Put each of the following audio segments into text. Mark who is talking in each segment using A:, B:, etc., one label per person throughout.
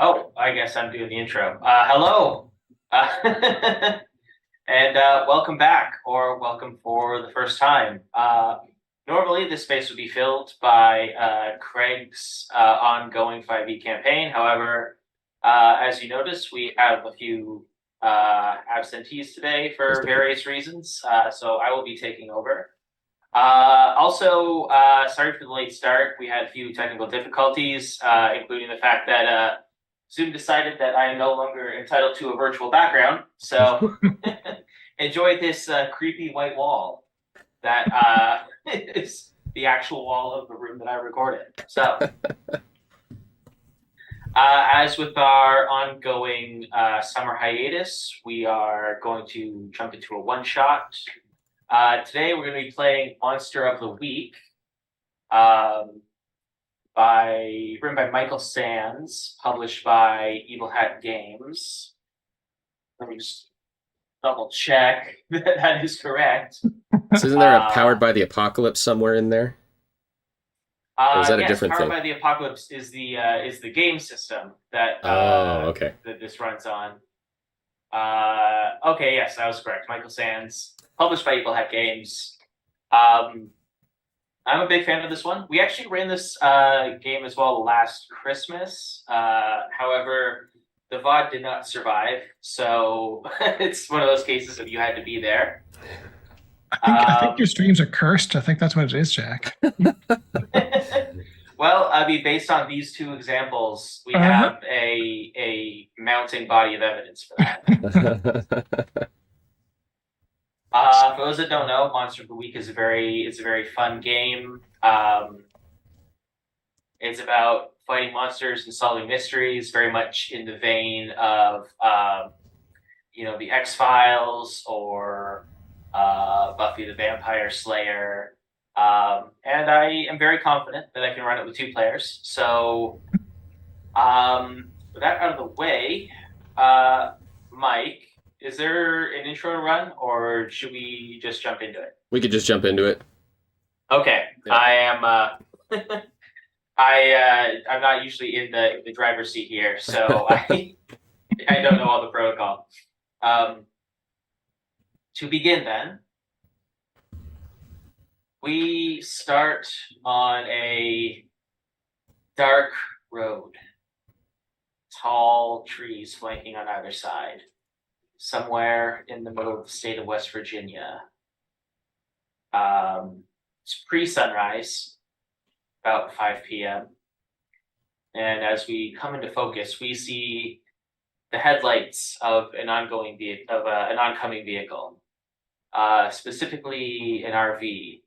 A: Oh, I guess I'm doing the intro. Hello, and welcome back, or welcome for the first time. Normally, this space would be filled by Craig's ongoing 5e campaign. However, as you notice, we have a few absentees today for various reasons, so I will be taking over. Sorry for the late start. We had a few technical difficulties, including the fact that Zoom decided that I am no longer entitled to a virtual background. So enjoy this creepy white wall that is the actual wall of the room that I recorded. So, as with our ongoing summer hiatus, we are going to jump into a one-shot. Today we're going to be playing Monster of the Week, written by Michael Sands, published by Evil Hat Games. Let me just double check that that is correct.
B: So isn't there a Powered by the Apocalypse somewhere in there? Or is that a
A: Yes,
B: different
A: Powered
B: thing?
A: by the Apocalypse is the game system that
B: Oh, okay.
A: that this runs on. Okay, yes, that was correct. Michael Sands, published by Evil Hat Games. I'm a big fan of this one. We actually ran this game as well last Christmas. However, the VOD did not survive, so it's one of those cases of you had to be there.
C: I think your streams are cursed. I think that's what it is, Jack.
A: Well, I mean, based on these two examples, we
C: Uh-huh.
A: have a mounting body of evidence for that. For those that don't know, Monster of the Week is a very fun game. It's about fighting monsters and solving mysteries, very much in the vein of the X-Files or Buffy the Vampire Slayer. And I am very confident that I can run it with two players. So, with that out of the way, Mike, is there an intro to run, or should we just jump into it?
B: We could just jump into it.
A: Okay,
B: Yeah.
A: I am. I'm not usually in the driver's seat here, so I don't know all the protocol. To begin, then, we start on a dark road, tall trees flanking on either side, somewhere in the middle of the state of West Virginia. It's pre-sunrise, about 5 p.m. And as we come into focus, we see the headlights of an oncoming vehicle, specifically an RV.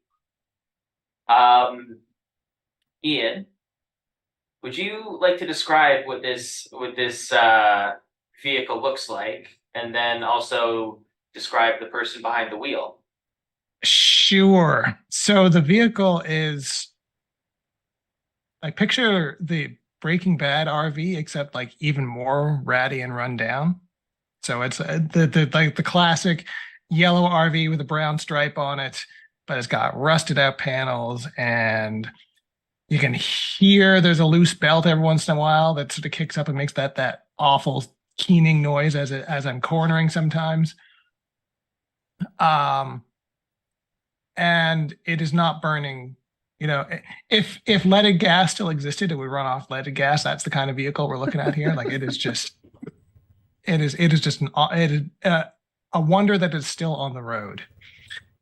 A: Ian, would you like to describe what this vehicle looks like, and then also describe the person behind the wheel?
C: Sure. So the vehicle is like picture the Breaking Bad RV, except like even more ratty and run down. So it's the classic yellow RV with a brown stripe on it, but it's got rusted out panels, and you can hear there's a loose belt every once in a while that sort of kicks up and makes that awful keening noise as I'm cornering sometimes. And it is not burning. If leaded gas still existed and we run off leaded gas, that's the kind of vehicle we're looking at here. Like it is just a wonder that it's still on the road,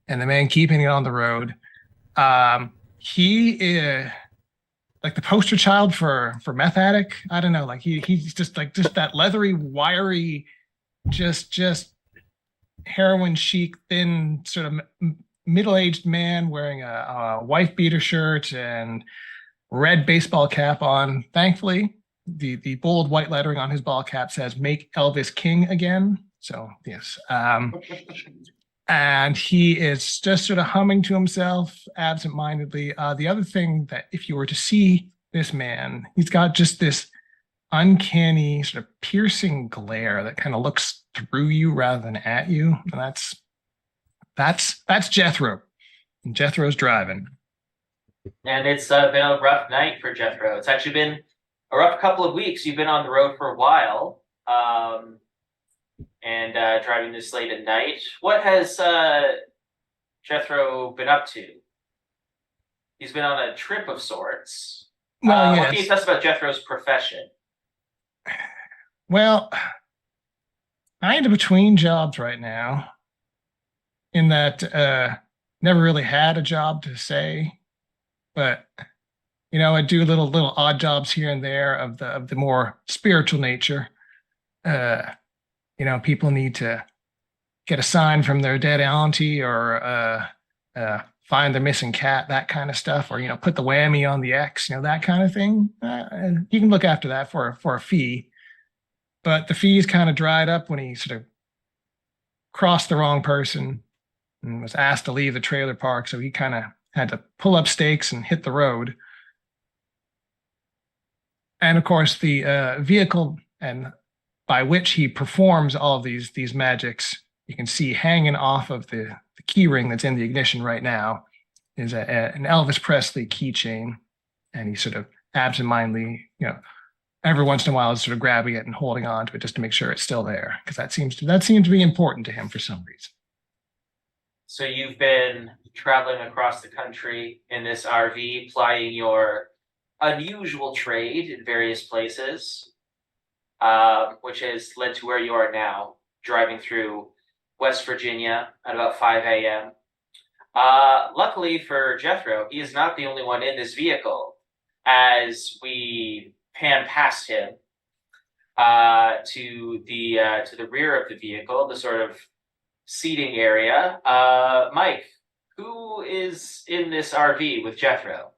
C: and the man keeping it on the road. He is like the poster child for meth addict. I don't know. Like he's just that leathery, wiry, just heroin chic, thin sort of middle-aged man wearing a wife beater shirt and red baseball cap on. Thankfully, the bold white lettering on his ball cap says "Make Elvis King Again." So yes, and he is just sort of humming to himself absentmindedly. The other thing that if you were to see this man, he's got just this uncanny sort of piercing glare that kind of looks through you rather than at you, and that's Jethro. And Jethro's driving.
A: And it's been a rough night for Jethro. It's actually been a rough couple of weeks. You've been on the road for a while, and driving this late at night. What has Jethro been up to? He's been on a trip of sorts.
C: Well,
A: What can you
C: yes.
A: tell us about Jethro's profession?
C: Well, kind of between jobs right now, in that never really had a job to say, but I do little odd jobs here and there of the more spiritual nature. Uh, people need to get a sign from their dead auntie or find their missing cat, that kind of stuff, or put the whammy on the X, that kind of thing. And you can look after that for a fee, but the fees kind of dried up when he sort of crossed the wrong person and was asked to leave the trailer park, so he kind of had to pull up stakes and hit the road. And of course, the vehicle and by which he performs all of these magics, you can see hanging off of the key ring that's in the ignition right now is an Elvis Presley keychain, and he sort of absentmindly, every once in a while is sort of grabbing it and holding on to it just to make sure it's still there, because that seems to be important to him for some reason.
A: So you've been traveling across the country in this RV, plying your unusual trade in various places, which has led to where you are now, driving through West Virginia at about 5 a.m. Luckily for Jethro, he is not the only one in this vehicle. As we pan past him to the rear of the vehicle, the sort of seating area, Mike, who is in this RV with Jethro?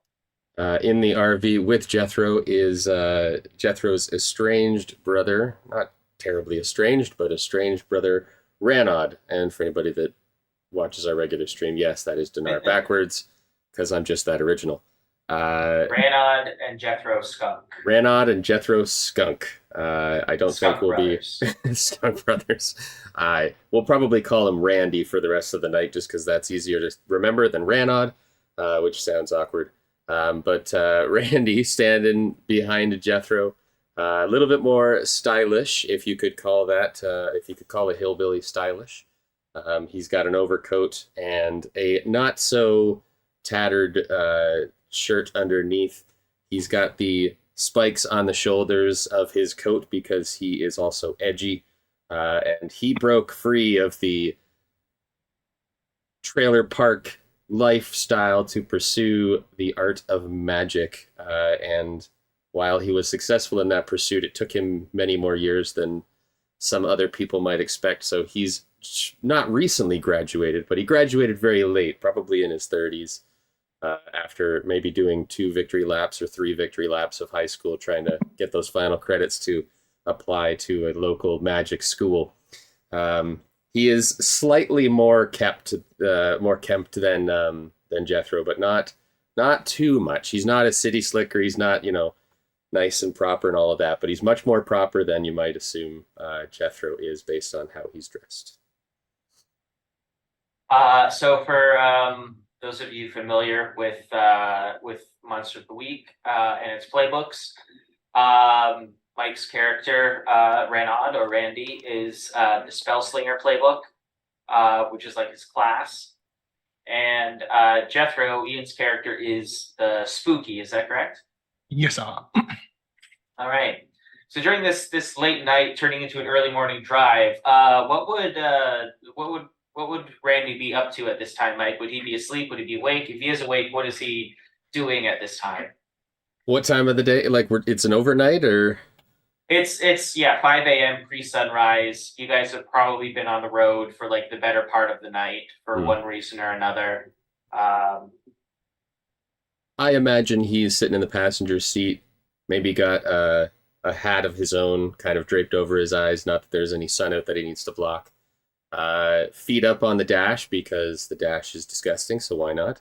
B: In the RV with Jethro is Jethro's estranged brother, not terribly estranged, but estranged brother, Ranod. And for anybody that watches our regular stream, yes, that is Dinar backwards, because I'm just that original.
A: Ranod and Jethro Skunk.
B: Ranod and Jethro Skunk. I don't
A: Skunk
B: think we'll
A: Brothers.
B: be Skunk Brothers. We'll probably call him Randy for the rest of the night, just because that's easier to remember than Ranod, which sounds awkward. But Randy standing behind Jethro, a little bit more stylish, if you could call that, if you could call a hillbilly stylish. He's got an overcoat and a not so tattered shirt underneath. He's got the spikes on the shoulders of his coat because he is also edgy. And he broke free of the trailer park lifestyle to pursue the art of magic. And while he was successful in that pursuit, it took him many more years than some other people might expect. So he's not recently graduated, but he graduated very late, probably in his 30s, after maybe doing 2 victory laps or 3 victory laps of high school, trying to get those final credits to apply to a local magic school. He is slightly more kempt than Jethro, but not too much. He's not a city slicker. He's not nice and proper and all of that, but he's much more proper than you might assume Jethro is based on how he's dressed.
A: So for those of you familiar with Monster of the Week and its playbooks, Mike's character Ranod or Randy is the Spellslinger playbook, which is like his class, and Jethro, Ian's character, is the Spooky. Is that correct?
C: Yes,
A: All right. So during this late night, turning into an early morning drive, what would Randy be up to at this time, Mike? Would he be asleep? Would he be awake? If he is awake, what is he doing at this time?
B: What time of the day? Like, it's an overnight, or?
A: It's 5 a.m. pre-sunrise. You guys have probably been on the road for like the better part of the night for one reason or another.
B: I imagine he's sitting in the passenger seat, maybe got a hat of his own kind of draped over his eyes, not that there's any sun out that he needs to block. Feet up on the dash because the dash is disgusting, so why not?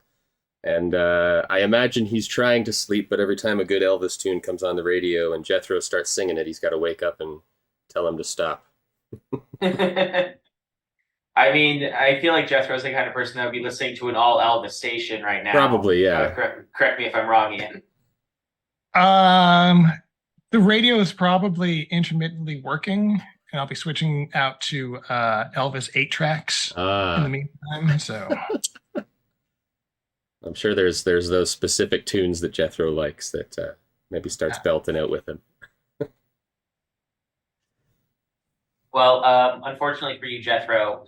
B: And I imagine he's trying to sleep, but every time a good Elvis tune comes on the radio and Jethro starts singing it, he's got to wake up and tell him to stop.
A: I mean, I feel like Jethro's the kind of person that would be listening to an all Elvis station right now.
B: Probably, yeah.
A: Correct me if I'm wrong, Ian.
C: The radio is probably intermittently working, and I'll be switching out to Elvis 8 tracks in the meantime. So
B: I'm sure there's those specific tunes that Jethro likes that maybe starts belting out with him.
A: Well, unfortunately for you, Jethro,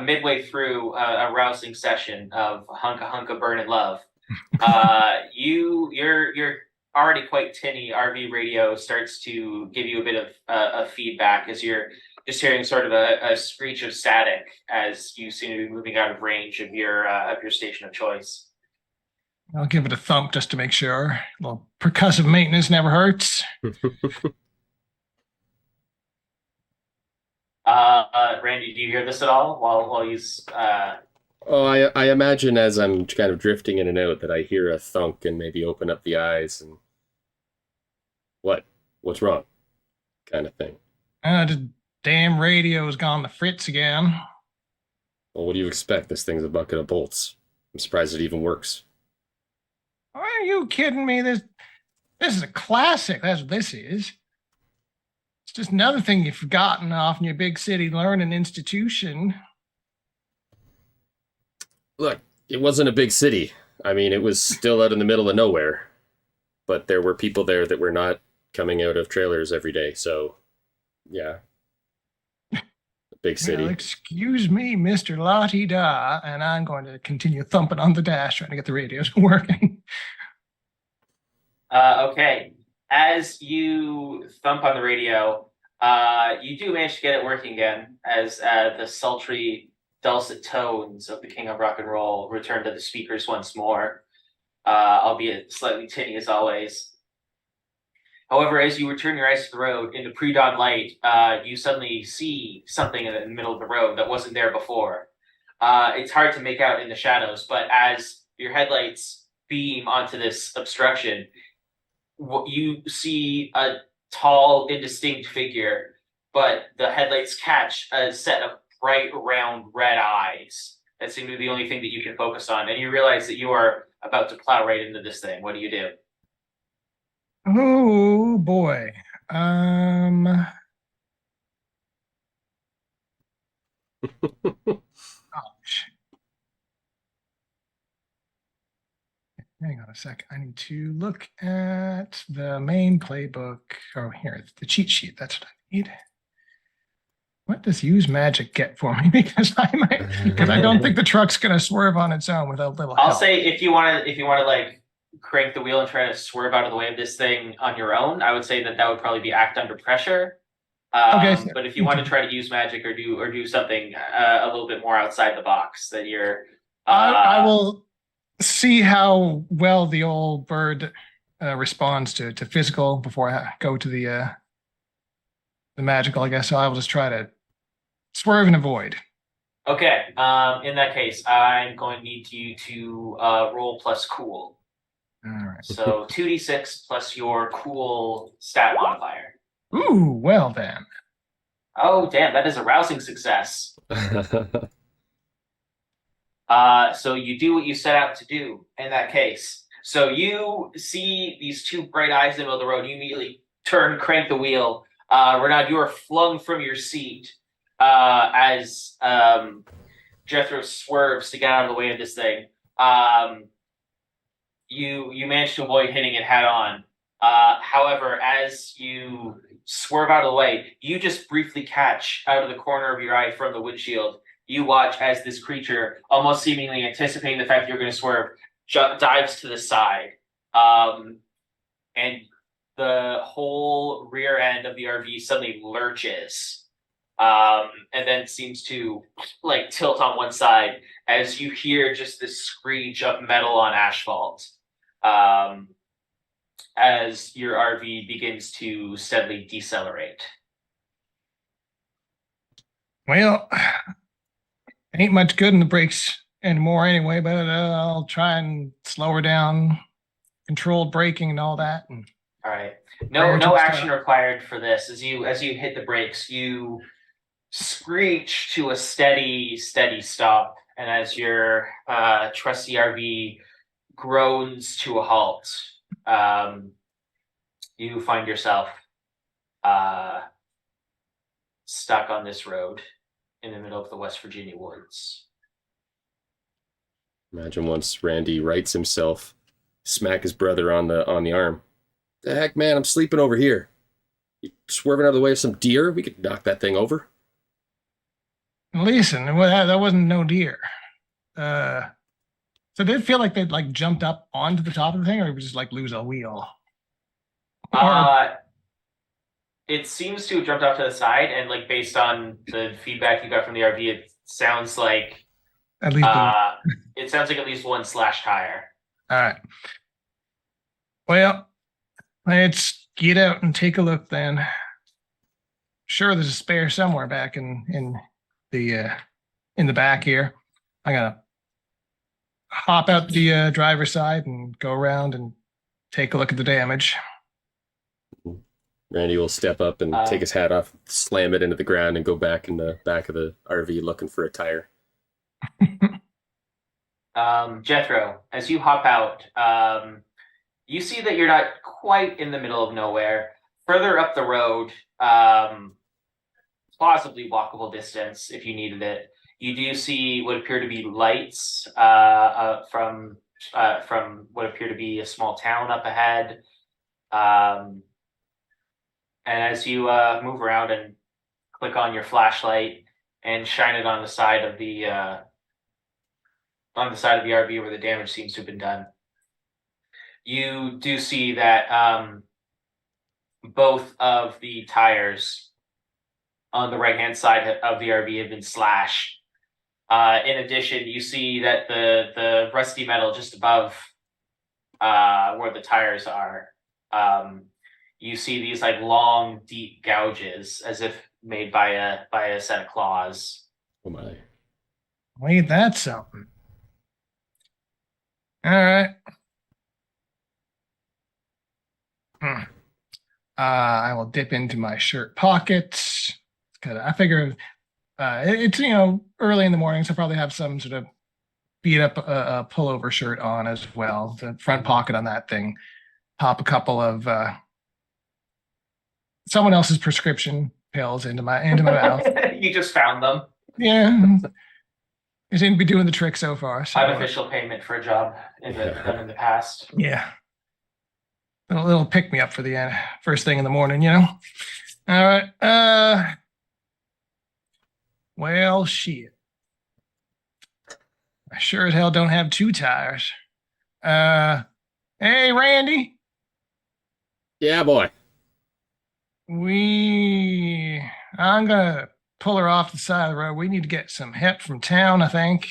A: midway through a rousing session of Hunka Hunka Burnin' Love, you're already quite tinny RV radio starts to give you a bit of feedback as you're just hearing sort of a screech of static as you seem to be moving out of range of your station of choice.
C: I'll give it a thump just to make sure. A little percussive maintenance never hurts.
A: Randy, do you hear this at all while you
B: Oh, I imagine as I'm kind of drifting in and out that I hear a thunk and maybe open up the eyes and what's wrong, kind of thing.
C: The damn radio's gone the fritz again.
B: Well, what do you expect? This thing's a bucket of bolts. I'm surprised it even works.
C: Are you kidding me? This is a classic. That's what this is. It's just another thing you've forgotten off in your big city learning institution.
B: Look, it wasn't a big city. I mean, it was still out in the middle of nowhere. But there were people there that were not coming out of trailers every day. So, yeah. A big city.
C: Well, excuse me, Mr. La-Ti-Da, and I'm going to continue thumping on the dash trying to get the radios working.
A: Okay. As you thump on the radio, you do manage to get it working again as the sultry, dulcet tones of the King of Rock and Roll return to the speakers once more, albeit slightly tinny as always. However, as you return your eyes to the road in the pre-dawn light, you suddenly see something in the middle of the road that wasn't there before. It's hard to make out in the shadows, but as your headlights beam onto this obstruction, you see a tall, indistinct figure, but the headlights catch a set of bright, round, red eyes. That seem to be the only thing that you can focus on, and you realize that you are about to plow right into this thing. What do you do?
C: Oh boy. Ouch. Hang on a sec. I need to look at the main playbook. Oh, here, it's the cheat sheet. That's what I need. What does use magic get for me? Because I don't think the truck's gonna swerve on its own without a little
A: I'll
C: help.
A: say if you want to like crank the wheel and try to swerve out of the way of this thing on your own, I would say that would probably be act under pressure.
C: Okay.
A: But if you want to try to use magic or do something a little bit more outside the box, that you're.
C: I will see how well the old bird responds to physical before I go to the magical, I guess. So I will just try to swerve and avoid.
A: Okay. In that case, I'm going to need you to roll plus cool.
C: All right.
A: So 2d6 plus your cool stat modifier.
C: Ooh, well then.
A: Oh, damn, that is a rousing success. So you do what you set out to do in that case. So you see these two bright eyes in the middle of the road. You immediately turn, crank the wheel. Renaud, you are flung from your seat as Jethro swerves to get out of the way of this thing. You manage to avoid hitting it head on. However, as you swerve out of the way, you just briefly catch out of the corner of your eye from the windshield. You watch as this creature, almost seemingly anticipating the fact you're going to swerve, dives to the side. And the whole rear end of the RV suddenly lurches. And then seems to like tilt on one side as you hear just this screech of metal on asphalt. As your RV begins to steadily decelerate.
C: Well, ain't much good in the brakes anymore anyway, but I'll try and slow her down, controlled braking and all that. And
A: all right. No action required for this. As you hit the brakes, you screech to a steady stop. And as your trusty RV groans to a halt, you find yourself uh, stuck on this road in the middle of the West Virginia woods.
B: Imagine once Randy rights himself, smack his brother on the arm. The heck, man, I'm sleeping over here. You swerving out of the way of some deer? We could knock that thing over.
C: Listen, well, that wasn't no deer. Uh, so did it feel like they'd like jumped up onto the top of the thing, or just like lose a wheel? Or
A: Uh, it seems to have jumped off to the side, and like based on the feedback you got from the RV, it sounds like
C: at least lose.
A: it sounds like at least one slash tire.
C: All right. Well, let's get out and take a look then. Sure, there's a spare somewhere back the in the back here. I'm gonna hop out the driver's side and go around and take a look at the damage.
B: Randy will step up and take his hat off, slam it into the ground, and go back in the back of the RV looking for a tire.
A: Jethro, as you hop out, you see that you're not quite in the middle of nowhere. Further up the road, plausibly walkable distance if you needed it, you do see what appear to be lights from what appear to be a small town up ahead. And as you move around and click on your flashlight and shine it on the side of the RV where the damage seems to have been done, you do see that both of the tires on the right-hand side of the RV have been slashed. In addition, you see that the rusty metal just above where the tires are, you see these like long, deep gouges as if made by a set of claws.
B: Oh my.
C: Wait, that's something. All right. I will dip into my shirt pockets because I figure it's early in the morning, so I'll probably have some sort of beat up pullover shirt on as well. The front pocket on that thing, pop a couple of someone else's prescription pills into my mouth.
A: You just found them.
C: Yeah, it seemed to be doing the trick so far. So,
A: unofficial payment for a job done in the past.
C: Yeah. A little pick me up for the first thing in the morning, All right. Well, shit. I sure as hell don't have two tires. Hey, Randy.
B: Yeah, boy.
C: I'm gonna pull her off the side of the road. We need to get some help from town, I think.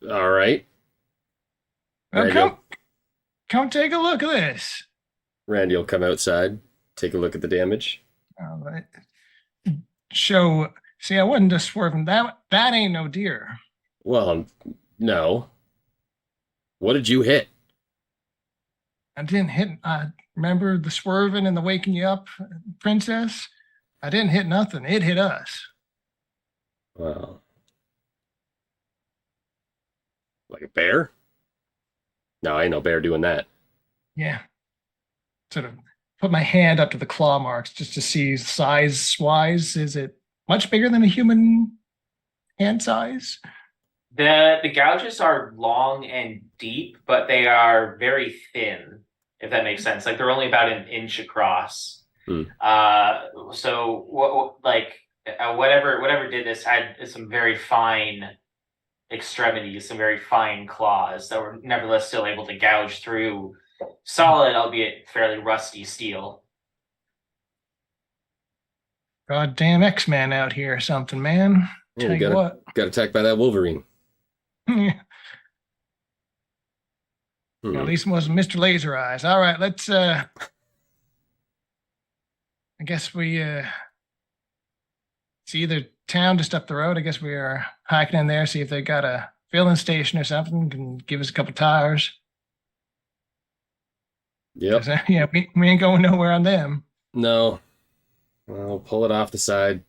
B: All right.
C: Well, come take a look at this.
B: Randy will come outside, take a look at the damage.
C: All right. See, I wasn't just swerving. That ain't no deer.
B: Well, no. What did you hit?
C: I didn't hit. I remember the swerving and the waking you up, princess. I didn't hit nothing. It hit us.
B: Well, like a bear? No, ain't no bear doing that.
C: Yeah. Sort of put my hand up to the claw marks just to see size-wise. Is it much bigger than a human hand size?
A: The gouges are long and deep, but they are very thin, if that makes sense. Like they're only about an inch across. So whatever did this had some very fine extremities, some very fine claws that were nevertheless still able to gouge through solid, albeit fairly rusty steel.
C: Goddamn X-Man out here or something, man. Tell you what.
B: Got attacked by that Wolverine.
C: At least it wasn't Mr. Laser Eyes. All right, let's I guess we see the town just up the road. I guess we are hiking in there, see if they got a filling station or something, can give us a couple tires.
B: Yep.
C: Yeah, we ain't going nowhere on them.
B: No. Well, pull it off the side.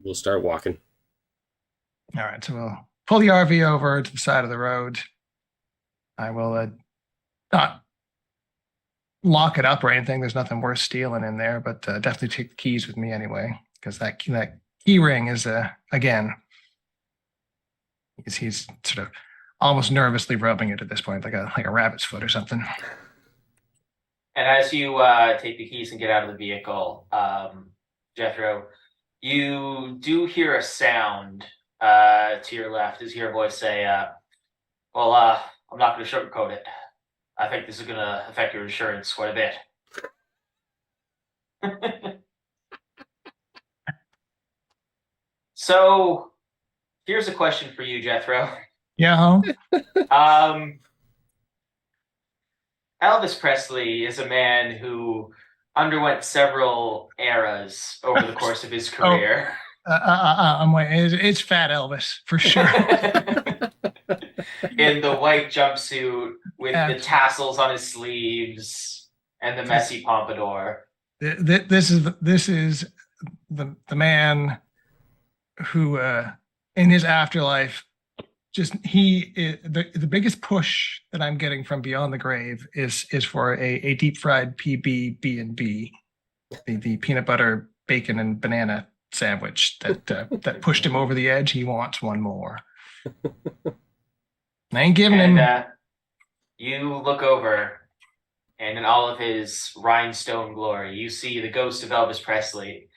B: We'll start walking.
C: All right, so we'll pull the RV over to the side of the road. I will not lock it up or anything. There's nothing worth stealing in there, but definitely take the keys with me anyway, because that key ring is again, he's sort of almost nervously rubbing it at this point, like a rabbit's foot or something.
A: And as you take the keys and get out of the vehicle, Jethro, you do hear a sound to your left as you hear a voice say, well, I'm not going to sugarcoat it. I think this is going to affect your insurance quite a bit. So, here's a question for you, Jethro.
C: Yeah.
A: Um, Elvis Presley is a man who underwent several eras over the course of his
C: Oh,
A: career.
C: I'm waiting. It's Fat Elvis for sure.
A: In the white jumpsuit with the
C: Absolutely.
A: tassels on his sleeves and the messy pompadour.
C: This is the man who, in his afterlife, just the biggest push that I'm getting from beyond the grave is for a deep fried PB&B, the peanut butter bacon and banana sandwich that pushed him over the edge. He wants one more. I ain't giving him.
A: You look over, and in all of his rhinestone glory, you see the ghost of Elvis Presley,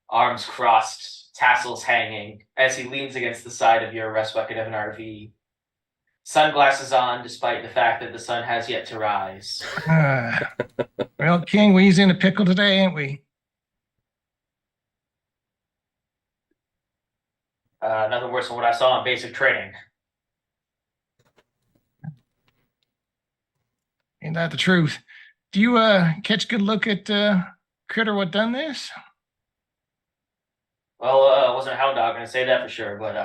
A: arms crossed, tassels hanging, as he leans against the side of your rust bucket of an RV. Sunglasses on, despite the fact that the sun has yet to rise.
C: Well, King, we's in a pickle today, ain't we?
A: Nothing worse than what I saw in basic training.
C: Ain't that the truth? Do you catch a good look at critter what done this?
A: Well, wasn't a hound dog gonna say that for sure, but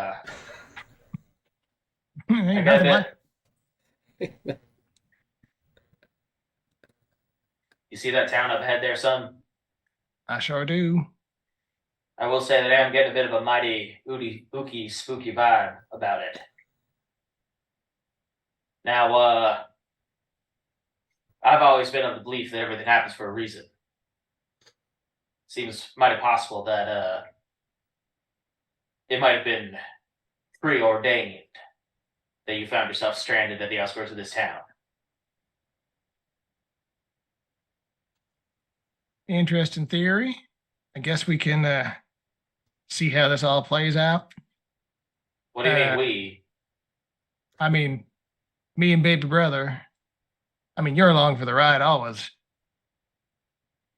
C: Ain't
A: I
C: nothing
A: gotta
C: like.
A: admit, you see that town up ahead there, son?
C: I sure do.
A: I will say that I am getting a bit of a mighty ooky spooky vibe about it. Now, I've always been of the belief that everything happens for a reason. Seems mighty possible that it might have been preordained that you found yourself stranded at the outskirts of this town.
C: Interesting theory. I guess we can see how this all plays out.
A: What do you mean we?
C: I mean, me and baby brother. I mean, you're along for the ride always.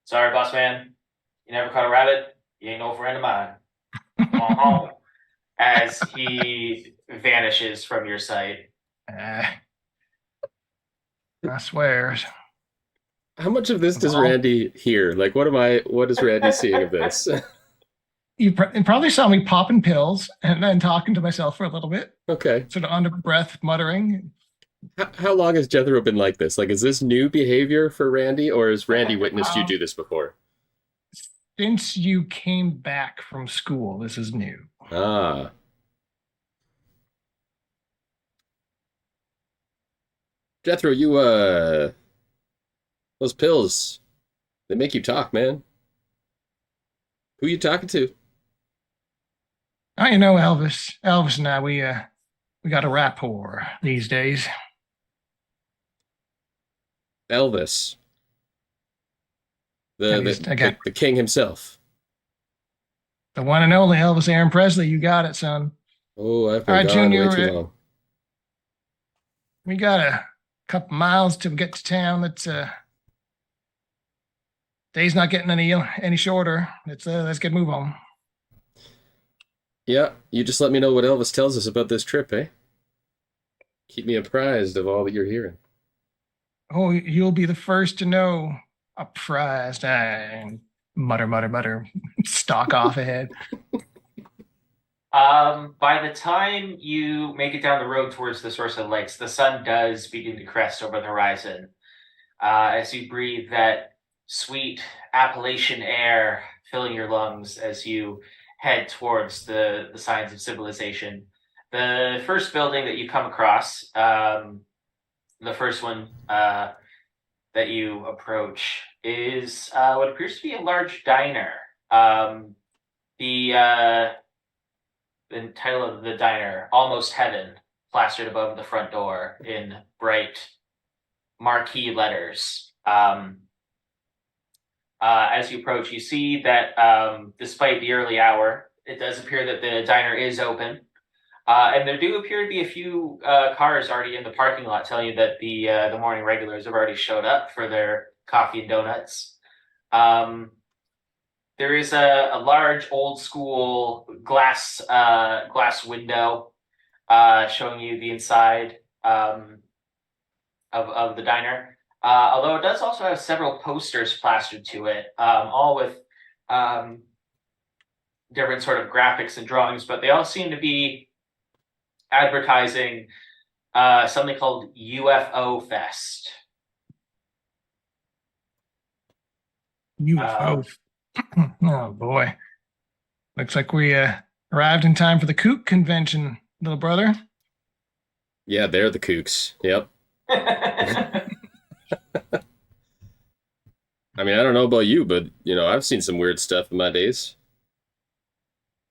A: Sorry, boss man. You never caught a rabbit? You ain't no friend of mine. Uh-huh. As he vanishes from your sight.
C: I swear.
B: How much of this does Randy hear? Like, what is Randy seeing of this?
C: You probably saw me popping pills and then talking to myself for a little bit,
B: Okay.
C: sort of under breath muttering.
B: How long has Jethro been like this? Like, is this new behavior for Randy, or has Randy witnessed you do this before?
C: Since you came back from school, this is new.
B: Ah. Jethro, those pills, they make you talk, man. Who you talking to?
C: Oh, you know, Elvis and I, we got a rapport these days.
B: Elvis.
C: At least, again,
B: The king himself.
C: the one and only Elvis Aaron Presley. You got it, son.
B: Oh, I've
C: All
B: been
C: right,
B: gone way
C: Junior,
B: too long.
C: we got a couple miles to get to town. That's day's not getting any shorter. Let's get move on.
B: Yeah, you just let me know what Elvis tells us about this trip, eh? Keep me apprised of all that you're hearing.
C: Oh, you'll be the first to know. Apprised. Mutter. Stalk off ahead.
A: By the time you make it down the road towards the source of lights, the sun does begin to crest over the horizon. As you breathe that sweet Appalachian air filling your lungs as you head towards the signs of civilization. The first building that you come across, the first one, that you approach is what appears to be a large diner. Um, the title of the diner, Almost Heaven, plastered above the front door in bright marquee letters. As you approach, you see that despite the early hour, it does appear that the diner is open. And there do appear to be a few cars already in the parking lot telling you that the morning regulars have already showed up for their coffee and donuts. There is a large old school glass window showing you the inside of the diner. Although it does also have several posters plastered to it, all with different sort of graphics and drawings, but they all seem to be advertising something called UFO Fest.
C: UFO. Oh boy. Looks like we arrived in time for the Kook convention, little brother.
B: Yeah, they're the kooks. Yep. I mean, I don't know about you, but I've seen some weird stuff in my days.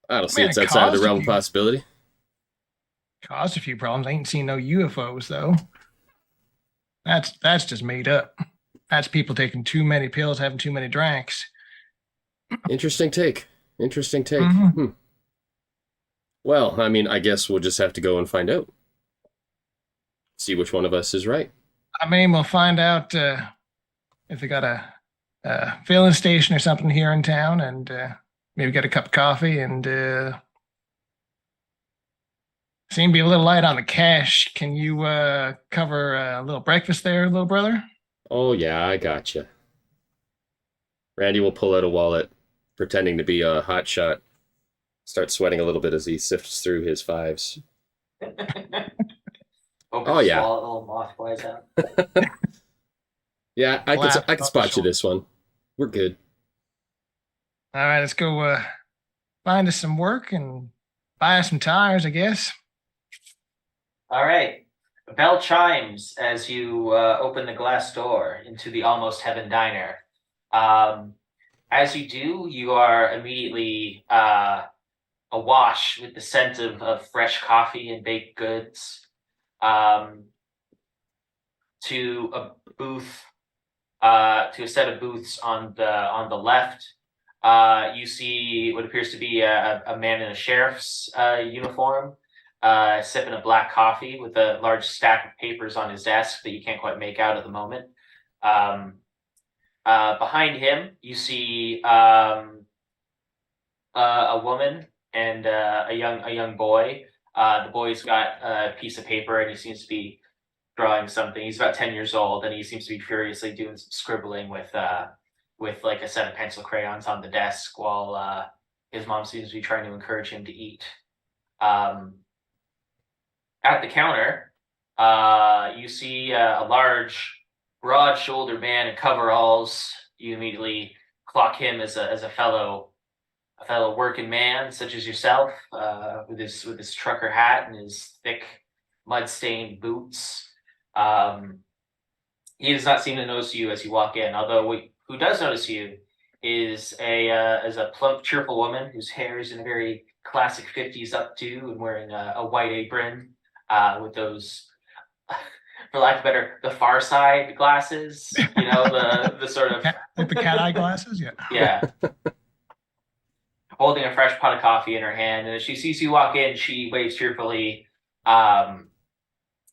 B: I don't see
C: Man,
B: it's
C: it
B: outside of the realm of possibility.
C: caused a few problems. I ain't seen no UFOs though. That's just made up. That's people taking too many pills, having too many drinks.
B: Interesting take. Interesting take.
C: Mhm.
B: Well, I mean, I guess we'll just have to go and find out. See which one of us is right.
C: I mean, we'll find out if they got a filling station or something here in town, and maybe get a cup of coffee. And seem to be a little light on the cash. Can you cover a little breakfast there, little brother?
B: Oh, yeah, I gotcha. Randy will pull out a wallet, pretending to be a hot shot. Start sweating a little bit as he sifts through his fives.
A: Oh yeah, wallet, little moth flies out.
B: Yeah, I can spot you this one. We're good.
C: All right, let's go find us some work and buy us some tires, I guess.
A: All right. A bell chimes as you open the glass door into the Almost Heaven diner. As you do, you are immediately awash with the scent of fresh coffee and baked goods. To a booth, to a set of booths on the left. You see what appears to be a man in a sheriff's uniform, sipping a black coffee with a large stack of papers on his desk that you can't quite make out at the moment. Behind him, you see a woman and a young boy. The boy's got a piece of paper and he seems to be drawing something. He's about 10 years old and he seems to be furiously doing some scribbling with like a set of pencil crayons on the desk while his mom seems to be trying to encourage him to eat. At the counter, you see a large, broad-shouldered man in coveralls. You immediately clock him as a fellow working man, such as yourself, with his trucker hat and his thick, mud-stained boots. He does not seem to notice you as you walk in. Although who does notice you is a plump, cheerful woman whose hair is in a very classic '50s updo and wearing a white apron with those, for lack of better, the Far Side glasses. The sort of
C: like the cat eye glasses. Yeah.
A: Yeah. Holding a fresh pot of coffee in her hand, and as she sees you walk in, she waves cheerfully.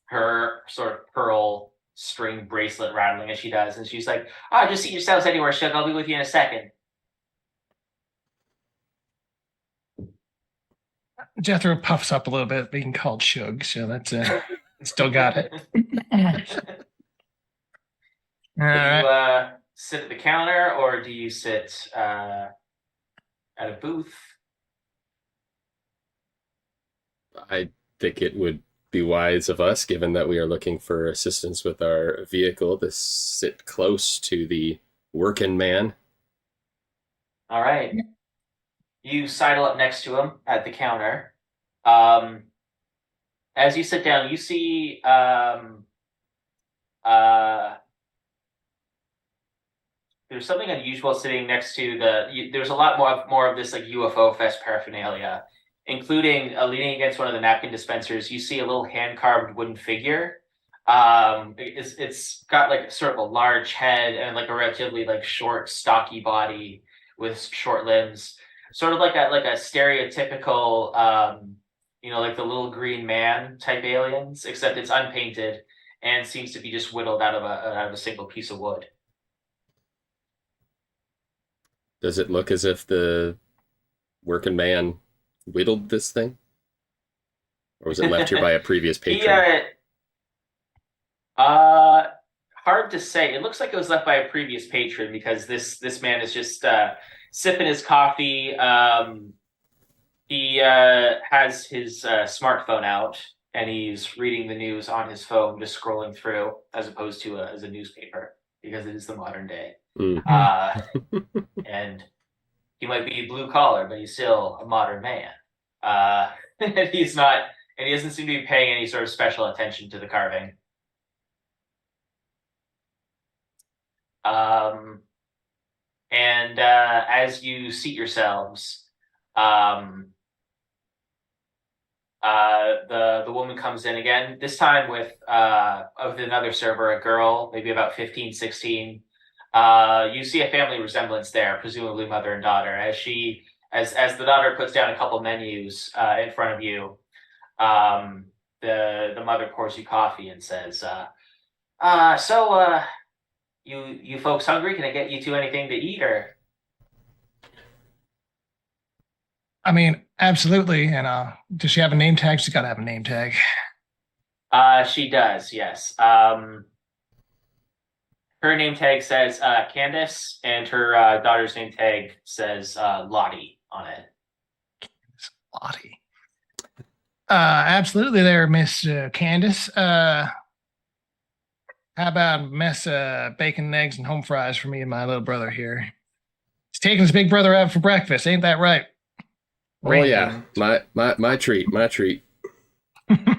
A: Her sort of pearl string bracelet rattling as she does, and she's like, just seat yourselves anywhere, Shug. I'll be with you in a second.
C: Jethro puffs up a little bit, being called Shug, so that's still got it.
A: Do you sit at the counter, or do you sit at a booth?
B: I think it would be wise of us, given that we are looking for assistance with our vehicle, to sit close to the working man.
A: All right. You sidle up next to him at the counter. As you sit down, you see there's something unusual sitting next to there's a lot more of this like UFO fest paraphernalia, including leaning against one of the napkin dispensers. You see a little hand carved wooden figure. It's got like sort of a large head and like a relatively like short, stocky body with short limbs, sort of like a stereotypical like the little green man type aliens, except it's unpainted and seems to be just whittled out of a single piece of wood.
B: Does it look as if the working man whittled this thing? Or was it left here by a previous patron?
A: Hard to say. It looks like it was left by a previous patron because this man is just sipping his coffee. He has his smartphone out and he's reading the news on his phone, just scrolling through, as opposed to as a newspaper because it is the modern day. And he might be blue collar, but he's still a modern man. And he doesn't seem to be paying any sort of special attention to the carving. And as you seat yourselves, the woman comes in again, this time with another server, a girl, maybe about 15, 16. You see a family resemblance there, presumably mother and daughter, as the daughter puts down a couple menus in front of you. The mother pours you coffee and says, you folks hungry? Can I get you two anything to eat? Or
C: I mean, absolutely. And does she have a name tag? She's got to have a name tag.
A: She does, yes. Her name tag says Candace, and her daughter's name tag says Lottie on it.
C: Lottie. Absolutely there, Miss Candace. How about a mess of bacon, eggs, and home fries for me and my little brother here? He's taking his big brother out for breakfast, ain't that right?
B: Oh yeah, my treat, my treat.
A: Coming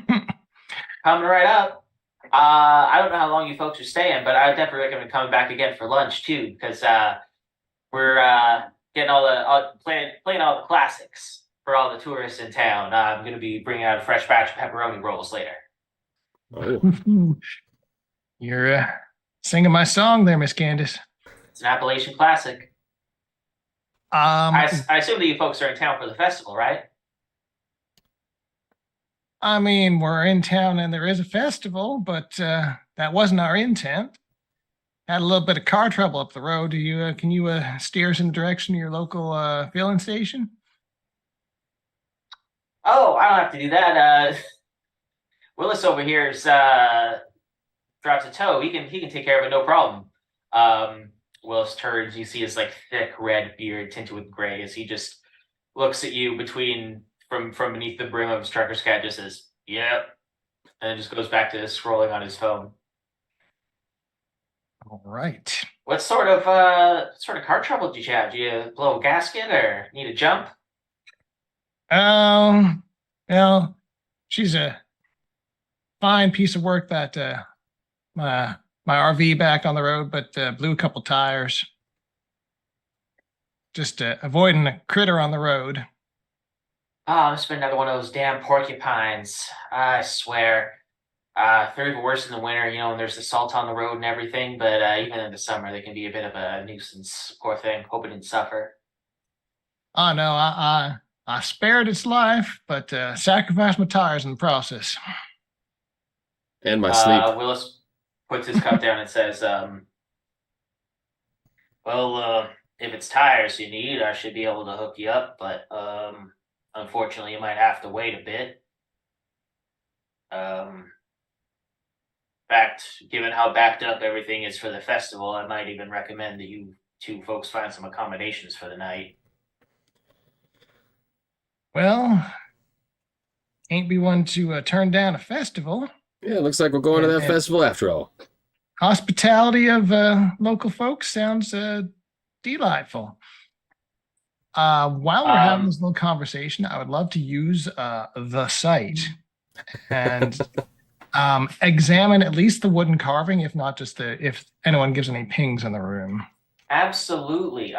A: right up. I don't know how long you folks are staying, but I would definitely recommend coming back again for lunch too, because we're getting playing all the classics for all the tourists in town. I'm going to be bringing out a fresh batch of pepperoni rolls later.
B: Oh.
C: You're singing my song there, Miss Candace.
A: It's an Appalachian classic. I assume that you folks are in town for the festival, right?
C: I mean, we're in town and there is a festival, but that wasn't our intent. Had a little bit of car trouble up the road. Can you steer us in the direction of your local filling station?
A: Oh, I don't have to do that. Willis over here drops a toe. He can take care of it, no problem. Willis turns. You see his like thick red beard tinted with gray as he just looks at you from beneath the brim of his trucker's cap, just says, "Yep," and then just goes back to scrolling on his phone.
C: All right.
A: What sort of car trouble did you have? Did you blow a gasket or need a jump?
C: Well, she's a fine piece of work that my RV back on the road, but blew a couple tires. Just avoiding a critter on the road.
A: Oh, it's been another one of those damn porcupines. I swear. They're even worse in the winter, when there's the salt on the road and everything, but even in the summer, they can be a bit of a nuisance. Poor thing. Hope it didn't suffer.
C: Oh, no, I spared its life, but sacrificed my tires in the process.
B: And my sleep.
A: Willis puts his cup down and says, if it's tires you need, I should be able to hook you up, but unfortunately, you might have to wait a bit. In fact, given how backed up everything is for the festival, I might even recommend that you two folks find some accommodations for the night.
C: Well, ain't be one to turn down a festival.
B: Yeah, it looks like we're going to that festival after all.
C: Hospitality of local folks sounds delightful. While we're having this little conversation, I would love to use the site and examine at least the wooden carving, if not just if anyone gives any pings in the room.
A: Absolutely.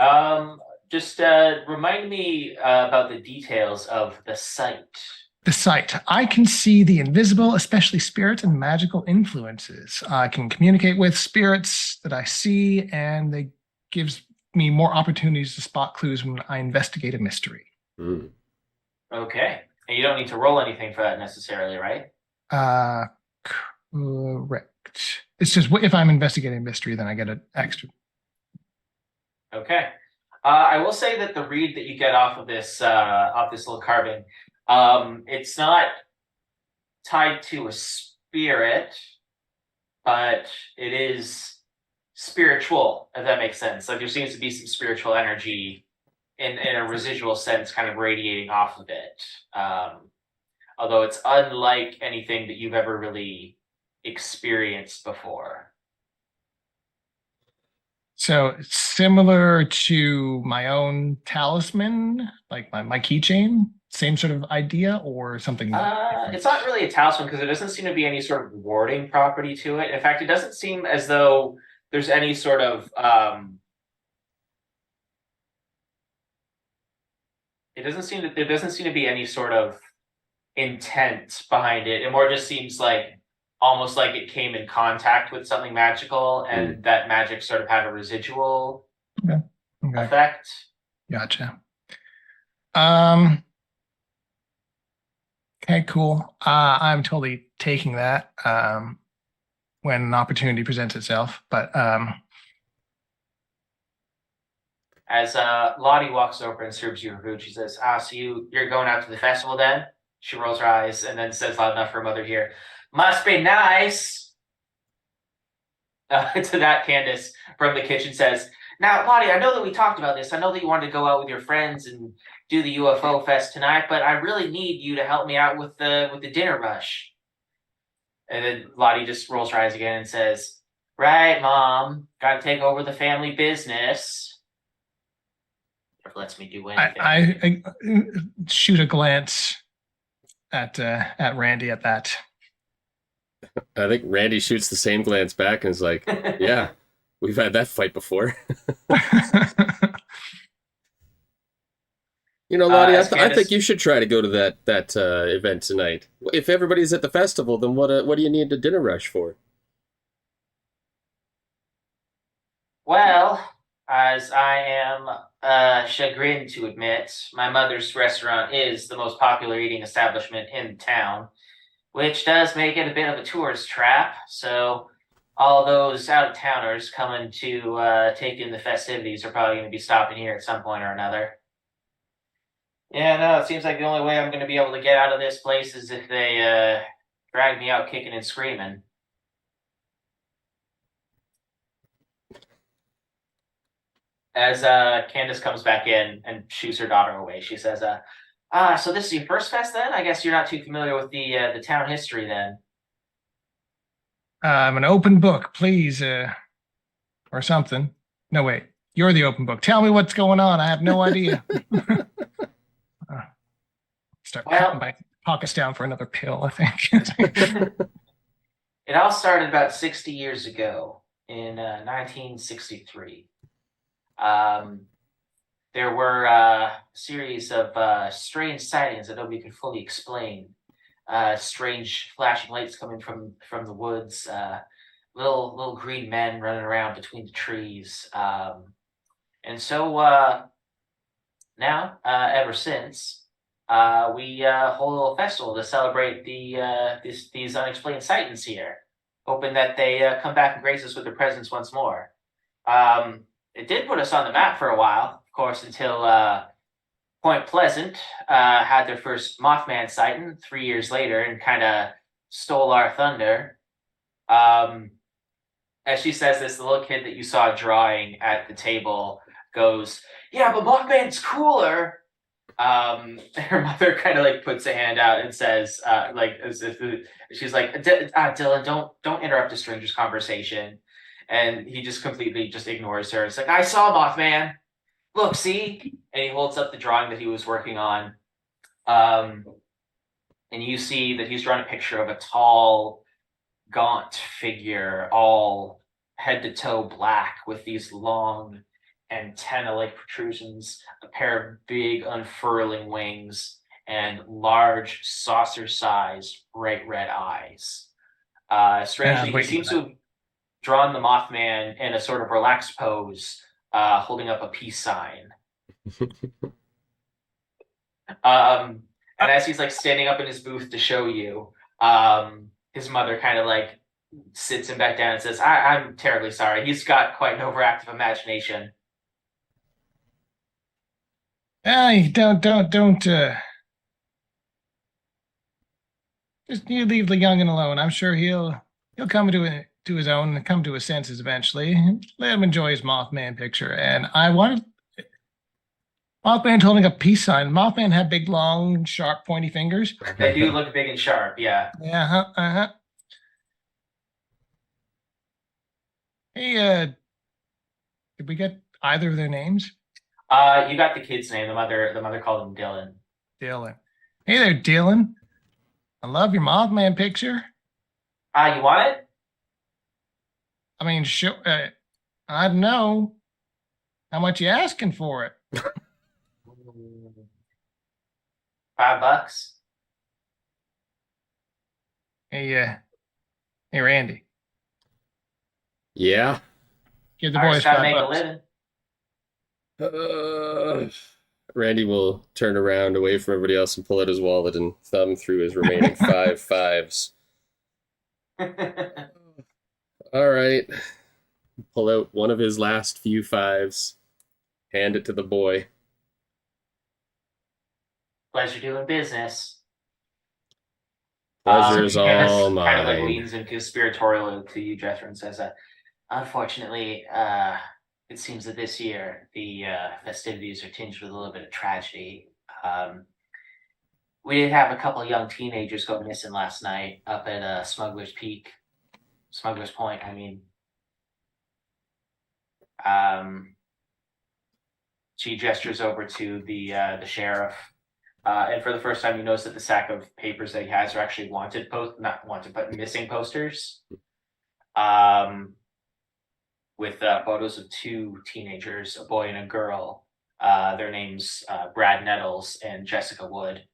A: Just remind me about the details of the site.
C: The site. I can see the invisible, especially spirits and magical influences. I can communicate with spirits that I see, and they gives me more opportunities to spot clues when I investigate a mystery.
B: Mm.
A: Okay. And you don't need to roll anything for that necessarily, right?
C: Uh, Correct. It's just if I'm investigating a mystery, then I get an extra.
A: Okay. I will say that the read that you get off this little carving, it's not tied to a spirit, but it is spiritual, if that makes sense. Like there seems to be some spiritual energy in a residual sense kind of radiating off of it. Although it's unlike anything that you've ever really experienced before.
C: So it's similar to my own talisman, like my keychain, same sort of idea or something different.
A: It's not really a talisman because there doesn't seem to be any sort of warding property to it. In fact, it doesn't seem as though there's any sort of it doesn't seem that there doesn't seem to be any sort of intent behind it. It more just seems like almost like it came in contact with something magical
B: Mm.
A: and that magic sort of had a residual
C: Okay. Okay.
A: effect.
C: Gotcha. Um, okay, cool. I'm totally taking that when an opportunity presents itself. But
A: As Lottie walks over and serves you her food, she says, so you're going out to the festival then? She rolls her eyes and then says loud enough for her mother to hear, must be nice. To that, Candace from the kitchen says, now, Lottie, I know that we talked about this. I know that you wanted to go out with your friends and do the UFO fest tonight, but I really need you to help me out with the dinner rush. And then Lottie just rolls her eyes again and says, right, Mom, gotta take over the family business. If it lets me do anything.
C: I shoot a glance at Randy at that.
B: I think Randy shoots the same glance back and is like, "Yeah, we've had that fight before." Lottie,
A: As
B: I think
A: Candace,
B: you should try to go to that event tonight. If everybody's at the festival, then what do you need a dinner rush for?
A: well, as I am chagrined to admit, my mother's restaurant is the most popular eating establishment in town, which does make it a bit of a tourist trap. So all those out of towners coming to take in the festivities are probably going to be stopping here at some point or another. Yeah, no, it seems like the only way I'm going to be able to get out of this place is if they drag me out kicking and screaming. As Candace comes back in and shoos her daughter away, she says, so this is your first fest then? I guess you're not too familiar with the town history then.
C: I'm an open book, please, or something. No, wait. You're the open book. Tell me what's going on. I have no idea. Start patting
A: Well,
C: my pockets down for another pill, I think.
A: it all started about 60 years ago in 1963. Um, there were a series of strange sightings that nobody could fully explain. Strange flashing lights coming from the woods, little green men running around between the trees. And so now, ever since, we hold a little festival to celebrate these unexplained sightings here, hoping that they come back and grace us with their presence once more. It did put us on the map for a while, of course, until Point Pleasant had their first Mothman sighting 3 years later and kind of stole our thunder. Um, as she says this, the little kid that you saw drawing at the table goes, "Yeah, but Mothman's cooler." Her mother kind of like puts a hand out and says, like as if she's like, "Dylan, don't interrupt a stranger's conversation." And he just completely just ignores her. It's like, "I saw Mothman. Look, see?" And he holds up the drawing that he was working on. Um, and you see that he's drawn a picture of a tall, gaunt figure, all head to toe black, with these long, antenna-like protrusions, a pair of big unfurling wings, and large saucer-sized bright red eyes.
C: I was
A: Strangely, he
C: waiting for
A: seems to
C: that.
A: have drawn the Mothman in a sort of relaxed pose, holding up a peace sign. And as he's like standing up in his booth to show you, his mother kind of like sits him back down and says, I'm terribly sorry. He's got quite an overactive imagination.
C: Don't. Just you leave the youngin alone. I'm sure he'll come to his own and come to his senses eventually. Let him enjoy his Mothman picture. And I wanted Mothman holding a peace sign. Mothman had big, long, sharp, pointy fingers.
A: They do look big and sharp, yeah.
C: Yeah, uh-huh. Hey, did we get either of their names?
A: You got the kid's name. The mother called him Dylan.
C: Dylan. Hey there, Dylan. I love your Mothman picture.
A: You want it?
C: I mean, sure. I don't know how much you asking for it.
A: $5.
C: Hey, Randy.
B: Yeah.
C: Give the
A: Artists
C: boys
A: gotta make a
C: $5.
A: living.
B: Randy will turn around away from everybody else and pull out his wallet and thumb through his remaining 5 fives. All right. Pull out one of his last few 5s, hand it to the boy.
A: Pleasure doing business.
B: Pleasure's
A: He
B: all
A: kind of like
B: mine.
A: leans in conspiratorial to you, Jethro, and says, unfortunately, it seems that this year the festivities are tinged with a little bit of tragedy. We did have a couple of young teenagers go missing last night up at Smuggler's Point. I mean, she gestures over to the sheriff, and for the first time, you notice that the sack of papers that he has are actually not wanted, but missing posters. With photos of 2 teenagers, a boy and a girl. Their names Brad Nettles and Jessica Wood.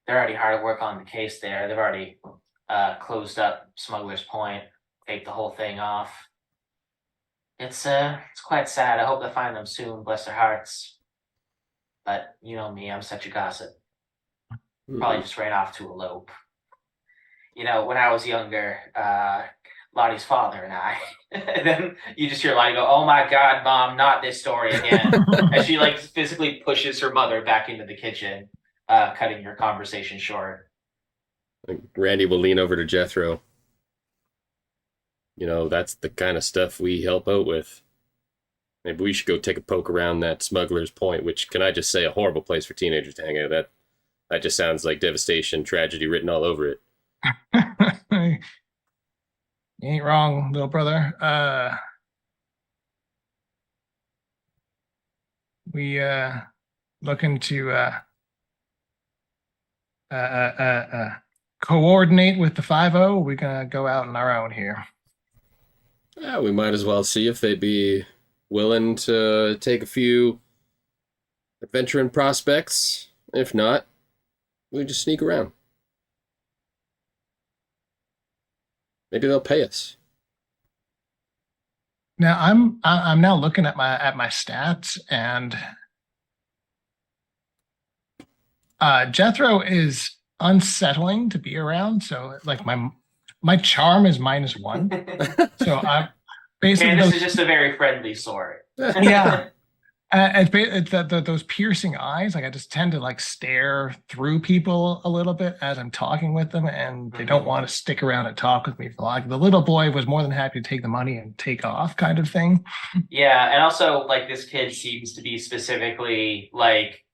A: They're already hard at work on the case there. They've already closed up Smuggler's Point, taped the whole thing off. It's quite sad. I hope they find them soon, bless their hearts. But you know me, I'm such a gossip. Probably just ran off to elope. You know, when I was younger, Lottie's father and I. And then you just hear Lottie go, "Oh my God, Mom, not this story again." As she like physically pushes her mother back into the kitchen, cutting your conversation short.
B: Randy will lean over to Jethro. You know, that's the kind of stuff we help out with. Maybe we should go take a poke around that Smuggler's Point, which, can I just say, a horrible place for teenagers to hang out. That just sounds like devastation, tragedy written all over it.
C: You ain't wrong, little brother. We looking to coordinate with the 5-0. We're gonna go out on our own here.
B: Yeah, we might as well see if they'd be willing to take a few adventuring prospects. If not, we just sneak around. Maybe they'll pay us.
C: Now I'm now looking at my stats, and Jethro is unsettling to be around. So like my charm is -1. So I'm basically
A: Candace is just a very friendly sort.
C: Yeah. It's those piercing eyes. Like I just tend to like stare through people a little bit as I'm talking with them, and they don't want to stick around and talk with me for long. The little boy was more than happy to take the money and take off, kind of thing.
A: Yeah, and also like this kid seems to be specifically like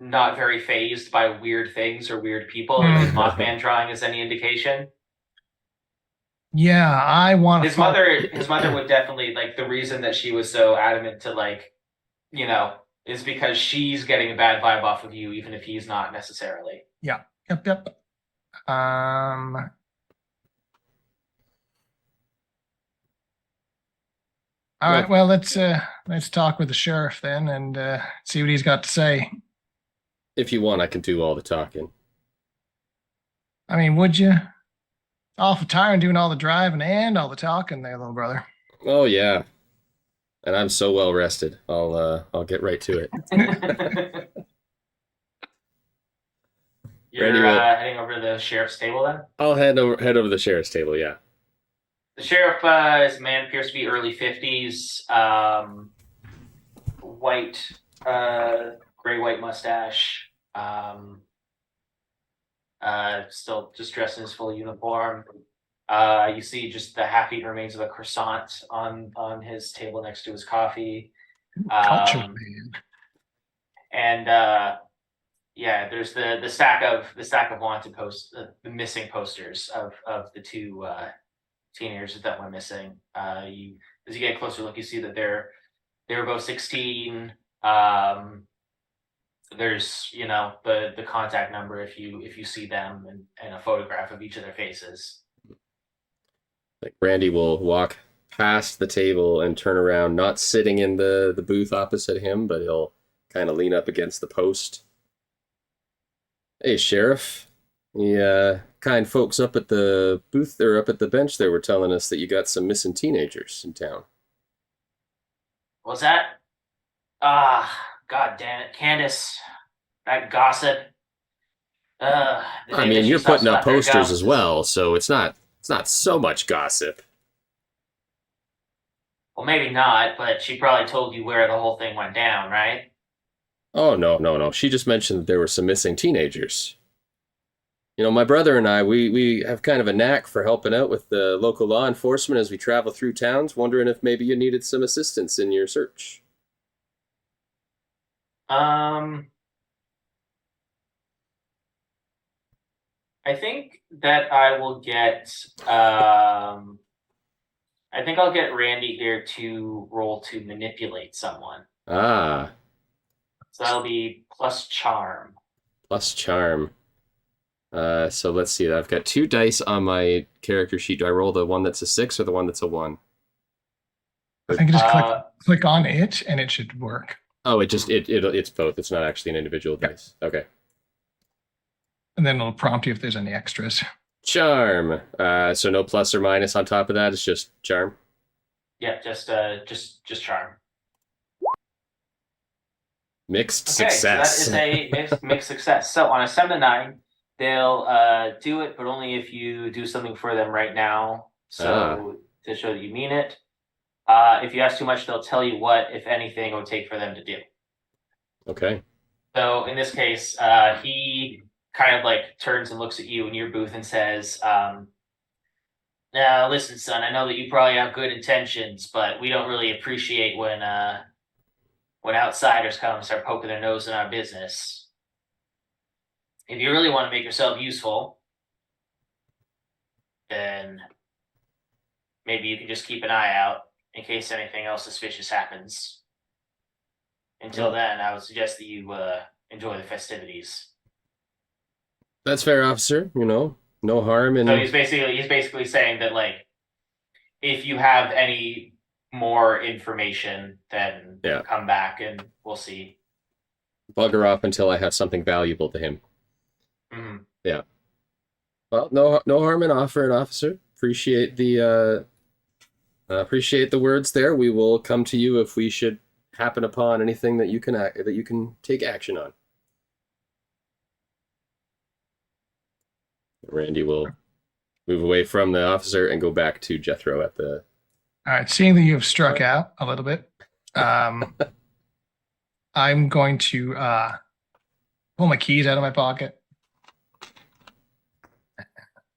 A: not very phased by weird things or weird people. If his Mothman drawing is any indication.
C: Yeah, I want to.
A: His mother would definitely like the reason that she was so adamant to like, you know, is because she's getting a bad vibe off of you, even if he's not necessarily.
C: Yeah. Yep. All
B: No,
C: right, well, let's talk with the sheriff then and see what he's got to say.
B: if you want, I can do all the talking.
C: I mean, would you? Awful tiring doing all the driving and all the talking there, little brother.
B: Oh yeah, and I'm so well rested. I'll get right to it. Randy
A: You're
B: will.
A: heading over to the sheriff's table then?
B: I'll head over the sheriff's table. Yeah.
A: The sheriff is a man, appears to be early 50s, white, gray white mustache, still just dressed in his full uniform. You see just the half-eaten remains of a croissant on his table next to his coffee.
C: Cultured man.
A: And yeah, there's the stack of wanted posts, the missing posters of the two teenagers that went missing. As you get a closer look, you see that they were both 16. There's the contact number if you see them, and a photograph of each of their faces.
B: Like Randy will walk past the table and turn around, not sitting in the booth opposite him, but he'll kind of lean up against the post. Hey, Sheriff. The kind folks up at the booth or up at the bench there were telling us that you got some missing teenagers in town.
A: Was that? God damn it, Candace, that gossip. The
B: I
A: day
B: mean,
A: that she
B: you're
A: stopped
B: putting up
A: slapping her
B: posters
A: gums
B: as
A: is-
B: well, so it's not so much gossip.
A: Well, maybe not, but she probably told you where the whole thing went down, right?
B: Oh no, no, no. She just mentioned that there were some missing teenagers. You know, my brother and I, we have kind of a knack for helping out with the local law enforcement as we travel through towns, wondering if maybe you needed some assistance in your search.
A: Um, I think that I will get. I think I'll get Randy here to roll to manipulate someone.
B: Ah,
A: So that'll be plus charm.
B: plus charm. So let's see. I've got 2 dice on my character sheet. Do I roll the one that's a 6 or the one that's a 1?
C: I think you just click on it and it should work.
B: Oh, it's both. It's not actually an individual dice. Okay.
C: And then it'll prompt you if there's any extras.
B: Charm. So no plus or minus on top of that. It's just charm.
A: Yeah, just charm.
B: Mixed
A: Okay,
B: success.
A: so that is a mixed success. So on a 7 to 9, they'll do it, but only if you do something for them right now. So to show that you mean it. If you ask too much, they'll tell you what, if anything, it would take for them to do.
B: Okay.
A: So in this case, he kind of like turns and looks at you in your booth and says, "Now listen, son, I know that you probably have good intentions, but we don't really appreciate when outsiders come and start poking their nose in our business. If you really want to make yourself useful, then maybe you can just keep an eye out in case anything else suspicious happens. Until then, I would suggest that you enjoy the festivities."
B: That's fair, officer. You know, no harm in.
A: So he's basically saying that, like, if you have any more information, then come back and we'll see.
B: Bugger off until I have something valuable to him.
A: Mm-hmm.
B: Yeah. Well, no harm in offering, officer. Appreciate the words there. We will come to you if we should happen upon anything that you can take action on. Randy will move away from the officer and go back to Jethro at the.
C: All right, seeing that you have struck out a little bit, I'm going to pull my keys out of my pocket.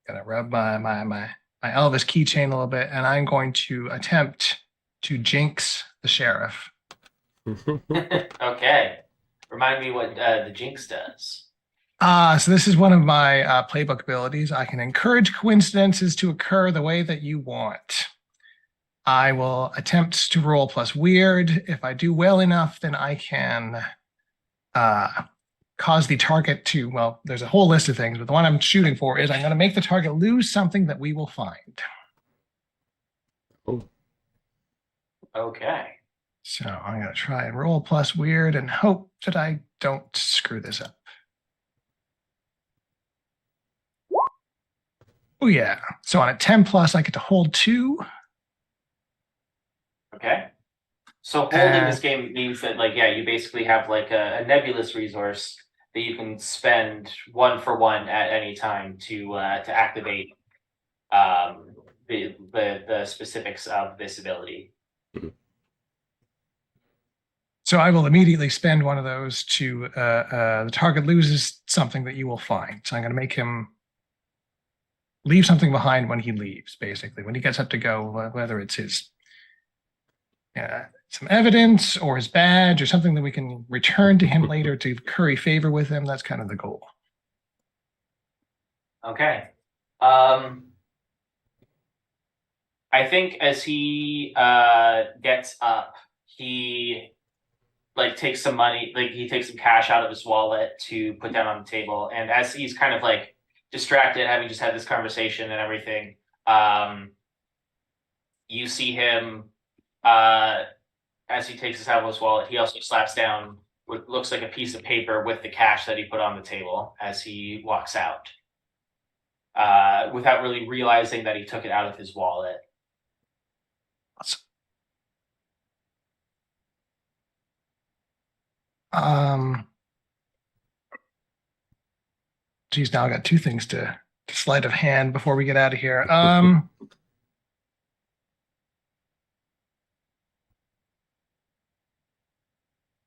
C: Gonna rub my Elvis keychain a little bit, and I'm going to attempt to jinx the sheriff.
A: Okay. Remind me what the jinx does.
C: So this is one of my playbook abilities. I can encourage coincidences to occur the way that you want. I will attempt to roll plus weird. If I do well enough, then I can cause the target to, well, there's a whole list of things, but the one I'm shooting for is I'm going to make the target lose something that we will find.
B: Oh.
A: Okay.
C: So I'm going to try and roll plus weird and hope that I don't screw this up. Oh, yeah. So on a 10 plus, I get to hold 2.
A: Okay. So holding this game means that, like, yeah, you basically have like a nebulous resource that you can spend 1 for 1 at any time to activate the specifics of this ability.
C: So I will immediately spend one of those to the target loses something that you will find. So I'm going to make him leave something behind when he leaves, basically. When he gets up to go, whether it's his some evidence or his badge or something that we can return to him later to curry favor with him. That's kind of the goal.
A: Okay. I think as he gets up, he like takes some money, like he takes some cash out of his wallet to put down on the table, and as he's kind of like distracted, having just had this conversation and everything, you see him as he takes his out of his wallet. He also slaps down what looks like a piece of paper with the cash that he put on the table as he walks out, without really realizing that he took it out of his wallet.
C: Geez, now I got 2 things to sleight of hand before we get out of here.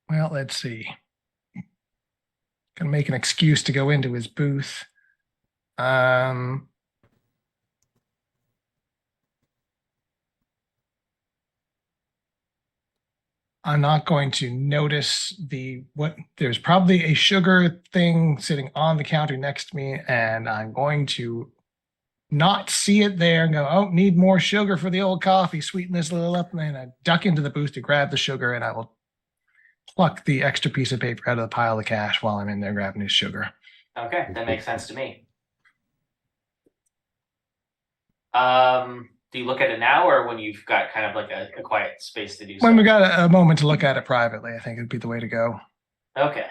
C: Well, let's see. Gonna make an excuse to go into his booth. I'm not going to notice there's probably a sugar thing sitting on the counter next to me, and I'm going to not see it there and go, oh, need more sugar for the old coffee, sweeten this a little up, and I duck into the booth to grab the sugar, and I will pluck the extra piece of paper out of the pile of cash while I'm in there grabbing his sugar.
A: Okay, that makes sense to me. Do you look at it now, or when you've got kind of like a quiet space to do so?
C: When we got a moment to look at it privately, I think it'd be the way to go.
A: Okay.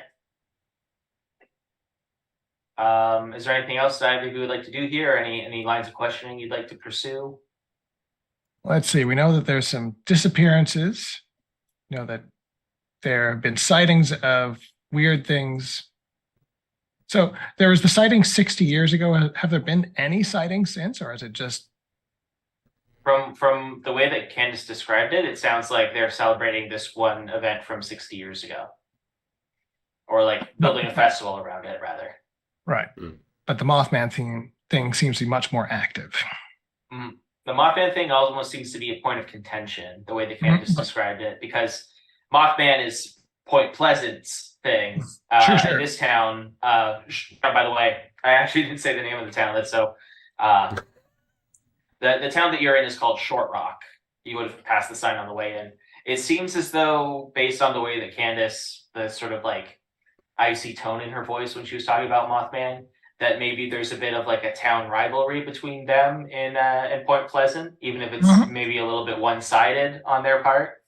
A: Is there anything else that either of you would like to do here? Any lines of questioning you'd like to pursue?
C: Let's see. We know that there's some disappearances. You know that there have been sightings of weird things. So there was the sighting 60 years ago. Have there been any sightings since, or is it just
A: From the way that Candace described it, it sounds like they're celebrating this one event from 60 years ago, or like building a festival around it, rather.
C: Right. But the Mothman thing seems to be much more active.
A: The Mothman thing almost seems to be a point of contention, the way that Candace described it, because Mothman is Point Pleasant's thing.
C: Sure.
A: In this town, by the way, I actually didn't say the name of the town. That's so. The town that you're in is called Short Rock. You would have passed the sign on the way in. It seems as though, based on the way that Candace, the sort of like icy tone in her voice when she was talking about Mothman, that maybe there's a bit of like a town rivalry between them in Point Pleasant, even if it's maybe a little bit one-sided on their part.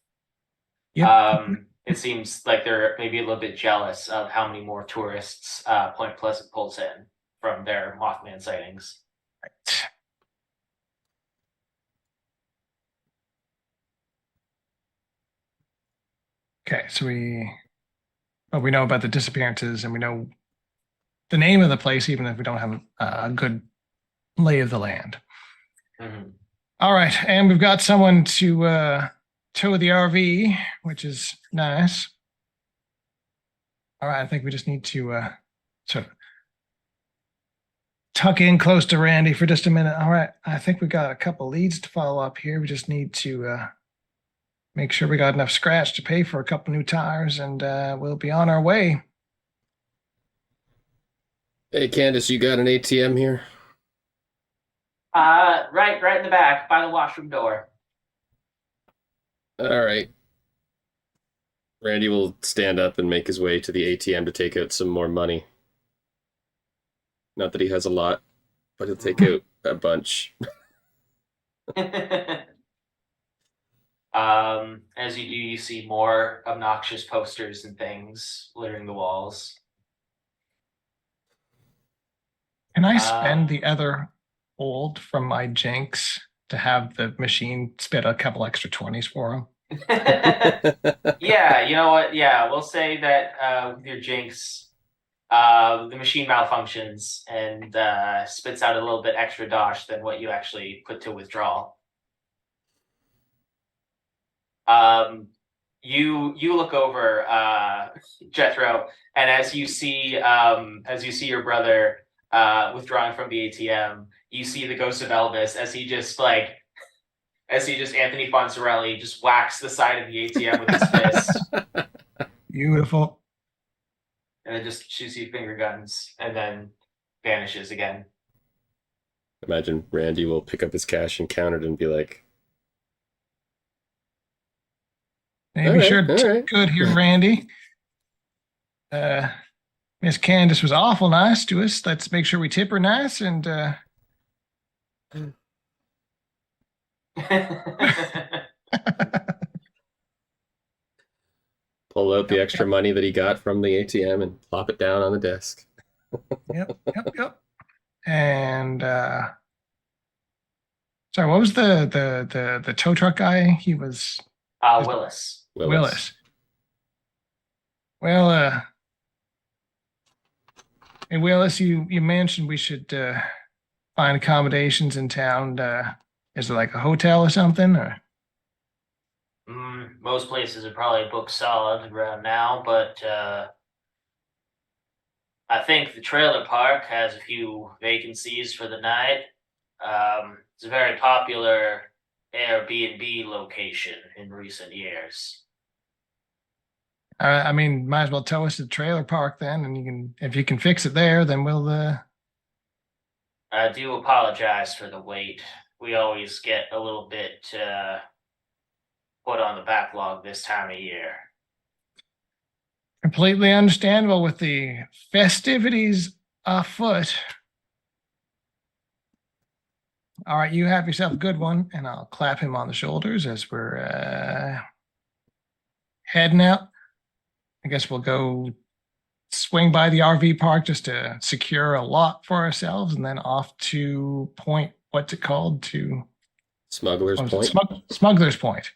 C: Yep.
A: It seems like they're maybe a little bit jealous of how many more tourists Point Pleasant pulls in from their Mothman sightings.
C: Right. Okay, so we know about the disappearances, and we know the name of the place, even if we don't have a good lay of the land. All right, and we've got someone to tow the RV, which is nice. All right, I think we just need to sort of tuck in close to Randy for just a minute. All right, I think we got a couple leads to follow up here. We just need to make sure we got enough scratch to pay for a couple new tires, and we'll be on our way.
B: Hey, Candace, you got an ATM here?
A: Right in the back by the washroom door.
B: All right. Randy will stand up and make his way to the ATM to take out some more money. Not that he has a lot, but he'll take out a bunch.
A: As you do, you see more obnoxious posters and things littering the walls.
C: Can I
A: Uh,
C: spend the other old from my jinx to have the machine spit a couple extra 20s for him?
A: yeah, you know what? Yeah, we'll say that with your jinx, the machine malfunctions and spits out a little bit extra dosh than what you actually put to withdrawal. Um, you look over Jethro, and as you see your brother withdrawing from the ATM, you see the ghost of Elvis as he just Anthony Fonzarelli just whacks the side of the ATM with his fist,
C: Beautiful.
A: and then just shoots you finger guns, and then vanishes again.
B: Imagine Randy will pick up his cash and count it and be like, all
C: Maybe
B: right,
C: sure to
B: all
C: take
B: right.
C: good here, Randy. Uh, Miss Candace was awful nice to us. Let's make sure we tip her nice and
B: Pull out the
C: yep,
B: extra
C: yep,
B: money that he got from the ATM and plop it down on the desk.
C: yep. And sorry, what was the tow truck guy? He was
A: Willis.
B: Willis.
C: Willis. Well, hey Willis, you mentioned we should find accommodations in town. Is it like a hotel or something? Or
A: Most places are probably booked solid around now, but I think the trailer park has a few vacancies for the night. It's a very popular Airbnb location in recent years.
C: I mean, might as well tow us to the trailer park then, and you can if you can fix it there, then we'll
A: I do apologize for the wait. We always get a little bit put on the backlog this time of year.
C: completely understandable with the festivities afoot. All right, you have yourself a good one, and I'll clap him on the shoulders as we're heading out. I guess we'll go swing by the RV park just to secure a lot for ourselves, and then off to point. What's it called? To
B: Smuggler's
C: what was it?
B: Point.
C: Smuggler's Point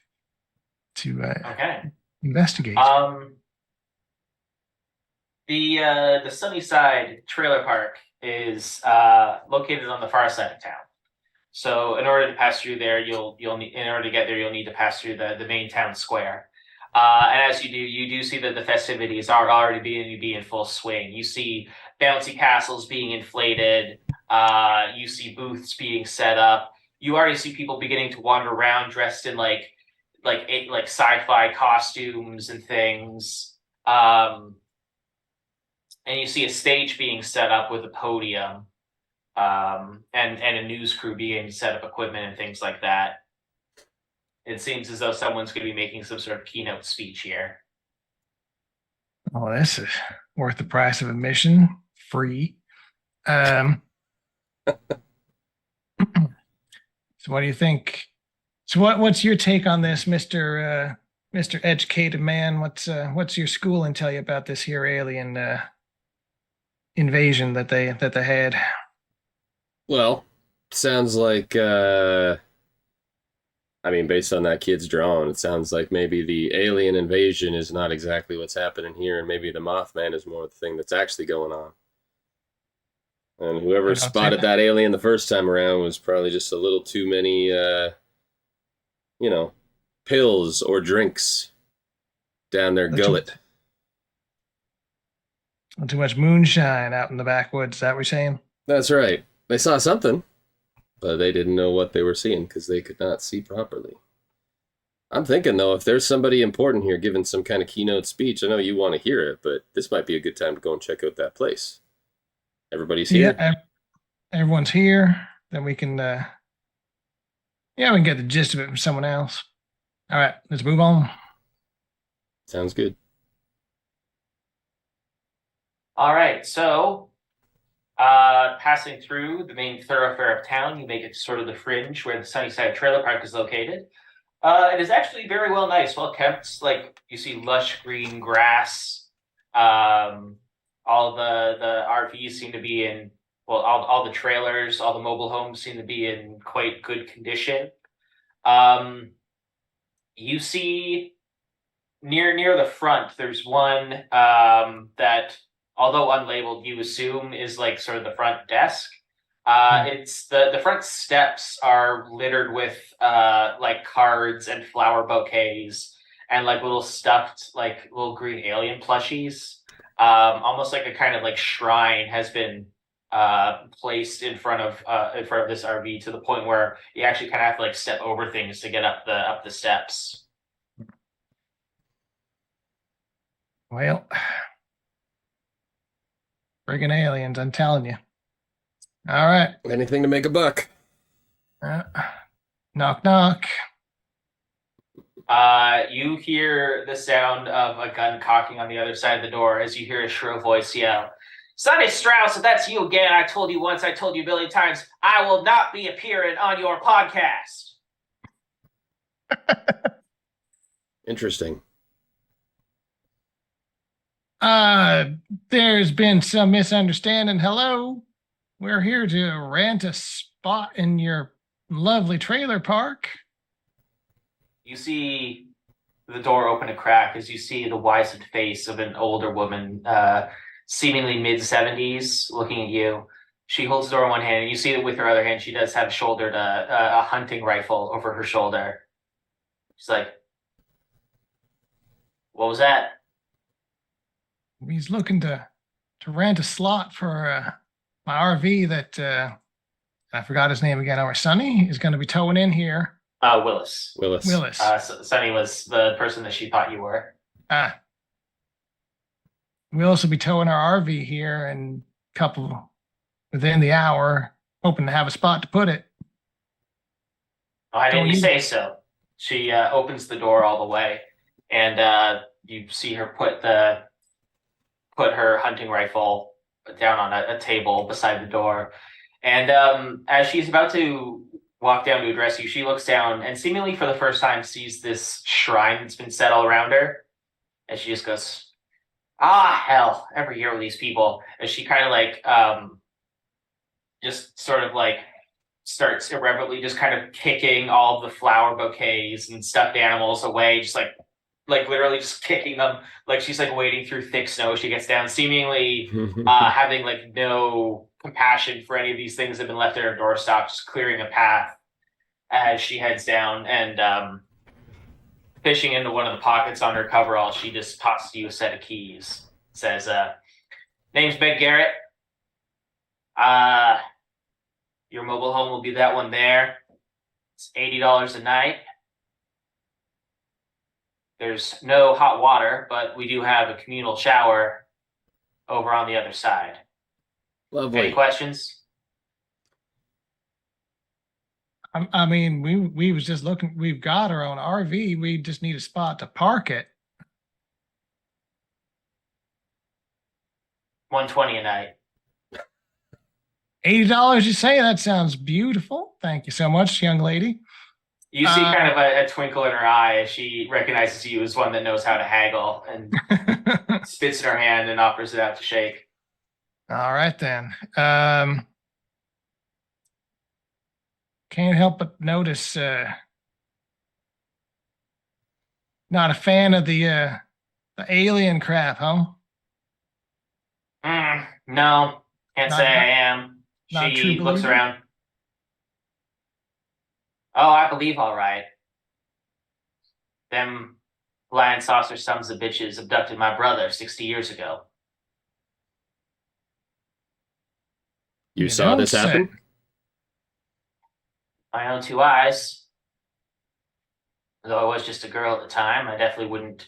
C: to
A: Okay.
C: investigate.
A: The Sunnyside Trailer Park is located on the far side of town. So in order to pass through there, you'll need in order to get there, you'll need to pass through the main town square. And as you do see that the festivities are already beginning to be in full swing. You see bouncy castles being inflated. You see booths being set up. You already see people beginning to wander around dressed in like sci-fi costumes and things. And you see a stage being set up with a podium, and a news crew beginning to set up equipment and things like that. It seems as though someone's going to be making some sort of keynote speech here.
C: Oh, this is worth the price of admission, free. Um, so what do you think? So what's your take on this, Mr. Educated Man? What's your schooling tell you about this here alien invasion that they had?
B: Well, sounds like, I mean, based on that kid's drawing, it sounds like maybe the alien invasion is not exactly what's happening here, and maybe the Mothman is more the thing that's actually going on. And whoever
C: I don't say
B: spotted
C: that.
B: that alien the first time around was probably just a little too many, you know, pills or drinks down their gullet.
C: Too much moonshine out in the backwoods. Is that what you're saying?
B: That's right. They saw something, but they didn't know what they were seeing because they could not see properly. I'm thinking, though, if there's somebody important here giving some kind of keynote speech, I know you want to hear it, but this might be a good time to go and check out that place. Everybody's here?
C: Yeah, everyone's here. Then we can, we can get the gist of it from someone else. All right, let's move on.
B: Sounds good.
A: All right, so passing through the main thoroughfare of town, you make it to sort of the fringe where the Sunnyside Trailer Park is located. It is actually very well kept. Like you see lush green grass. Um, all the RVs seem to be in all the trailers, all the mobile homes seem to be in quite good condition. Um, you see near the front, there's one that, although unlabeled, you assume is like sort of the front desk. It's the front steps are littered with like cards and flower bouquets and like little stuffed like little green alien plushies. Almost like a kind of like shrine has been placed in front of this RV to the point where you actually kind of have to like step over things to get up the steps.
C: Well, friggin' aliens, I'm telling you. All right.
B: Anything to make a buck.
C: Uh, knock, knock.
A: You hear the sound of a gun cocking on the other side of the door as you hear a shrill voice yell, Sonny Strauss, if that's you again, I told you once, I told you a million times, I will not be appearing on your podcast.
B: Interesting.
C: There's been some misunderstanding. Hello. We're here to rent a spot in your lovely trailer park.
A: You see the door open a crack as you see the wizened face of an older woman, seemingly mid-70s, looking at you. She holds the door in one hand, and you see that with her other hand, she does have shouldered a hunting rifle over her shoulder. She's like, what was that?
C: He's looking to rent a slot for my RV that I forgot his name again. Our Sonny is going to be towing in here.
A: Willis.
C: Willis.
A: Sonny was the person that she thought you were.
C: Willis will be towing our RV here and couple within the hour, hoping to have a spot to put it.
A: Why didn't you say so? She opens the door all the way, and you see her put her hunting rifle down on a table beside the door. And as she's about to walk down to address you, she looks down and seemingly for the first time sees this shrine that's been set all around her. And she just goes, hell, every year with these people. And she kind of like just sort of like starts irreverently just kind of kicking all of the flower bouquets and stuffed animals away, just like literally just kicking them. Like she's like wading through thick snow. She gets down, seemingly having like no compassion for any of these things that have been left at her doorstop, just clearing a path as she heads down and fishing into one of the pockets on her coverall. She just tosses you a set of keys. Says, name's Meg Garrett. Your mobile home will be that one there. It's $80 a night. There's no hot water, but we do have a communal shower over on the other side.
B: Lovely.
A: Any questions?
C: I mean, we was just looking. We've got our own RV. We just need a spot to park it.
A: $120 a night.
C: $80, you say? That sounds beautiful. Thank you so much, young lady.
A: You see kind of a twinkle in her eye as she recognizes you as one that knows how to haggle and spits in her hand and offers it out to shake.
C: All right, then. Can't help but notice not a fan of the alien crap, huh?
A: No, can't say I am. She looks around. Oh, I believe all right. Them flying saucer sons of bitches abducted my brother 60 years ago.
B: You saw this happen?
A: My own two eyes. Though I was just a girl at the time, I definitely wouldn't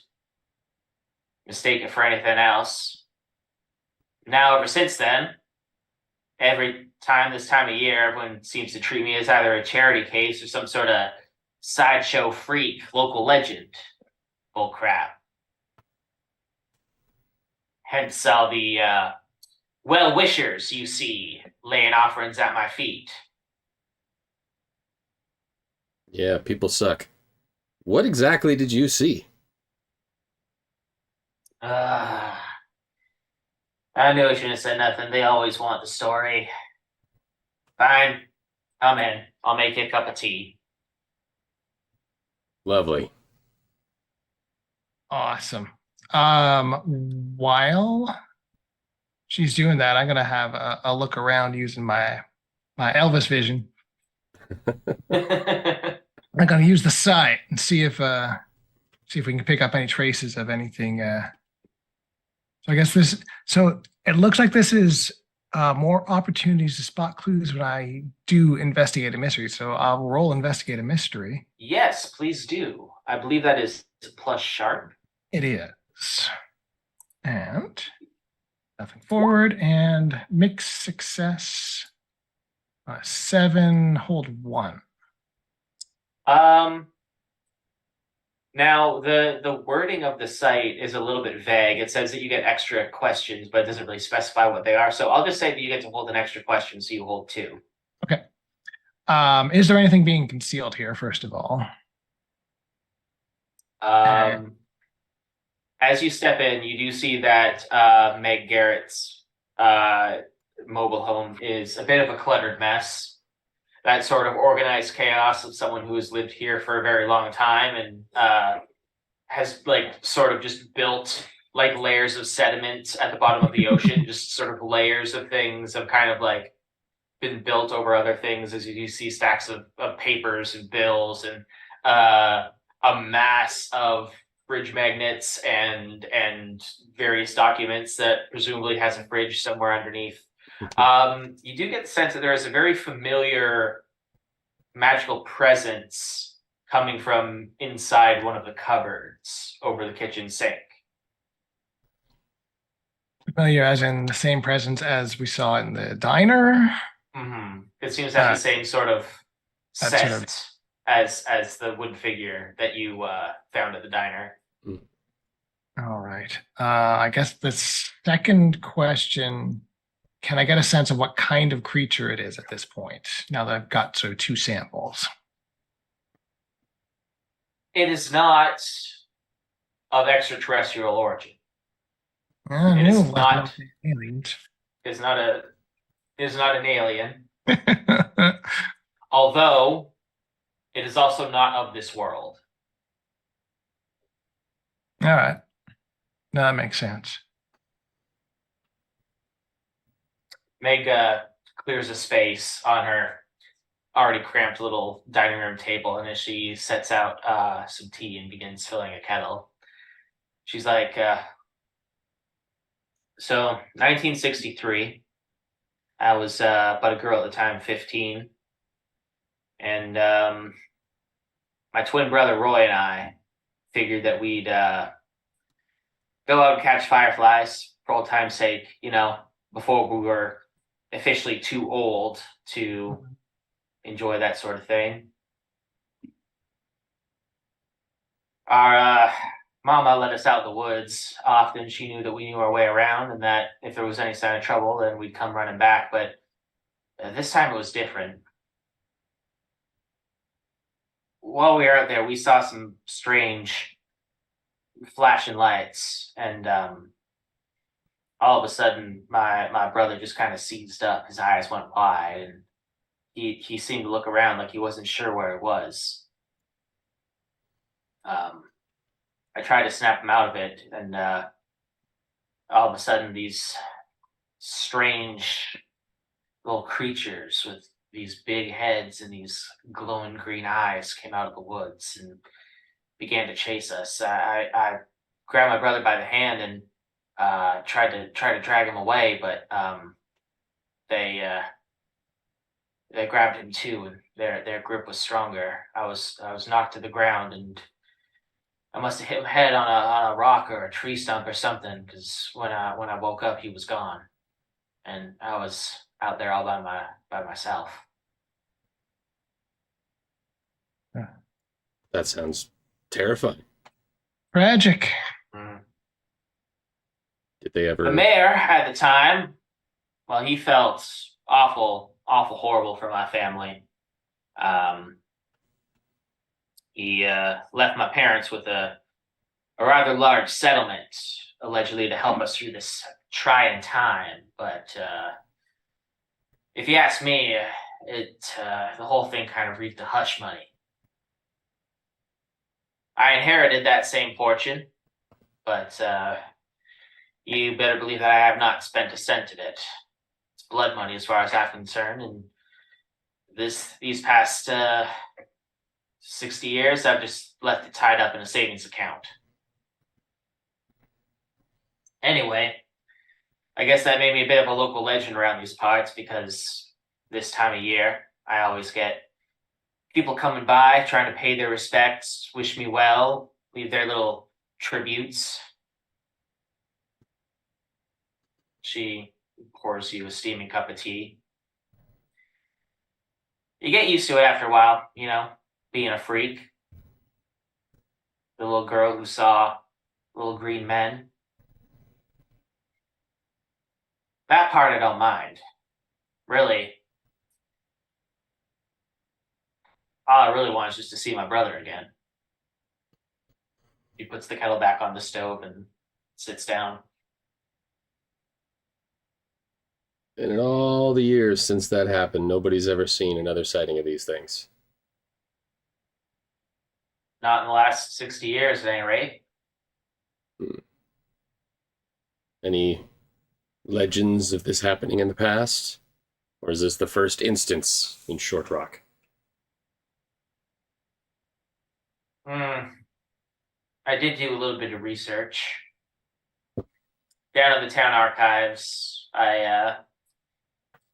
A: mistake it for anything else. Now, ever since then, every time this time of year, everyone seems to treat me as either a charity case or some sort of sideshow freak, local legend. Bull crap. Hence all the well-wishers you see laying offerings at my feet.
B: Yeah, people suck. What exactly did you see?
A: Uh, I knew I shouldn't have said nothing. They always want the story. Fine, come in. I'll make you a cup of tea.
B: Lovely.
C: Awesome. While she's doing that, I'm gonna have a look around using my Elvis vision. I'm gonna use the sight and see if we can pick up any traces of anything. So I guess this. So it looks like this is more opportunities to spot clues when I do investigate a mystery. So I'll roll investigate a mystery.
A: Yes, please do. I believe that is plus sharp.
C: It is, and nothing forward and mixed success. 7, hold 1.
A: Um, Now the wording of the site is a little bit vague. It says that you get extra questions, but it doesn't really specify what they are. So I'll just say that you get to hold an extra question, so you hold 2.
C: Okay. Is there anything being concealed here, first of all?
A: Um, as you step in, you do see that Meg Garrett's mobile home is a bit of a cluttered mess. That sort of organized chaos of someone who has lived here for a very long time and has like sort of just built like layers of sediment at the bottom of the ocean, just sort of layers of things have kind of like been built over other things as you see stacks of papers and bills and a mass of fridge magnets and various documents that presumably has a fridge somewhere underneath. You do get the sense that there is a very familiar magical presence coming from inside one of the cupboards over the kitchen sink.
C: Familiar as in the same presence as we saw in the diner.
A: It seems to have the same sort of
C: That sort of.
A: set as the wood figure that you found at the diner.
C: All right. I guess the second question, can I get a sense of what kind of creature it is at this point? Now that I've got sort of 2 samples.
A: It is not of extraterrestrial origin.
C: It
A: is
C: is
A: not.
C: aliens.
A: Is not a. Is not an alien. Although it is also not of this world.
C: All right. No, that makes sense.
A: Meg clears a space on her already cramped little dining room table, and as she sets out some tea and begins filling a kettle, she's like, so 1963, I was but a girl at the time, 15, and my twin brother Roy and I figured that we'd go out and catch fireflies for old time's sake, before we were officially too old to enjoy that sort of thing. Our mama let us out in the woods often. She knew that we knew our way around and that if there was any sign of trouble, then we'd come running back. But this time it was different. While we were out there, we saw some strange flashing lights, and all of a sudden, my brother just kind of seized up. His eyes went wide, and he seemed to look around like he wasn't sure where it was. I tried to snap him out of it, and all of a sudden, these strange little creatures with these big heads and these glowing green eyes came out of the woods and began to chase us. I grabbed my brother by the hand and tried to drag him away, but they grabbed him too, and their grip was stronger. I was knocked to the ground, and I must have hit my head on a rock or a tree stump or something, because when I woke up, he was gone, and I was out there all by myself.
B: That sounds terrifying.
C: Tragic.
A: Mm.
B: Did they ever?
A: The mayor at the time, well, he felt awful horrible for my family. He left my parents with a rather large settlement, allegedly to help us through this trying time. But if you ask me, the whole thing kind of reeked of hush money. I inherited that same fortune, but you better believe that I have not spent a cent of it. It's blood money as far as I'm concerned, and these past 60 years, I've just left it tied up in a savings account. Anyway, I guess that made me a bit of a local legend around these parts because this time of year, I always get people coming by trying to pay their respects, wish me well, leave their little tributes. She pours you a steaming cup of tea. You get used to it after a while, being a freak. The little girl who saw little green men. That part I don't mind. Really, all I really want is just to see my brother again. He puts the kettle back on the stove and sits down.
B: And in all the years since that happened, nobody's ever seen another sighting of these things.
A: Not in the last 60 years, at any rate.
B: Any legends of this happening in the past? Or is this the first instance in Short Rock?
A: I did do a little bit of research. Down in the town archives, I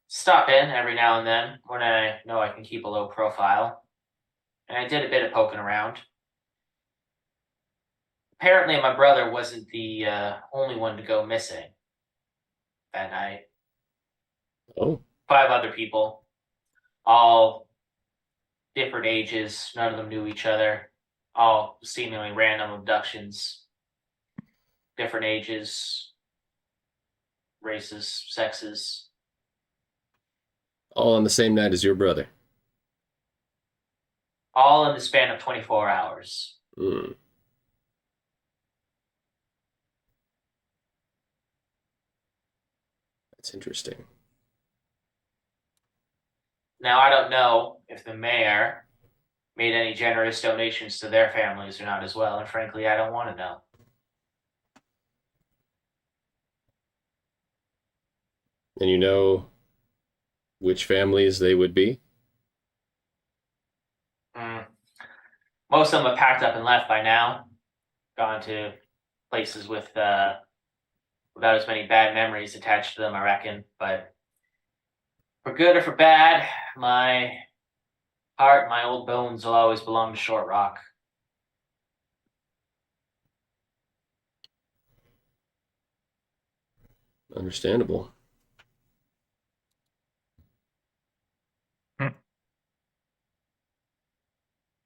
A: stop in every now and then when I know I can keep a low profile. And I did a bit of poking around. Apparently, my brother wasn't the only one to go missing that night.
B: Oh.
A: 5 other people, all different ages. None of them knew each other. All seemingly random abductions. Different ages, races, sexes.
B: All on the same night as your brother.
A: All in the span of 24 hours.
B: That's interesting.
A: Now, I don't know if the mayor made any generous donations to their families or not as well, and frankly, I don't want to know.
B: And you know which families they would be?
A: Most of them have packed up and left by now. Gone to places with without as many bad memories attached to them, I reckon. But for good or for bad, my heart and my old bones will always belong to Short Rock.
B: Understandable.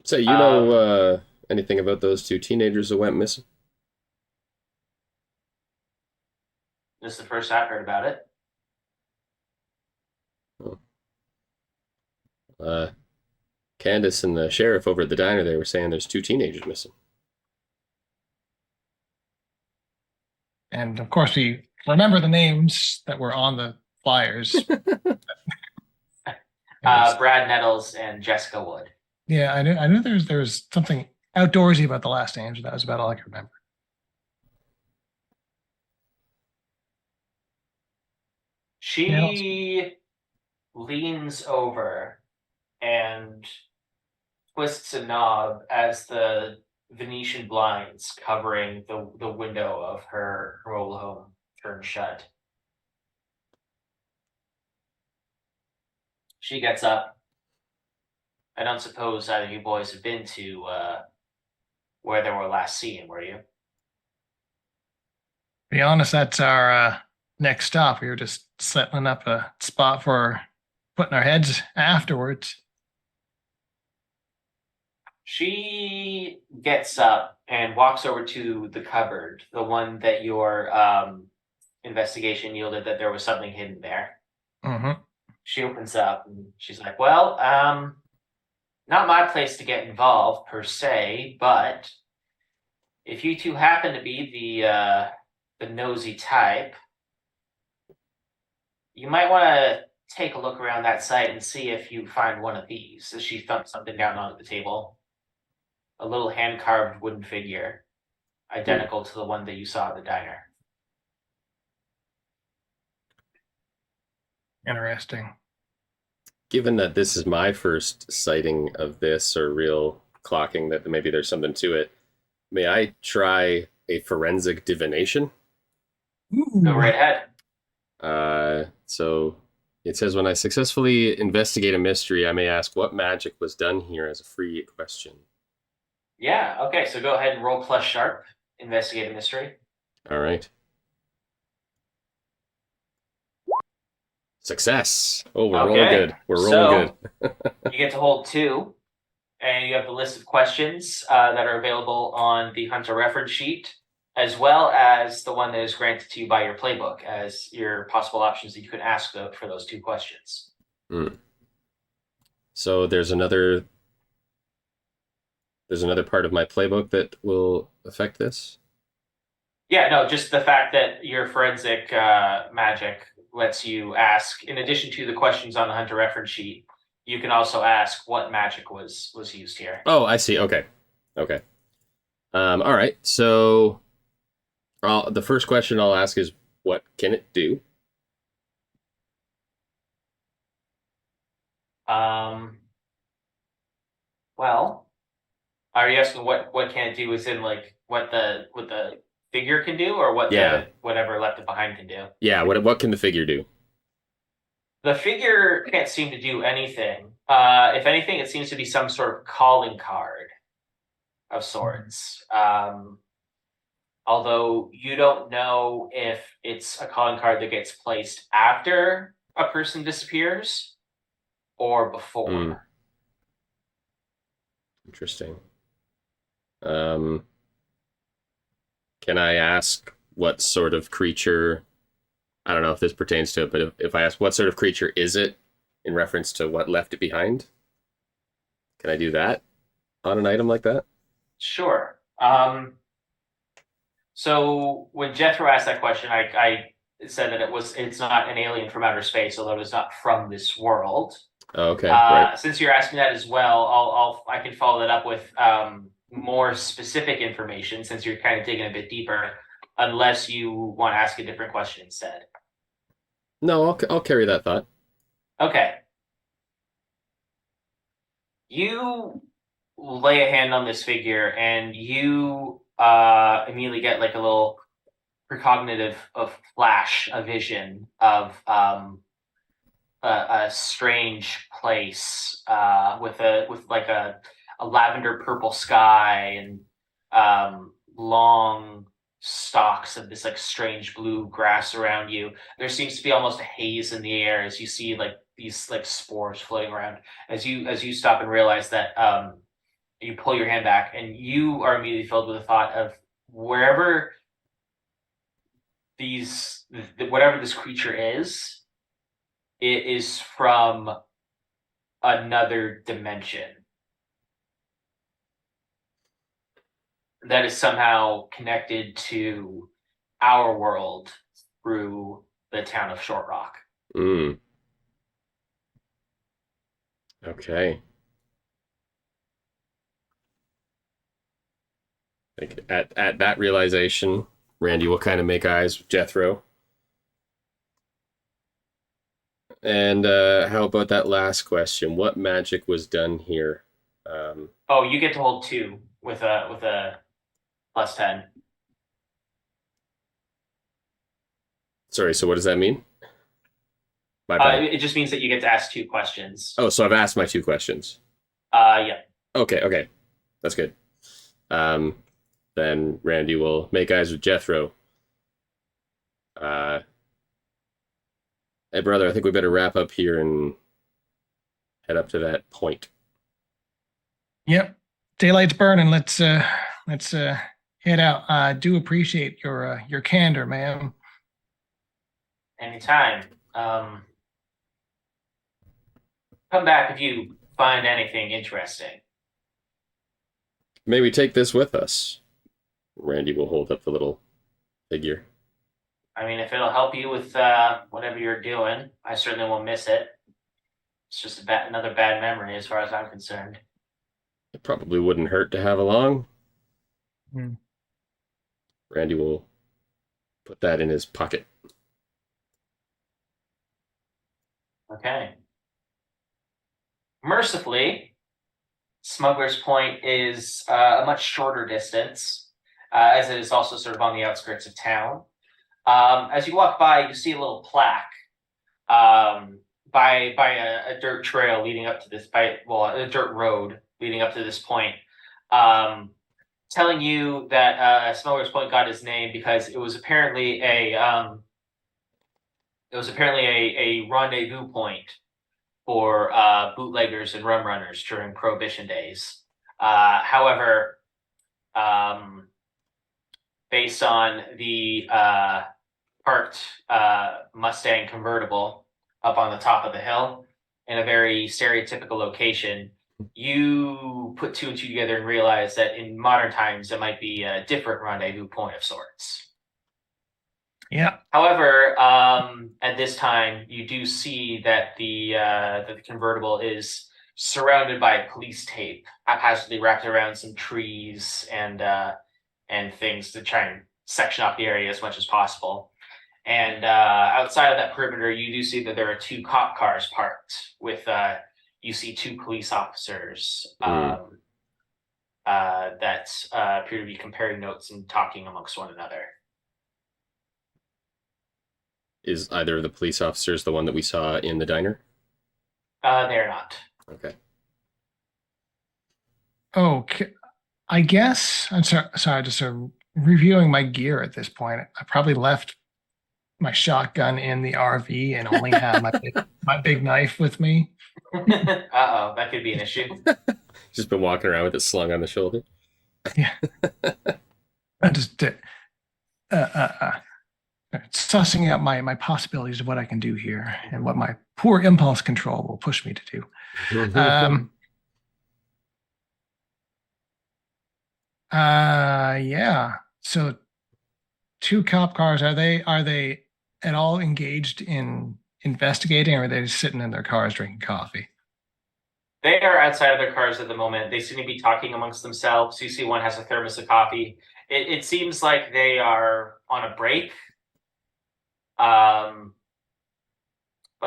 B: So you know anything about those 2 teenagers that went missing?
A: This is the first I've heard about it.
B: Candace and the sheriff over at the diner, they were saying there's 2 teenagers missing.
C: And of course, we remember the names that were on the flyers.
A: Brad Nettles and Jessica Wood.
C: Yeah, I knew there was something outdoorsy about the last names, but that was about all I could remember.
A: She leans over and twists a knob as the Venetian blinds covering the window of her mobile home turn shut. She gets up. I don't suppose either of you boys have been to where they were last seen, were you?
C: To be honest, that's our next stop. We were just settling up a spot for putting our heads afterwards.
A: She gets up and walks over to the cupboard, the one that your investigation yielded that there was something hidden there.
C: Mm-hmm.
A: She opens up and she's like, well, Not my place to get involved per se, but if you two happen to be the nosy type, you might want to take a look around that site and see if you find one of these. As she thumped something down onto the table, a little hand carved wooden figure,
B: Hmm.
A: identical to the one that you saw at the diner.
C: Interesting.
B: Given that this is my first sighting of this or real clocking, that maybe there's something to it, may I try a forensic divination?
A: Go
C: Ooh.
A: right ahead.
B: So it says, when I successfully investigate a mystery, I may ask what magic was done here as a free question.
A: Yeah, okay, so go ahead and roll plus sharp, investigate a mystery.
B: All right. Success. Oh, we're rolling
A: Okay,
B: good. We're rolling good.
A: so you get to hold two, and you have the list of questions that are available on the Hunter reference sheet, as well as the one that is granted to you by your playbook as your possible options that you can ask for those two questions.
B: Mm. So there's another part of my playbook that will affect this.
A: Yeah, no, just the fact that your forensic magic lets you ask, in addition to the questions on the Hunter reference sheet, you can also ask what magic was used here.
B: Oh, I see. Okay. Okay. All right. So the first question I'll ask is, what can it do?
A: Um, well, are you asking what can it do? Is in like what the figure can do, or what
B: Yeah.
A: the whatever left it behind can do?
B: Yeah. What can the figure do?
A: The figure can't seem to do anything. If anything, it seems to be some sort of calling card of sorts. Although you don't know if it's a calling card that gets placed after a person disappears or
B: Hmm.
A: before.
B: Interesting. Um, can I ask what sort of creature? I don't know if this pertains to it, but if I ask what sort of creature is it in reference to what left it behind, can I do that on an item like that?
A: Sure. So when Jethro asked that question, I said that it's not an alien from outer space, although it's not from this world.
B: Oh, okay, right.
A: Since you're asking that as well, I can follow that up with more specific information since you're kind of digging a bit deeper, unless you want to ask a different question instead.
B: No, I'll carry that thought.
A: Okay, you lay a hand on this figure, and you immediately get like a little precognitive of flash, a vision of a strange place with like a lavender purple sky and long stalks of this like strange blue grass around you. There seems to be almost a haze in the air as you see like these like spores floating around. As you stop and realize that you pull your hand back and you are immediately filled with the thought of wherever these whatever this creature is, it is from another dimension that is somehow connected to our world through the town of Short Rock.
B: Mm, okay. Like at that realization, Randy will kind of make eyes with Jethro. And how about that last question? What magic was done here?
A: Oh, you get to hold two with a plus 10.
B: Sorry, so what does that mean? My bad.
A: It just means that you get to ask two questions.
B: Oh, so I've asked my two questions.
A: Yeah.
B: Okay, okay. That's good. Um, then Randy will make eyes with Jethro. Uh, hey, brother, I think we better wrap up here and head up to that point.
C: Yep. Daylight's burning. Let's head out. I do appreciate your candor, ma'am.
A: Anytime. Come back if you find anything interesting.
B: May we take this with us? Randy will hold up the little figure.
A: I mean, if it'll help you with whatever you're doing, I certainly won't miss it. It's just another bad memory as far as I'm concerned.
B: It probably wouldn't hurt to have along.
C: Hmm.
B: Randy will put that in his pocket.
A: Okay. Mercifully, Smuggler's Point is a much shorter distance, as it is also sort of on the outskirts of town. As you walk by, you see a little plaque by a dirt trail leading up to this, a dirt road leading up to this point, telling you that Smuggler's Point got its name because it was apparently a rendezvous point for bootleggers and rum runners during Prohibition days. However, based on the parked Mustang convertible up on the top of the hill in a very stereotypical location, you put two and two together and realize that in modern times it might be a different rendezvous point of sorts.
C: Yeah.
A: However, at this time, you do see that the convertible is surrounded by police tape, haphazardly wrapped around some trees and things to try and section off the area as much as possible. And outside of that perimeter, you do see that there are two cop cars parked with you see two police officers that appear to be comparing notes and talking amongst one another.
B: Is either of the police officers the one that we saw in the diner?
A: They're not.
B: Okay.
C: Okay. I guess I'm sorry, just reviewing my gear at this point. I probably left my shotgun in the RV and only have my big knife with me.
A: Uh-oh, that could be an issue.
B: Just been walking around with it slung on the shoulder.
C: Yeah. I just sussing out my possibilities of what I can do here and what my poor impulse control will push me to do. Yeah. So two cop cars, are they at all engaged in investigating, or are they just sitting in their cars drinking coffee?
A: They are outside of their cars at the moment. They seem to be talking amongst themselves. You see one has a thermos of coffee. It seems like they are on a break. But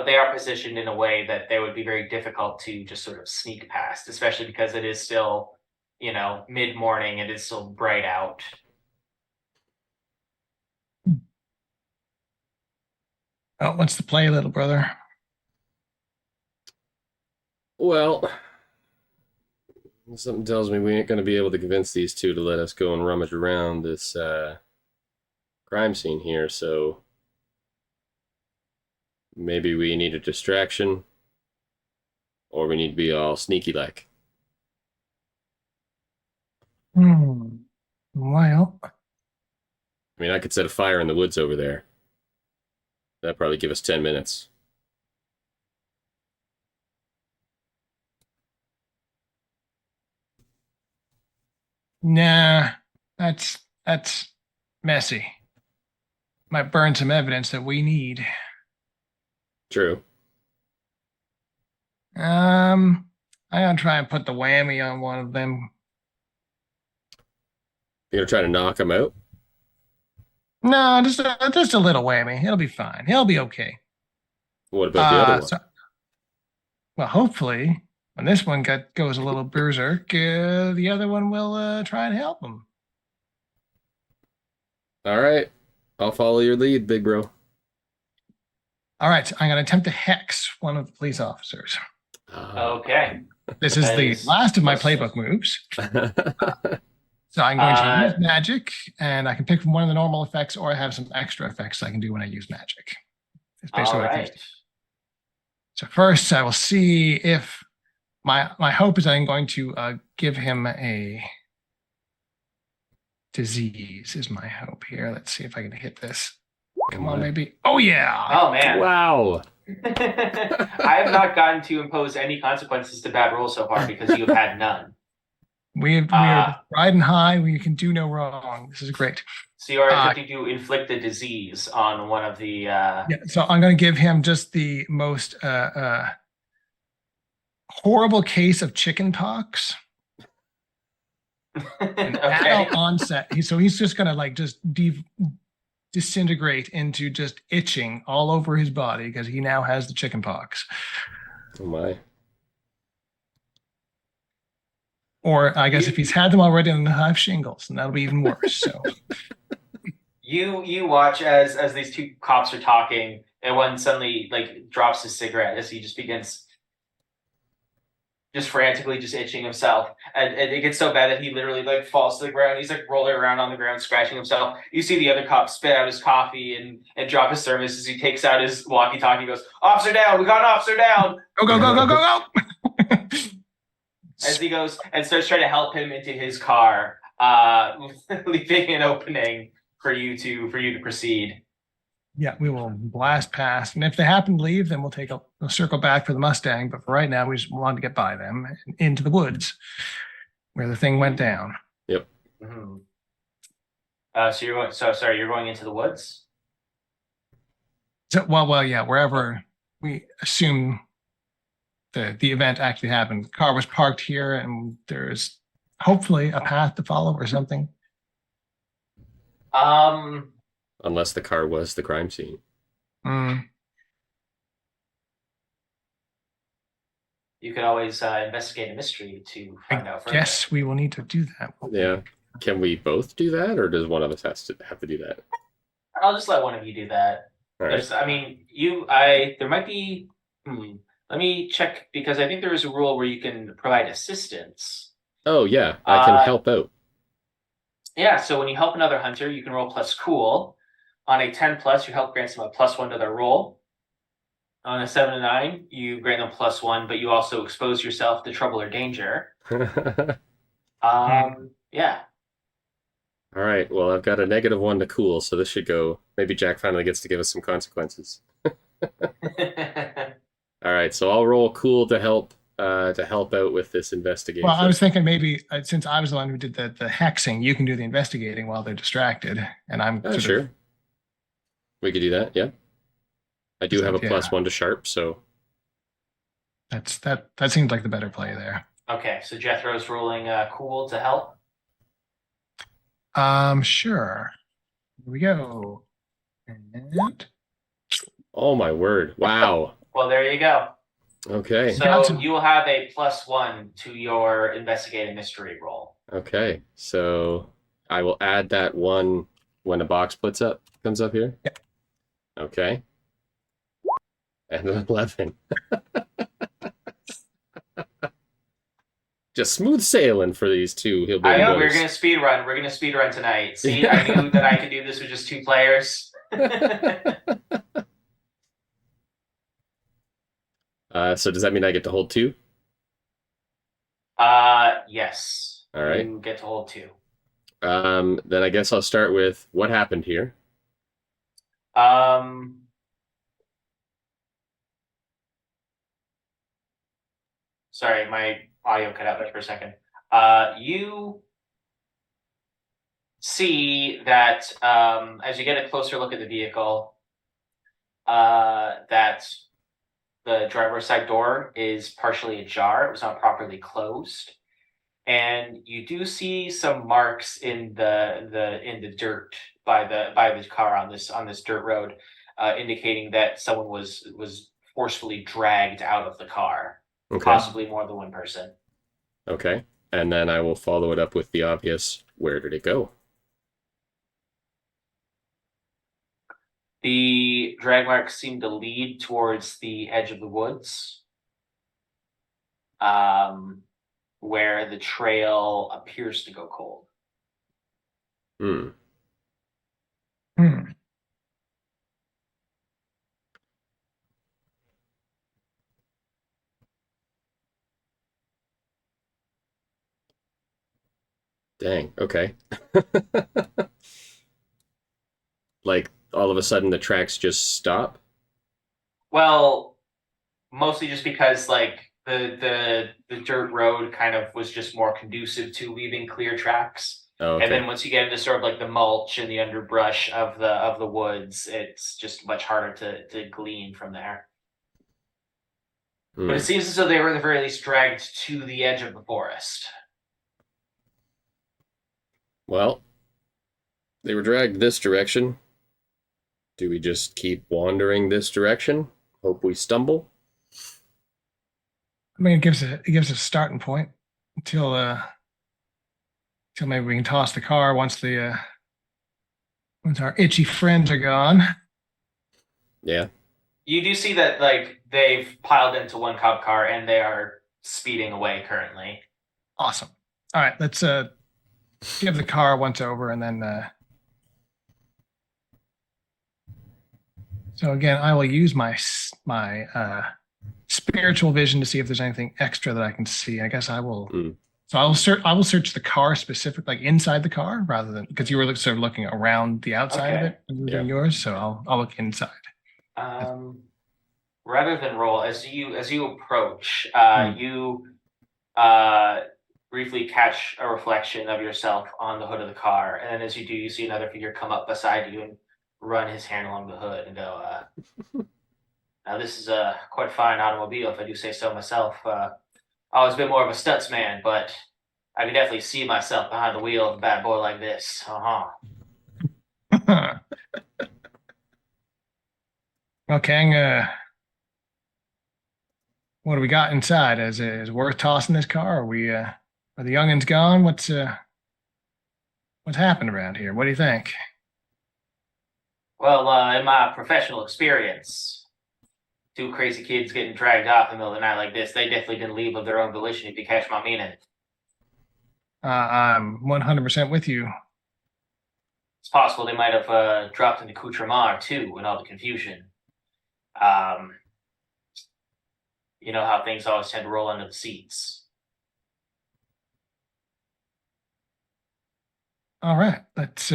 A: they are positioned in a way that they would be very difficult to just sort of sneak past, especially because it is still, mid-morning and it's still bright out.
C: Oh, what's the play, little brother?
B: Well, something tells me we ain't going to be able to convince these two to let us go and rummage around this crime scene here, so maybe we need a distraction, or we need to be all sneaky-like.
C: Well,
B: I mean, I could set a fire in the woods over there. That'd probably give us 10 minutes.
C: nah, that's messy. Might burn some evidence that we need.
B: True.
C: I'm gonna try and put the whammy on one of them.
B: You're going to try to knock him out?
C: No, just a little whammy. It'll be fine. He'll be okay.
B: What about the other one?
C: Well, hopefully, when this one goes a little berserk, the other one will try and help him.
B: All right. I'll follow your lead, big bro.
C: All right, I'm going to attempt to hex one of the police officers.
A: Okay.
C: This is the last of my playbook moves. So I'm going to use magic, and I can pick from one of the normal effects, or I have some extra effects I can do when I use magic. It's basically
A: All
C: what I
A: right.
C: can do. So first, I will see if my hope is I'm going to give him a disease. Is my hope here? Let's see if I can hit this. Come on, baby. Oh yeah!
A: Oh man!
B: Wow.
A: I have not gotten to impose any consequences to bad rolls so far because you have had none.
C: We are
A: Uh,
C: just riding high. We can do no wrong. This is great.
A: so you are
C: Uh,
A: attempting to inflict a disease on one of the.
C: yeah. So I'm going to give him just the most horrible case of chicken pox, an
A: Okay.
C: adult onset. So he's just going to like just disintegrate into just itching all over his body because he now has the chicken pox.
B: Oh my.
C: Or I guess if
A: You
C: he's had them already, then he'll have shingles, and that'll be even worse. So
A: you watch as these two cops are talking, and one suddenly like drops his cigarette as he just begins just frantically just itching himself, and it gets so bad that he literally like falls to the ground. He's like rolling around on the ground, scratching himself. You see the other cop spit out his coffee and drop his thermos as he takes out his walkie-talkie. And goes, "Officer down! We got an officer down!"
C: go go go go go go.
A: As he goes and starts trying to help him into his car, leaving an opening for you to proceed.
C: Yeah, we will blast past, and if they happen to leave, then we'll take a circle back for the Mustang. But for right now, we just want to get by them into the woods where the thing went down.
B: Yep.
A: Mm-hmm. So you're going. So sorry, you're going into the woods.
C: So, yeah, wherever we assume the event actually happened. The car was parked here, and there's hopefully a path to follow or something.
A: Um,
B: Unless the car was the crime scene.
C: Mm,
A: you could always investigate a mystery to
C: I
A: find out further.
C: guess we will need to do that.
B: Yeah. Can we both do that, or does one of us have to do that?
A: I'll just let one of you do that.
B: All right.
A: I mean, there might be. Let me check because I think there is a rule where you can provide assistance.
B: Oh yeah, I can
A: Uh,
B: help out.
A: yeah. So when you help another hunter, you can roll plus cool. On a 10 plus, your help grants them a plus 1 to their roll. On a 7 to 9, you grant them +1, but you also expose yourself to trouble or danger. Yeah.
B: All right. Well, I've got a -1 to cool, so this should go. Maybe Jack finally gets to give us some consequences. All right. So I'll roll cool to help out with this investigation.
C: Well, I was thinking maybe since I was the one who did the hexing, you can do the investigating while they're distracted, and I'm
B: Sure. We could do that. Yeah. I do have a
C: yeah.
B: +1 to sharp, so
C: That seems like the better play there.
A: Okay, so Jethro's rolling cool to help.
C: Sure. Here we go. And
B: oh my word! Wow.
A: Well, there you go.
B: Okay.
A: So you will have a +1 to your investigating mystery roll.
B: Okay. So I will add that one when a box comes up here.
C: Yep.
B: Okay. And an 11. Just smooth sailing for these two hillbilly
A: I know
B: boys.
A: we're gonna speed run. We're gonna speed run tonight. See, I knew that I could do this with just 2 players.
B: So does that mean I get to hold 2?
A: Yes.
B: All right.
A: You get to hold 2.
B: Then I guess I'll start with what happened here.
A: Sorry, my audio cut out there for a second. You see that as you get a closer look at the vehicle, that the driver's side door is partially ajar. It was not properly closed, and you do see some marks in the dirt by the car on this dirt road, indicating that someone was forcefully dragged out of the car,
B: Okay.
A: possibly more than one person.
B: Okay. And then I will follow it up with the obvious, where did it go?
A: The drag marks seem to lead towards the edge of the woods, where the trail appears to go cold.
B: Hmm. Dang. Okay. Like all of a sudden the tracks just stop.
A: Well, mostly just because like the dirt road kind of was just more conducive to leaving clear tracks.
B: Oh,
A: And
B: okay.
A: then once you get into sort of like the mulch and the underbrush of the woods, it's just much harder to glean from there. But it
B: Hmm.
A: seems as though they were at the very least dragged to the edge of the forest.
B: Well, they were dragged this direction. Do we just keep wandering this direction? Hope we stumble?
C: I mean, it gives a starting point until maybe we can toss the car once our itchy friends are gone.
B: Yeah.
A: You do see that like they've piled into one cop car and they are speeding away currently.
C: Awesome. All right, let's give the car once over, and then so again, I will use my spiritual vision to see if there's anything extra that I can see. I guess I will.
B: Hmm.
C: So I will search the car specific, like inside the car, rather than because you were sort of looking around the outside of
A: Okay.
C: it when you were
B: Yeah.
C: doing yours. So I'll look inside.
A: Um, rather than roll, as you approach,
C: Hmm.
A: you uh, briefly catch a reflection of yourself on the hood of the car, and then as you do, you see another figure come up beside you and run his hand along the hood and go, "Now this is a quite fine automobile, if I do say so myself. Always been more of a stunts man, but I can definitely see myself behind the wheel of a bad boy like this. Uh huh."
C: Well, Kang, what do we got inside? Is it worth tossing this car? Are the youngins gone? What's happened around here? What do you think?
A: Well, in my professional experience, two crazy kids getting dragged off in the middle of the night like this, they definitely didn't leave of their own volition, if you catch my meaning.
C: I'm 100% with you.
A: It's possible they might have dropped into Coutramar too in all the confusion. Um, you know how things always tend to roll under the seats.
C: All right, let's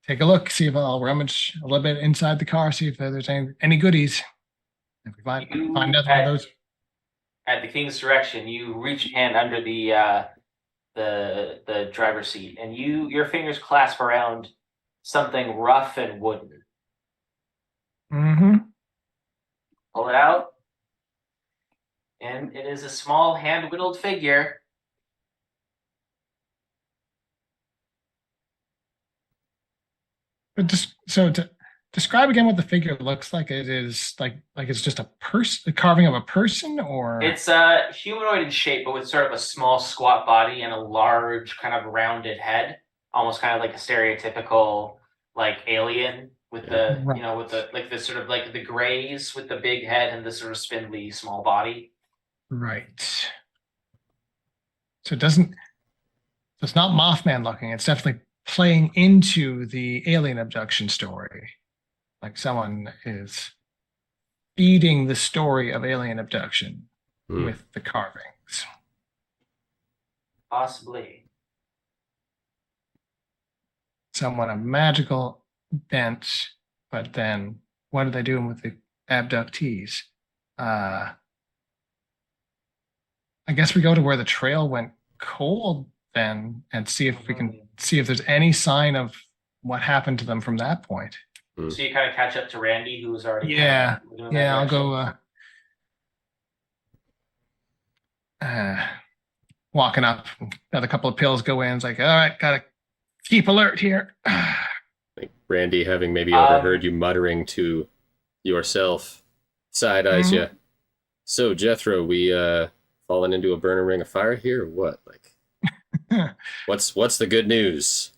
C: take a look. See if I'll rummage a little bit inside the car. See if there's any goodies. If we find
A: You
C: another one of those.
A: at the king's direction, you reach a hand under the driver's seat, and your fingers clasp around something rough and wooden.
C: Mm-hmm.
A: Pull it out, and it is a small hand whittled figure.
C: But just so to describe again what the figure looks like. It is like it's just a person, a carving of a person, or
A: It's humanoid in shape, but with sort of a small, squat body and a large, kind of rounded head, almost kind of like a stereotypical like alien with
B: Yeah.
A: the
C: right,
A: with the like the sort of like the grays with the big head and the sort of spindly small body.
C: right. So it doesn't. So it's not Mothman looking. It's definitely playing into the alien abduction story. Like someone is feeding the story of alien abduction
B: Hmm.
C: with the carvings.
A: Possibly.
C: Someone of magical bent, but then what are they doing with the abductees? Uh, I guess we go to where the trail went cold then and see if we can see if there's any sign of what happened to them from that point.
B: Hmm.
A: So you kind of catch up to Randy, who was already kind of
C: Yeah,
A: moving in that
C: yeah, I'll
A: direction.
C: go walking up, got a couple of pills go in. It's like, all right, gotta keep alert here.
B: Like Randy, having maybe overheard
A: Um,
B: you muttering to yourself, side eyes
C: Mhm.
B: you. So Jethro, we fallen into a burning ring of fire here, or what? Like, what's the good news?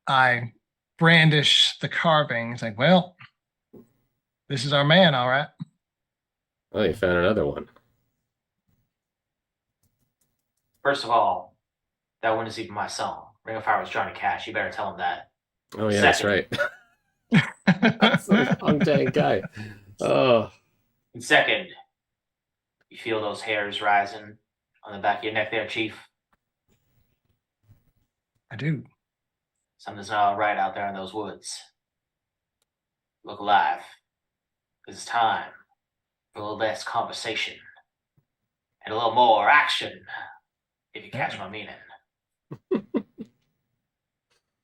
C: I brandish the carving. It's like, well, this is our man, all right.
B: Oh, you found another one.
A: first of all, that one is even my son. Ring of Fire was trying to catch. You better tell him that.
B: Oh yeah, that's
A: Second,
B: right. That's the wrong dang guy. Oh,
A: and second, you feel those hairs rising on the back of your neck there, Chief.
C: I do.
A: Something's not all right out there in those woods. Look alive. It's time for a little less conversation and a little more action, if you catch my meaning.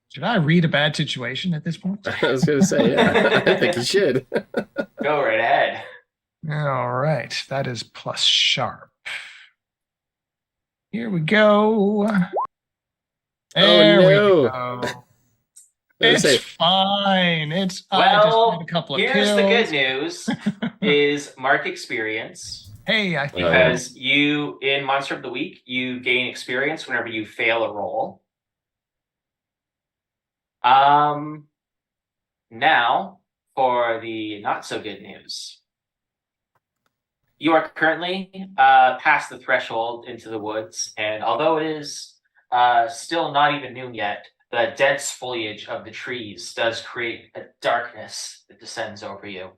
C: Should I read a bad situation at this point?
B: I was going to say, yeah, I think you should.
A: Go right ahead.
C: All right, that is plus sharp. Here we go. There we go. It's fine. It's I just made a couple of
A: here's
C: kills.
A: the good news: is mark experience.
C: Hey, I
A: because you in Monster of the Week you gain experience whenever you fail a roll. Now for the not so good news. You are currently past the threshold into the woods, and although it is still not even noon yet, the dense foliage of the trees does create a darkness that descends over you.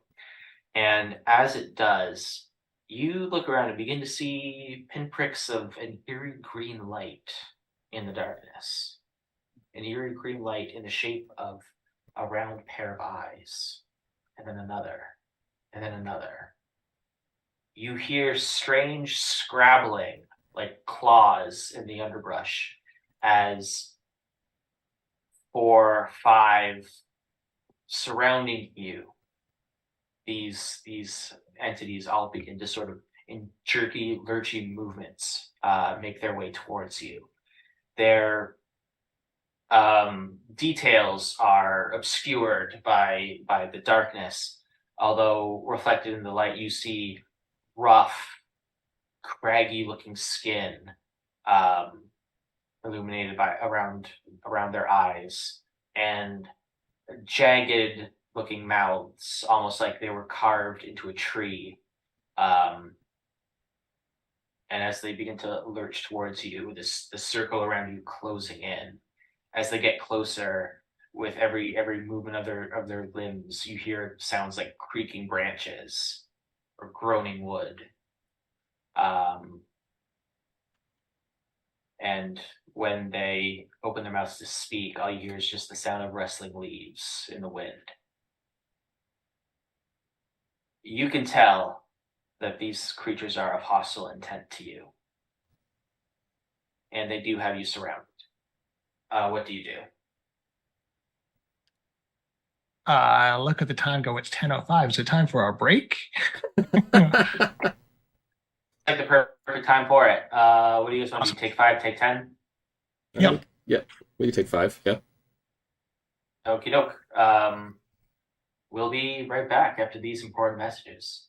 A: And as it does, you look around and begin to see pinpricks of an eerie green light in the darkness. An eerie green light in the shape of a round pair of eyes, and then another, and then another. You hear strange scrabbling, like claws in the underbrush, as 4 or 5 surrounding you, these entities all begin to sort of in jerky, lurching movements make their way towards you. Their details are obscured by the darkness, although reflected in the light you see rough, craggy-looking skin, illuminated by around their eyes, and jagged-looking mouths, almost like they were carved into a tree. And as they begin to lurch towards you, the circle around you closing in. As they get closer, with every movement of their limbs, you hear sounds like creaking branches or groaning wood. And when they open their mouths to speak, all you hear is just the sound of rustling leaves in the wind. You can tell that these creatures are of hostile intent to you. And they do have you surrounded. What do you do?
C: Look at the time, go, it's 10:05. Is it time for our break?
A: Like the perfect time for it. What do you guys want to do? Take 5, take 10?
C: Yep.
B: Yep. We can take 5, yeah.
A: Okie doke. We'll be right back after these important messages.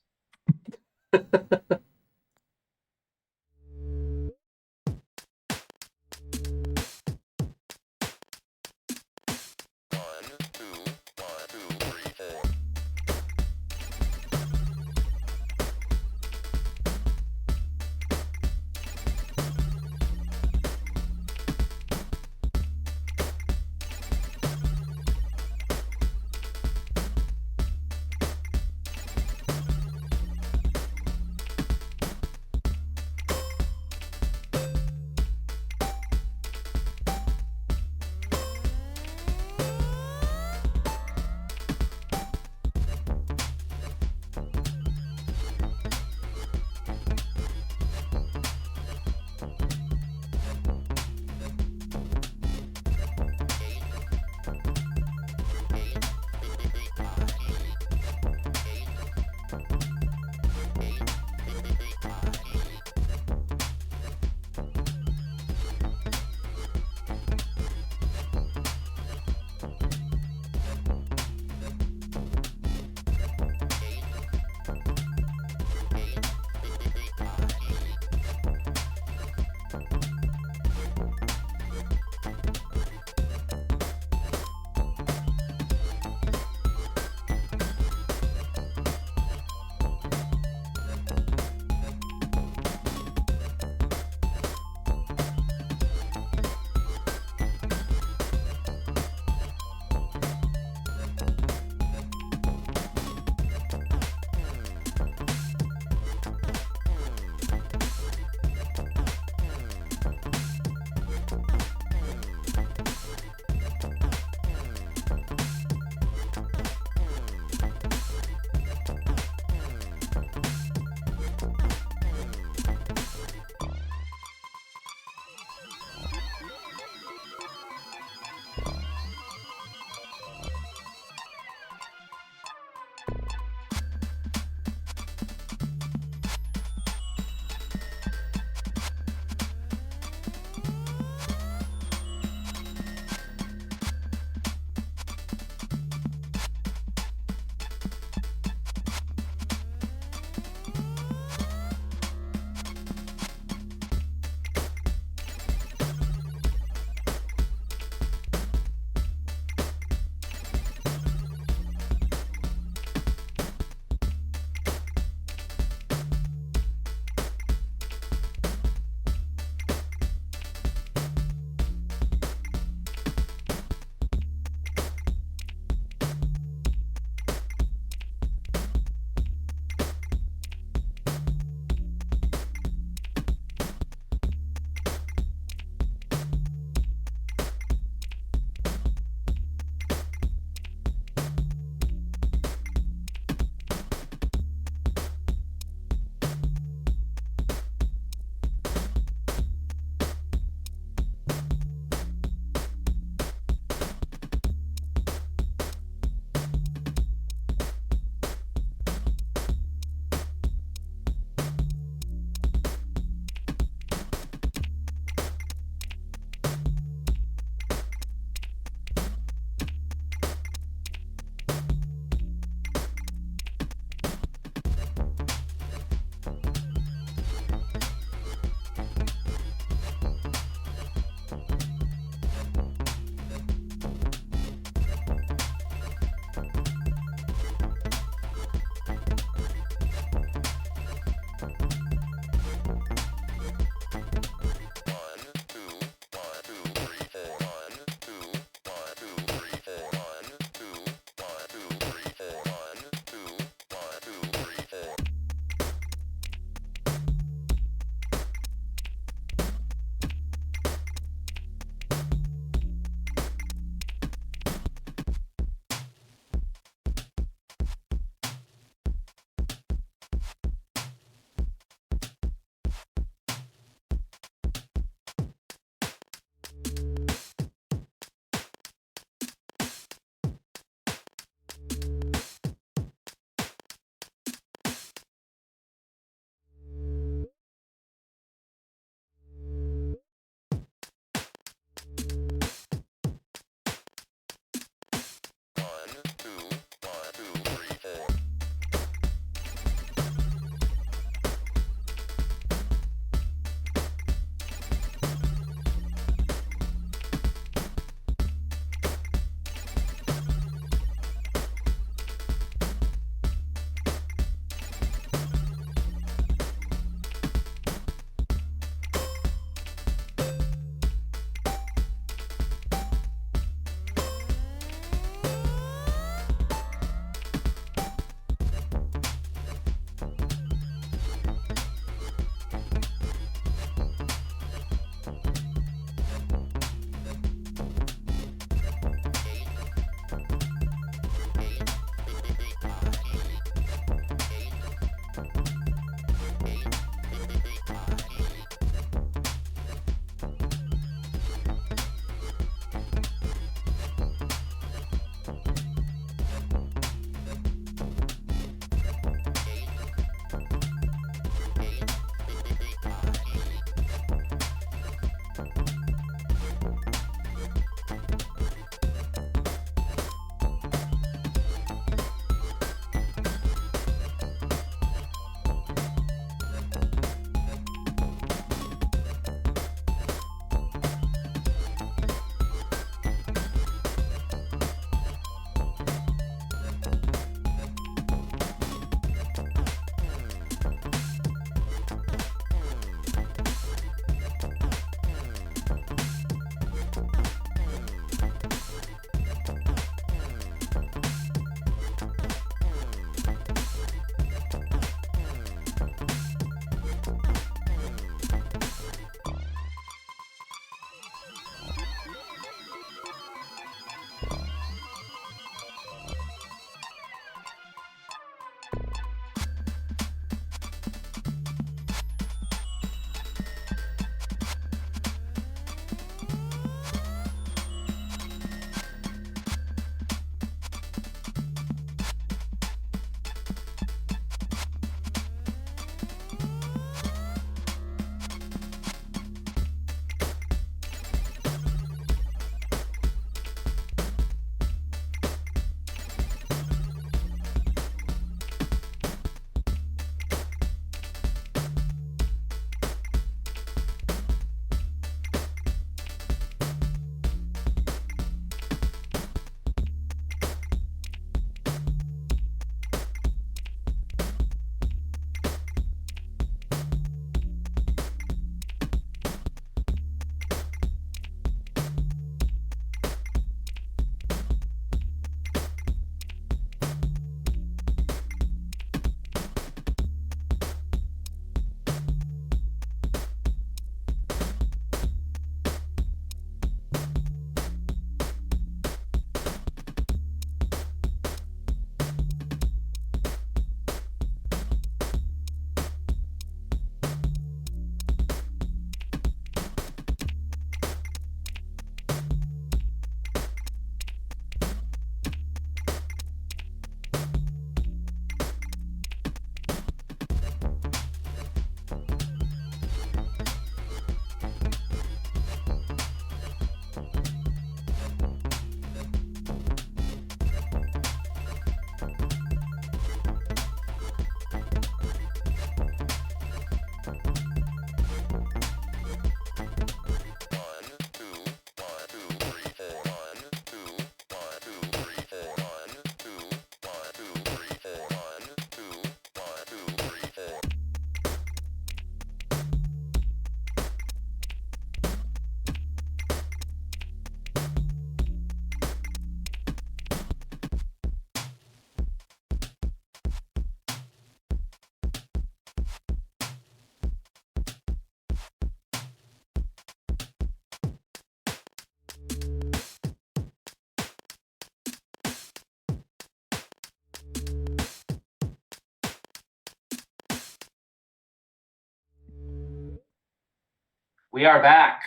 A: We are back.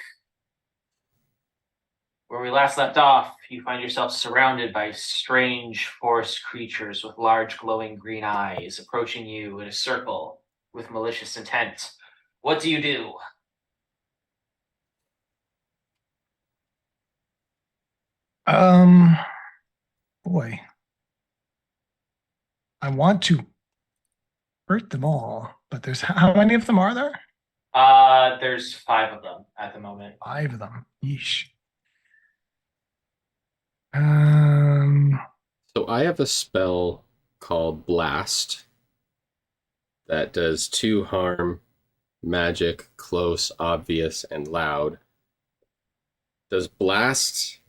A: Where we last left off, you find yourself surrounded by strange forest creatures with large glowing green eyes approaching you in a circle with malicious intent. What do you do?
C: Um, boy, I want to hurt them all, but there's how many of them are there?
A: There's 5 of them at the moment.
C: 5 of them. Yeesh. Um,
B: So I have a spell called Blast that does 2 harm, magic, close, obvious, and loud. Does Blast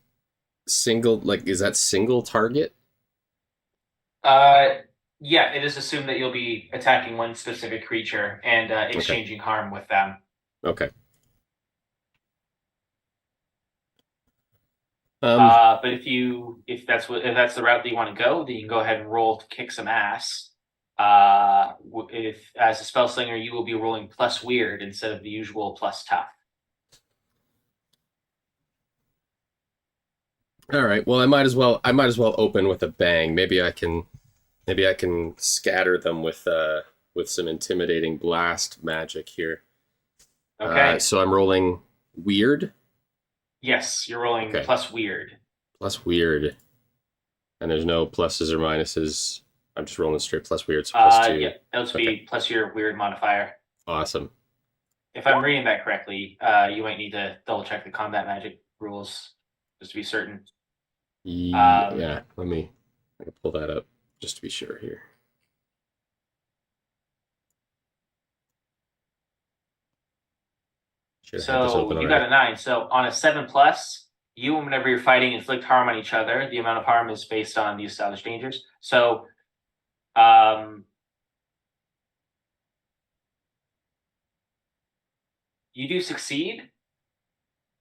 B: single, like, is that single target?
A: Uh, yeah, it is assumed that you'll be attacking one specific creature and
B: Okay.
A: exchanging harm with them.
B: Okay.
A: But if that's the route that you want to go, then you can go ahead and roll to kick some ass. If as a spell slinger, you will be rolling plus weird instead of the usual plus tough.
B: All right. Well, I might as well open with a bang. Maybe I can scatter them with some intimidating blast magic here.
A: Okay.
B: So I'm rolling weird.
A: Yes, you're rolling
B: Okay.
A: plus weird.
B: Plus weird. And there's no pluses or minuses. I'm just rolling straight plus weird, so plus 2.
A: Yeah, that'll just be plus your weird modifier.
B: Awesome.
A: If I'm reading that correctly, you might need to double check the combat magic rules just to be certain.
B: Yeah, I can pull that up just to be sure here. Should have had this
A: So
B: open
A: you
B: already.
A: got a 9. So on a 7+, you, whenever you're fighting, inflict harm on each other. The amount of harm is based on the established dangers. So, you do succeed.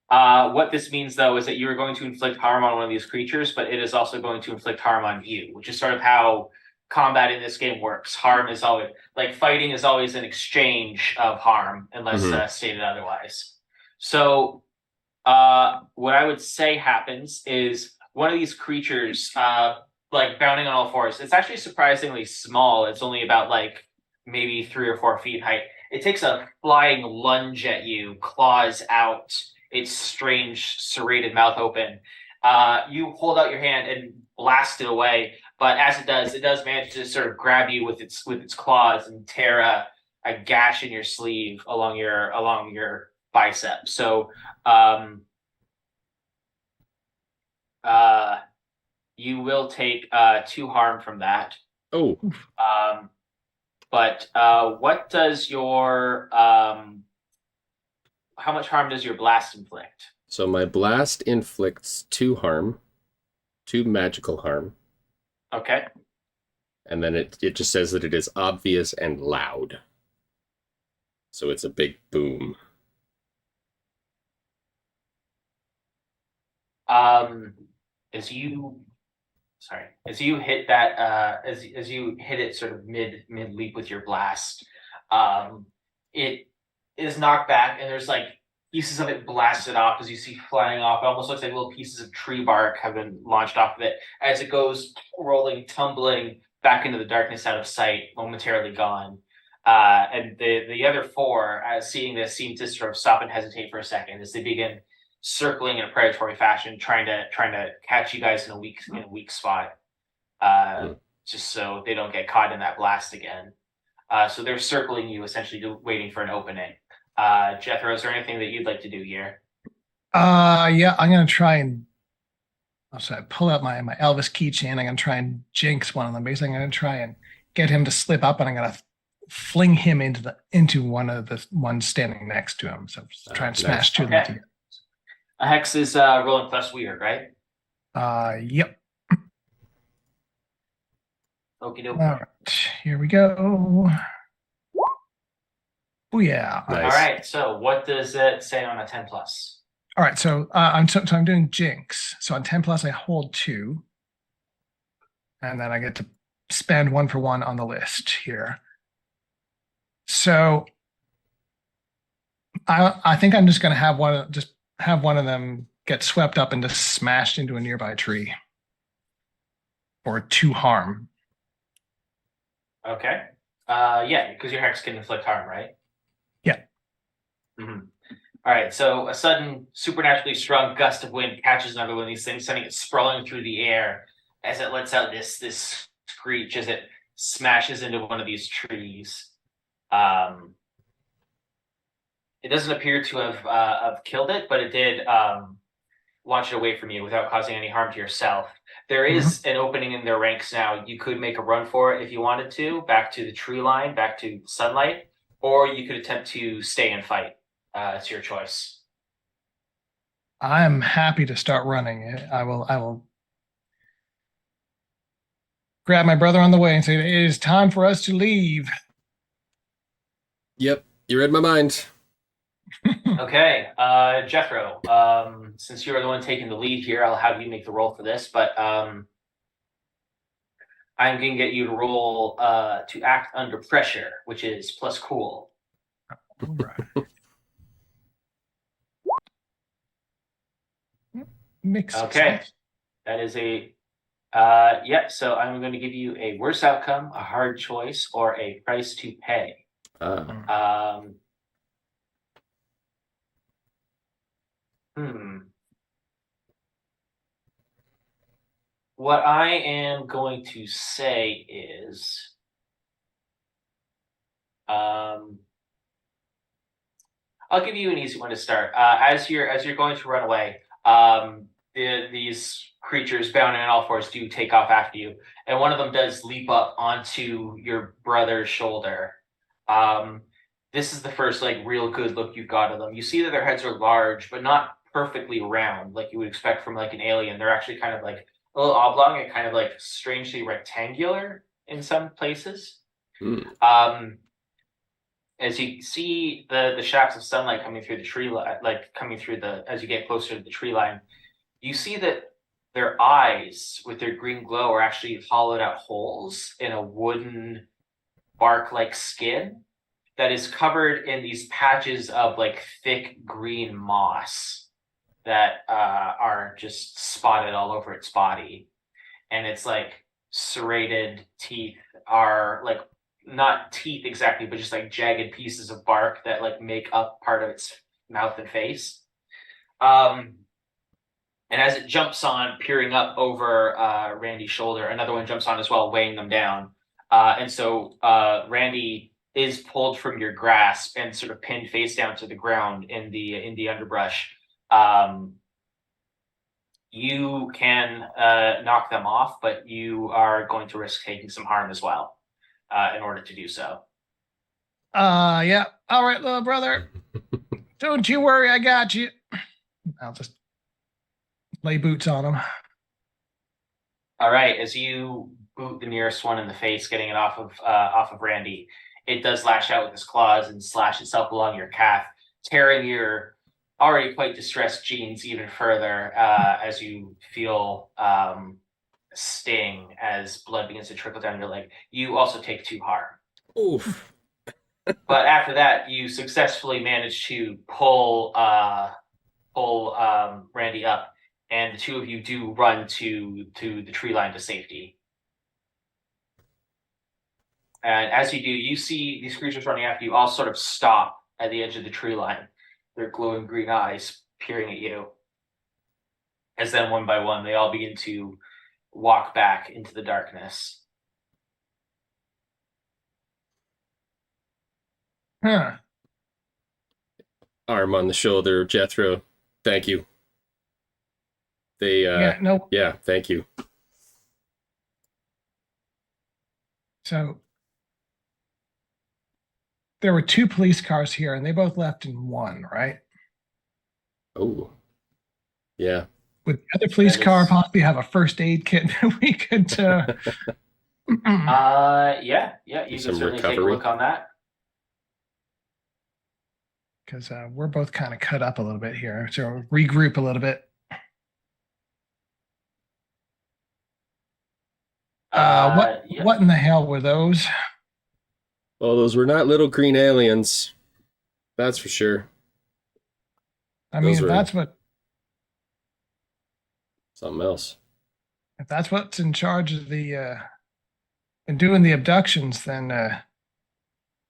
A: What this means, though, is that you're going to inflict harm on one of these creatures, but it is also going to inflict harm on you, which is sort of how combat in this game works. Harm is always like fighting is always an exchange of harm, unless
B: Mhm.
A: stated otherwise. So, what I would say happens is one of these creatures, like bounding on all fours. It's actually surprisingly small. It's only about like maybe 3 or 4 feet in height. It takes a flying lunge at you, claws out, its strange serrated mouth open. You hold out your hand and blast it away, but as it does manage to sort of grab you with its claws and tear a gash in your sleeve along your bicep. So um, you will take 2 harm from that.
B: Oh,
A: But what does your how much harm does your blast inflict?
B: so my blast inflicts 2 harm, 2 magical harm,
A: Okay.
B: and then it just says that it is obvious and loud. So it's a big boom.
A: As you hit that as you hit it sort of mid leap with your blast, it is knocked back and there's like pieces of it blasted off as you see flying off. It almost looks like little pieces of tree bark have been launched off of it as it goes rolling, tumbling back into the darkness out of sight, momentarily gone. And the other 4, as seeing this, seem to sort of stop and hesitate for a second as they begin circling in a predatory fashion, trying to catch you guys in a weak spot,
B: Hmm.
A: just so they don't get caught in that blast again. So they're circling you, essentially waiting for an opening. Jethro, is there anything that you'd like to do here?
C: yeah, I'm gonna try and so I pull out my Elvis keychain. I'm gonna try and jinx one of them. Basically, I'm gonna try and get him to slip up, and I'm gonna fling him into one of the ones standing next to him. So try and smash
B: Nice.
C: 2 of them
A: Okay.
C: together.
A: A hex is rolling plus weird, right?
C: Yep.
A: Okie
C: All
A: dokie.
C: right, here we go. Oh yeah.
B: Nice.
A: All right. So what does it say on a 10+?
C: All right, so I'm doing Jinx. So on 10+, I hold 2, and then I get to spend 1 for 1 on the list here. So I think I'm just gonna have one of them get swept up and just smashed into a nearby tree or to harm.
A: Okay. Yeah, because your hex can inflict harm, right?
C: Yeah.
A: Mm-hmm. All right. So a sudden, supernaturally strong gust of wind catches another one of these things, sending it sprawling through the air as it lets out this screech as it smashes into one of these trees. Um, it doesn't appear to have killed it, but it did launch it away from you without causing any harm to yourself. There
C: Mhm.
A: is an opening in their ranks now. You could make a run for it if you wanted to, back to the tree line, back to sunlight, or you could attempt to stay and fight. It's your choice.
C: I'm happy to start running. I will grab my brother on the way and say, it is time for us to leave.
B: Yep, you read my mind.
A: Okay, Jethro. Since you're the one taking the lead here, I'll have you make the roll for this. But I'm going to get you to roll to act under pressure, which is plus cool.
C: All right. Mixed
A: Okay,
C: success.
A: that is a yeah. So I'm going to give you a worse outcome, a hard choice, or a price to pay.
B: Ah,
A: Um, hmm. What I am going to say is, um, I'll give you an easy one to start. As you're going to run away, these creatures bounding on all fours do take off after you, and one of them does leap up onto your brother's shoulder. Um, this is the first like real good look you've got of them. You see that their heads are large, but not perfectly round like you would expect from like an alien. They're actually kind of like a little oblong and kind of like strangely rectangular in some places.
B: hmm.
A: Um, as you see the shafts of sunlight coming through the tree line, like coming through the as you get closer to the tree line, you see that their eyes with their green glow are actually hollowed out holes in a wooden bark-like skin that is covered in these patches of like thick green moss that are just spotted all over its body, and it's like serrated teeth are like not teeth exactly, but just like jagged pieces of bark that like make up part of its mouth and face. Um, and as it jumps on, peering up over Randy's shoulder, another one jumps on as well, weighing them down. And so Randy is pulled from your grasp and sort of pinned face down to the ground in the underbrush. Um, you can knock them off, but you are going to risk taking some harm as well in order to do so.
C: Yeah. All right, little brother. Don't you worry, I got you. I'll just lay boots on him.
A: All right, as you boot the nearest one in the face, getting it off of Randy, it does lash out with its claws and slash itself along your calf, tearing your already quite distressed jeans even further as you feel sting as blood begins to trickle down your leg. You also take two harm.
B: Oof.
A: But after that, you successfully manage to pull Randy up, and the two of you do run to the tree line to safety. And as you do, you see these creatures running after you all sort of stop at the edge of the tree line, their glowing green eyes peering at you. As then, one by one, they all begin to walk back into the darkness.
C: Huh.
B: Arm on the shoulder, Jethro. Thank you. They,
C: Yeah, no.
B: yeah, thank you.
C: So there were two police cars here and they both left in one, right?
B: Oh, yeah.
C: Would the other police
A: That
C: car
A: is,
C: possibly have a first aid kit that we could
A: yeah, you can
B: Some
A: certainly take a
B: recovery.
A: look on that.
C: because we're both kind of cut up a little bit here. So regroup a little bit.
A: Yeah.
C: What in the hell were those?
B: Well, those were not little green aliens. That's for sure.
C: I mean,
B: Those were something else.
C: if that's what's in charge of the and doing the abductions, then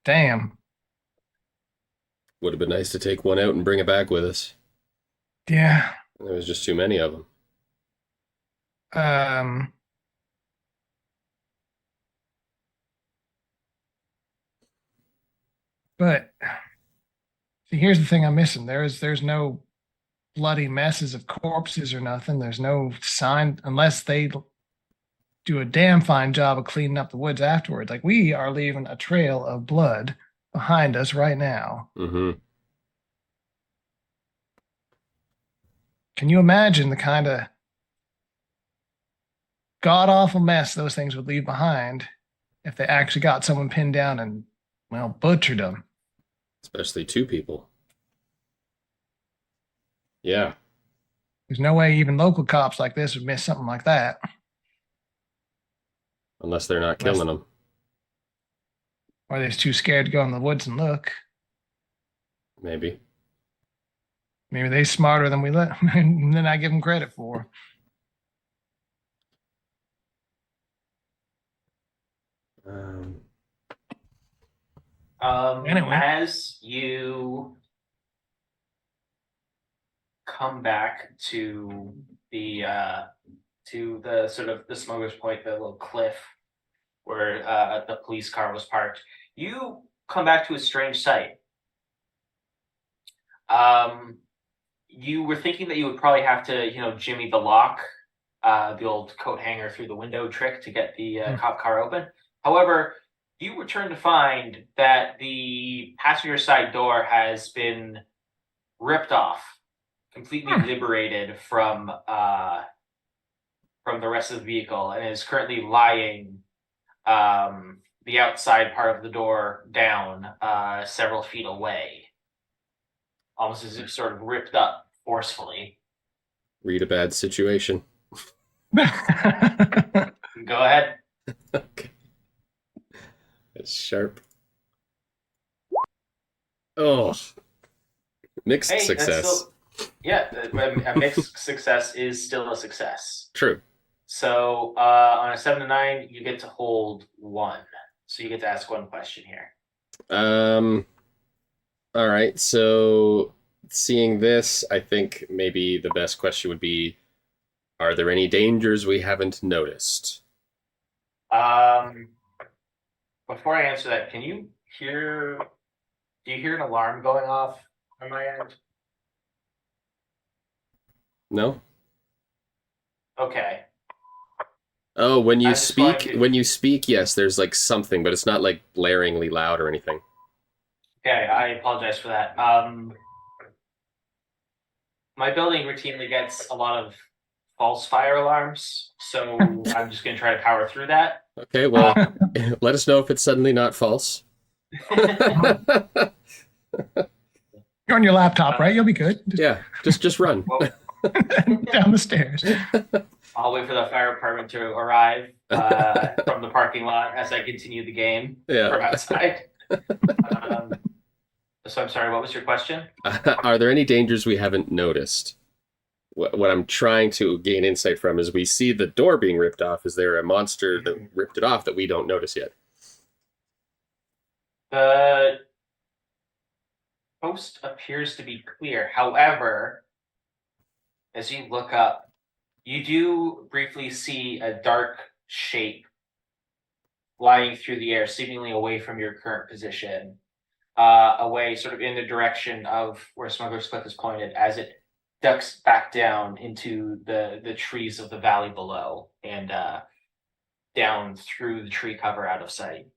C: damn.
B: Would have been nice to take one out and bring it back with us.
C: Yeah.
B: There was just too many of them.
C: Um, but see, here's the thing I'm missing. There's no bloody messes of corpses or nothing. There's no sign unless they do a damn fine job of cleaning up the woods afterwards. Like we are leaving a trail of blood behind us right now.
B: Mm-hmm.
C: Can you imagine the kind of god awful mess those things would leave behind if they actually got someone pinned down and, well, butchered them?
B: Especially two people. Yeah.
C: There's no way even local cops like this would miss something like that.
B: Unless they're not
C: Unless,
B: killing them.
C: or they're too scared to go in the woods and look.
B: Maybe.
C: Maybe they're smarter than than I give them credit for.
B: Um,
C: Anyway.
A: As you come back to the sort of the smuggler's point, the little cliff where the police car was parked, you come back to a strange sight. You were thinking that you would probably have to, jimmy the lock, the old coat hanger through the window trick to get the cop car open. However, you return to find that the passenger side door has been ripped off, completely liberated from the rest of the vehicle, and is currently lying the outside part of the door down several feet away, almost as if sort of ripped up forcefully.
B: read a bad situation.
A: Go ahead.
B: Okay. It's sharp. Oh. Mixed success.
A: A mixed success is still a success.
B: True.
A: So on a 7 to 9, you get to hold 1. So you get to ask one question here.
B: All right. So seeing this, I think maybe the best question would be, are there any dangers we haven't noticed?
A: Before I answer that, do you hear an alarm going off on my end?
B: No?
A: Okay.
B: Oh, when you
A: to...
B: speak, yes, there's like something, but it's not like blaringly loud or anything.
A: Okay, I apologize for that. My building routinely gets a lot of false fire alarms, so I'm just going to try to power through that.
B: Okay, well, let us know if it's suddenly not false.
C: You're on your laptop, right? You'll be good.
B: Just run.
A: Well,
C: down the stairs.
A: I'll wait for the fire department to arrive from the parking lot as I continue the game from outside. So I'm sorry, what was your question?
B: Are there any dangers we haven't noticed? What I'm trying to gain insight from is we see the door being ripped off. Is there a monster that ripped it off that we don't notice yet?
A: The coast appears to be clear. However, as you look up, you do briefly see a dark shape flying through the air, seemingly away from your current position, away sort of in the direction of where Smuggler's Cliff is pointed, as it ducks back down into the trees of the valley below and down through the tree cover out of sight.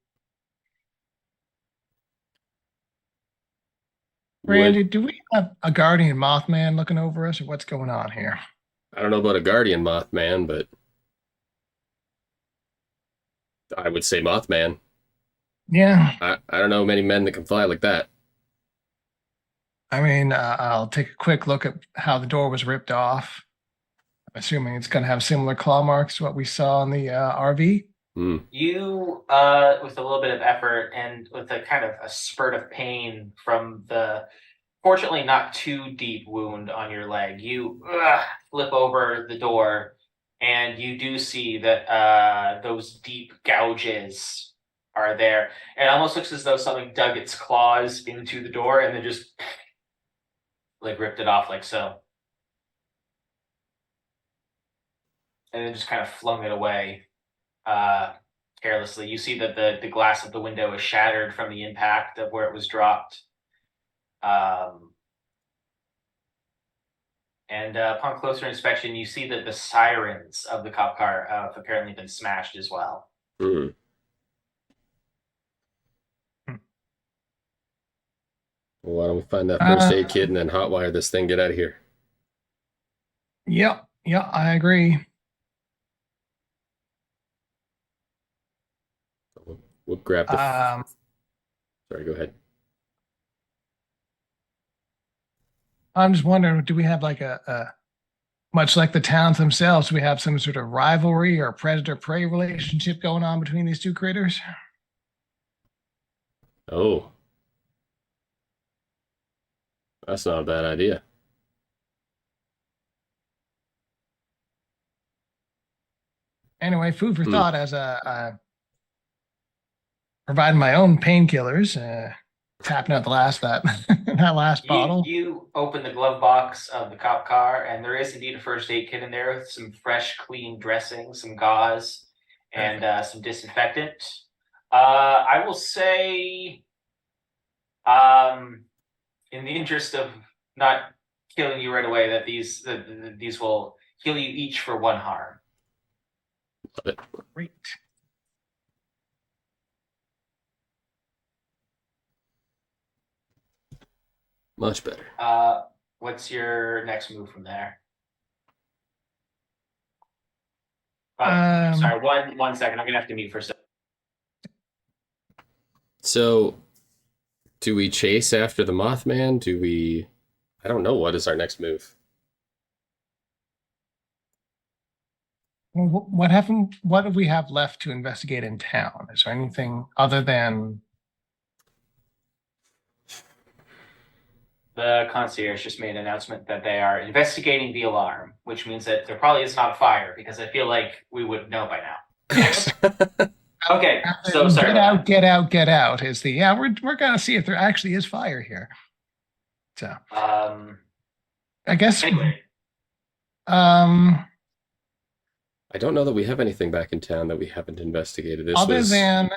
C: Randy, do we have a guardian Mothman looking over us, or what's going on here?
B: I don't know about a guardian Mothman, but I would say Mothman.
C: Yeah.
B: I don't know many men that can fly like that.
C: I mean, I'll take a quick look at how the door was ripped off. I'm assuming it's going to have similar claw marks to what we saw in the RV.
A: You, with a little bit of effort and with a kind of a spurt of pain from the fortunately not too deep wound on your leg. You flip over the door, and you do see that those deep gouges are there. And it almost looks as though something dug its claws into the door and then just like ripped it off like so. And then just kind of flung it away uh, carelessly. You see that the glass of the window is shattered from the impact of where it was dropped. And upon closer inspection, you see that the sirens of the cop car have apparently been smashed as well.
B: Mm. Well, why don't we find that first aid kit and then hotwire this thing? Get out of here.
C: Yep. Yeah, I agree.
B: We'll grab the. Sorry, go ahead.
C: I'm just wondering, do we have like a much like the towns themselves, do we have some sort of rivalry or predator-prey relationship going on between these two critters?
B: Oh, that's not a bad idea.
C: Anyway, food for thought as providing my own painkillers, tapping out the last that that last bottle.
A: You open the glove box of the cop car, and there is indeed a first aid kit in there with some fresh, clean dressing, some gauze, and some disinfectant. I will say, in the interest of not killing you right away, that these will heal you each for 1 harm.
B: Love it.
C: Great.
B: Much better.
A: What's your next move from there? Sorry, one second. I'm gonna have to mute for a second.
B: So, do we chase after the Mothman? Do we? I don't know. What is our next move?
C: Well, what happened? What do we have left to investigate in town? Is there anything other than
A: The concierge just made an announcement that they are investigating the alarm, which means that there probably is not a fire, because I feel like we would know by now.
C: yes?
A: Okay, so sorry.
C: Get out, get out, get out is the we're gonna see if there actually is fire here. So I guess
A: Anyway,
B: I don't know that we have anything back in town that we haven't investigated. This
C: other
B: was
C: than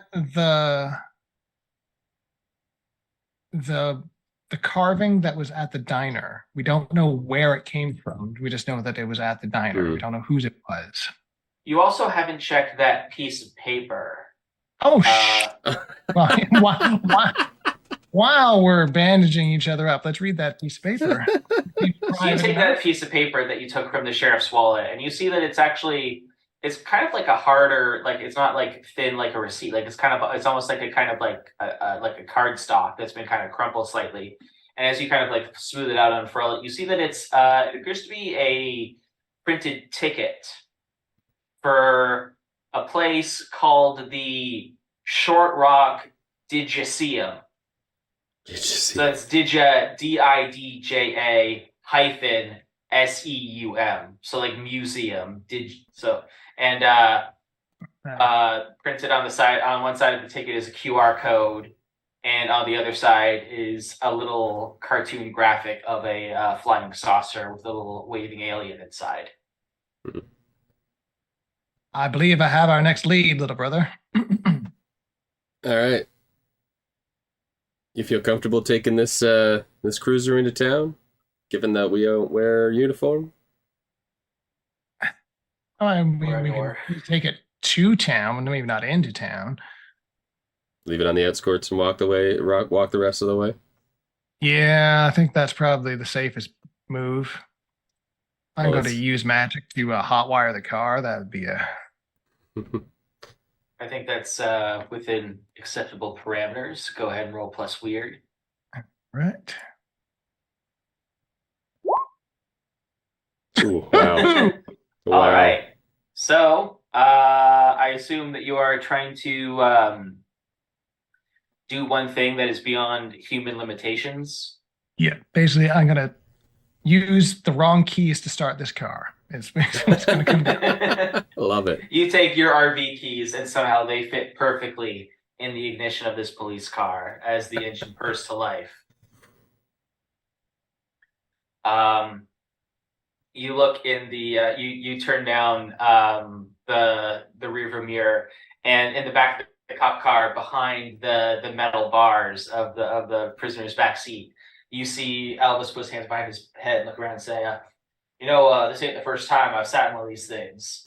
C: the carving that was at the diner, we don't know where it came from. We just know that it was at the diner. We don't know whose it was.
A: you also haven't checked that piece of paper.
C: Oh, while we're bandaging each other up, let's read that piece of paper.
A: So you take that piece of paper that you took from the sheriff's wallet, and you see that it's kind of like a harder, like it's not like thin like a receipt, like it's almost like a kind of like a card stock that's been kind of crumpled slightly. And as you kind of like smooth it out and unfurl it, you see that it appears to be a printed ticket for a place called the Short Rock Digiseum. So that's Didja hyphen SEUM. So like museum. And printed on the side, on one side of the ticket is a QR code, and on the other side is a little cartoon graphic of a flying saucer with a little waving alien inside.
C: I believe I have our next lead, little brother.
B: All right. You feel comfortable taking this this cruiser into town, given that we don't wear uniform?
C: I mean, we can take it to town, maybe not into town.
B: Leave it on the outskirts and walk the rest of the way.
C: Yeah, I think that's probably the safest move. I'm going to use magic to hotwire the car. That would be a.
A: I think that's within acceptable parameters. Go ahead and roll plus weird.
C: Right.
B: Ooh, wow.
A: Wow. All right. So I assume that you are trying to do one thing that is beyond human limitations.
C: Yeah, basically, I'm gonna use the wrong keys to start this car. It's basically what's gonna come down.
B: Love it.
A: You take your RV keys and somehow they fit perfectly in the ignition of this police car as the engine purrs to life. Um, you look in the you turn down the rearview mirror, and in the back of the cop car, behind the metal bars of the prisoner's back seat, you see Elvis put his hands behind his head, look around, and say, this ain't the first time I've sat in one of these things."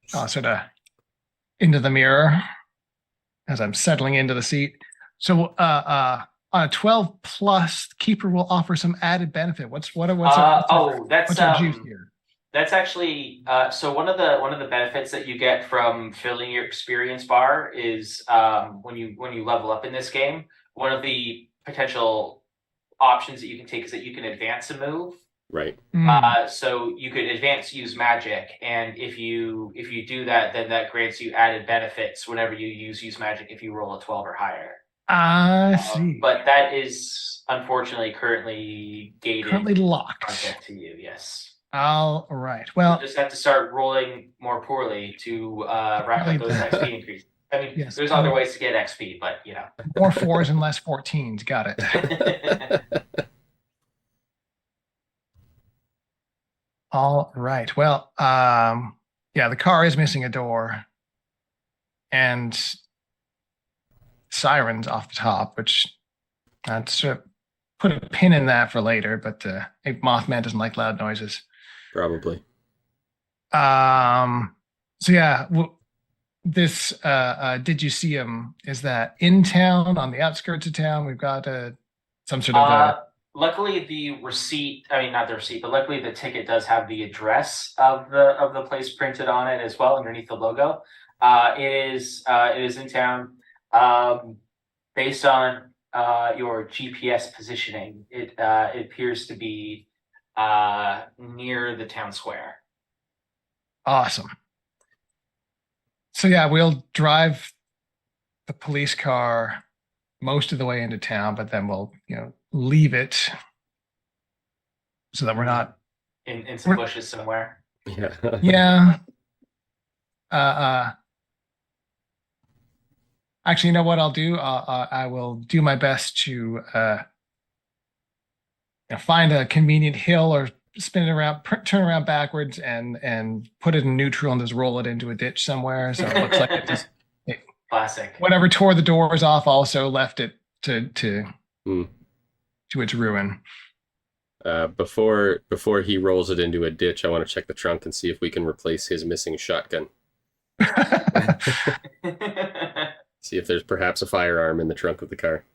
C: Sort of into the mirror as I'm settling into the seat. So, on a 12 plus, keeper will offer some added benefit. What's our juice here?
A: That's actually so one of the benefits that you get from filling your experience bar is when you level up in this game, one of the potential options that you can take is that you can advance a move.
B: Right.
A: So you could advance use magic, and if you do that, then that grants you added benefits whenever you use magic if you roll a 12 or higher.
C: I see.
A: But that is unfortunately currently gated.
C: Currently locked.
A: Content to you, yes.
C: All right. Well,
A: you just have to start rolling more poorly to rack up those XP increases. I mean,
C: yes,
A: there's other ways to get XP, but you know,
C: more 4s and less 14s. Got it. All right. Well, yeah, the car is missing a door and sirens off the top, which I'd sort of put a pin in that for later, but maybe Mothman doesn't like loud noises.
B: Probably.
C: So yeah, this did you see him? Is that in town, on the outskirts of town? We've got some sort of
A: luckily the receipt, I mean not the receipt, but luckily the ticket does have the address of the place printed on it as well underneath the logo. It is in town. Based on your GPS positioning, it appears to be near the town square.
C: Awesome. So yeah, we'll drive the police car most of the way into town, but then we'll, leave it so that we're not
A: in some bushes somewhere.
B: Yeah.
C: Yeah. Actually, you know what I'll do? I will do my best to find a convenient hill or spin it around, turn around backwards, and put it in neutral and just roll it into a ditch somewhere. So it looks like
A: classic.
C: Whatever tore the doors off also left it to its ruin.
B: Before he rolls it into a ditch, I want to check the trunk and see if we can replace his missing shotgun. See if there's perhaps a firearm in the trunk of the car.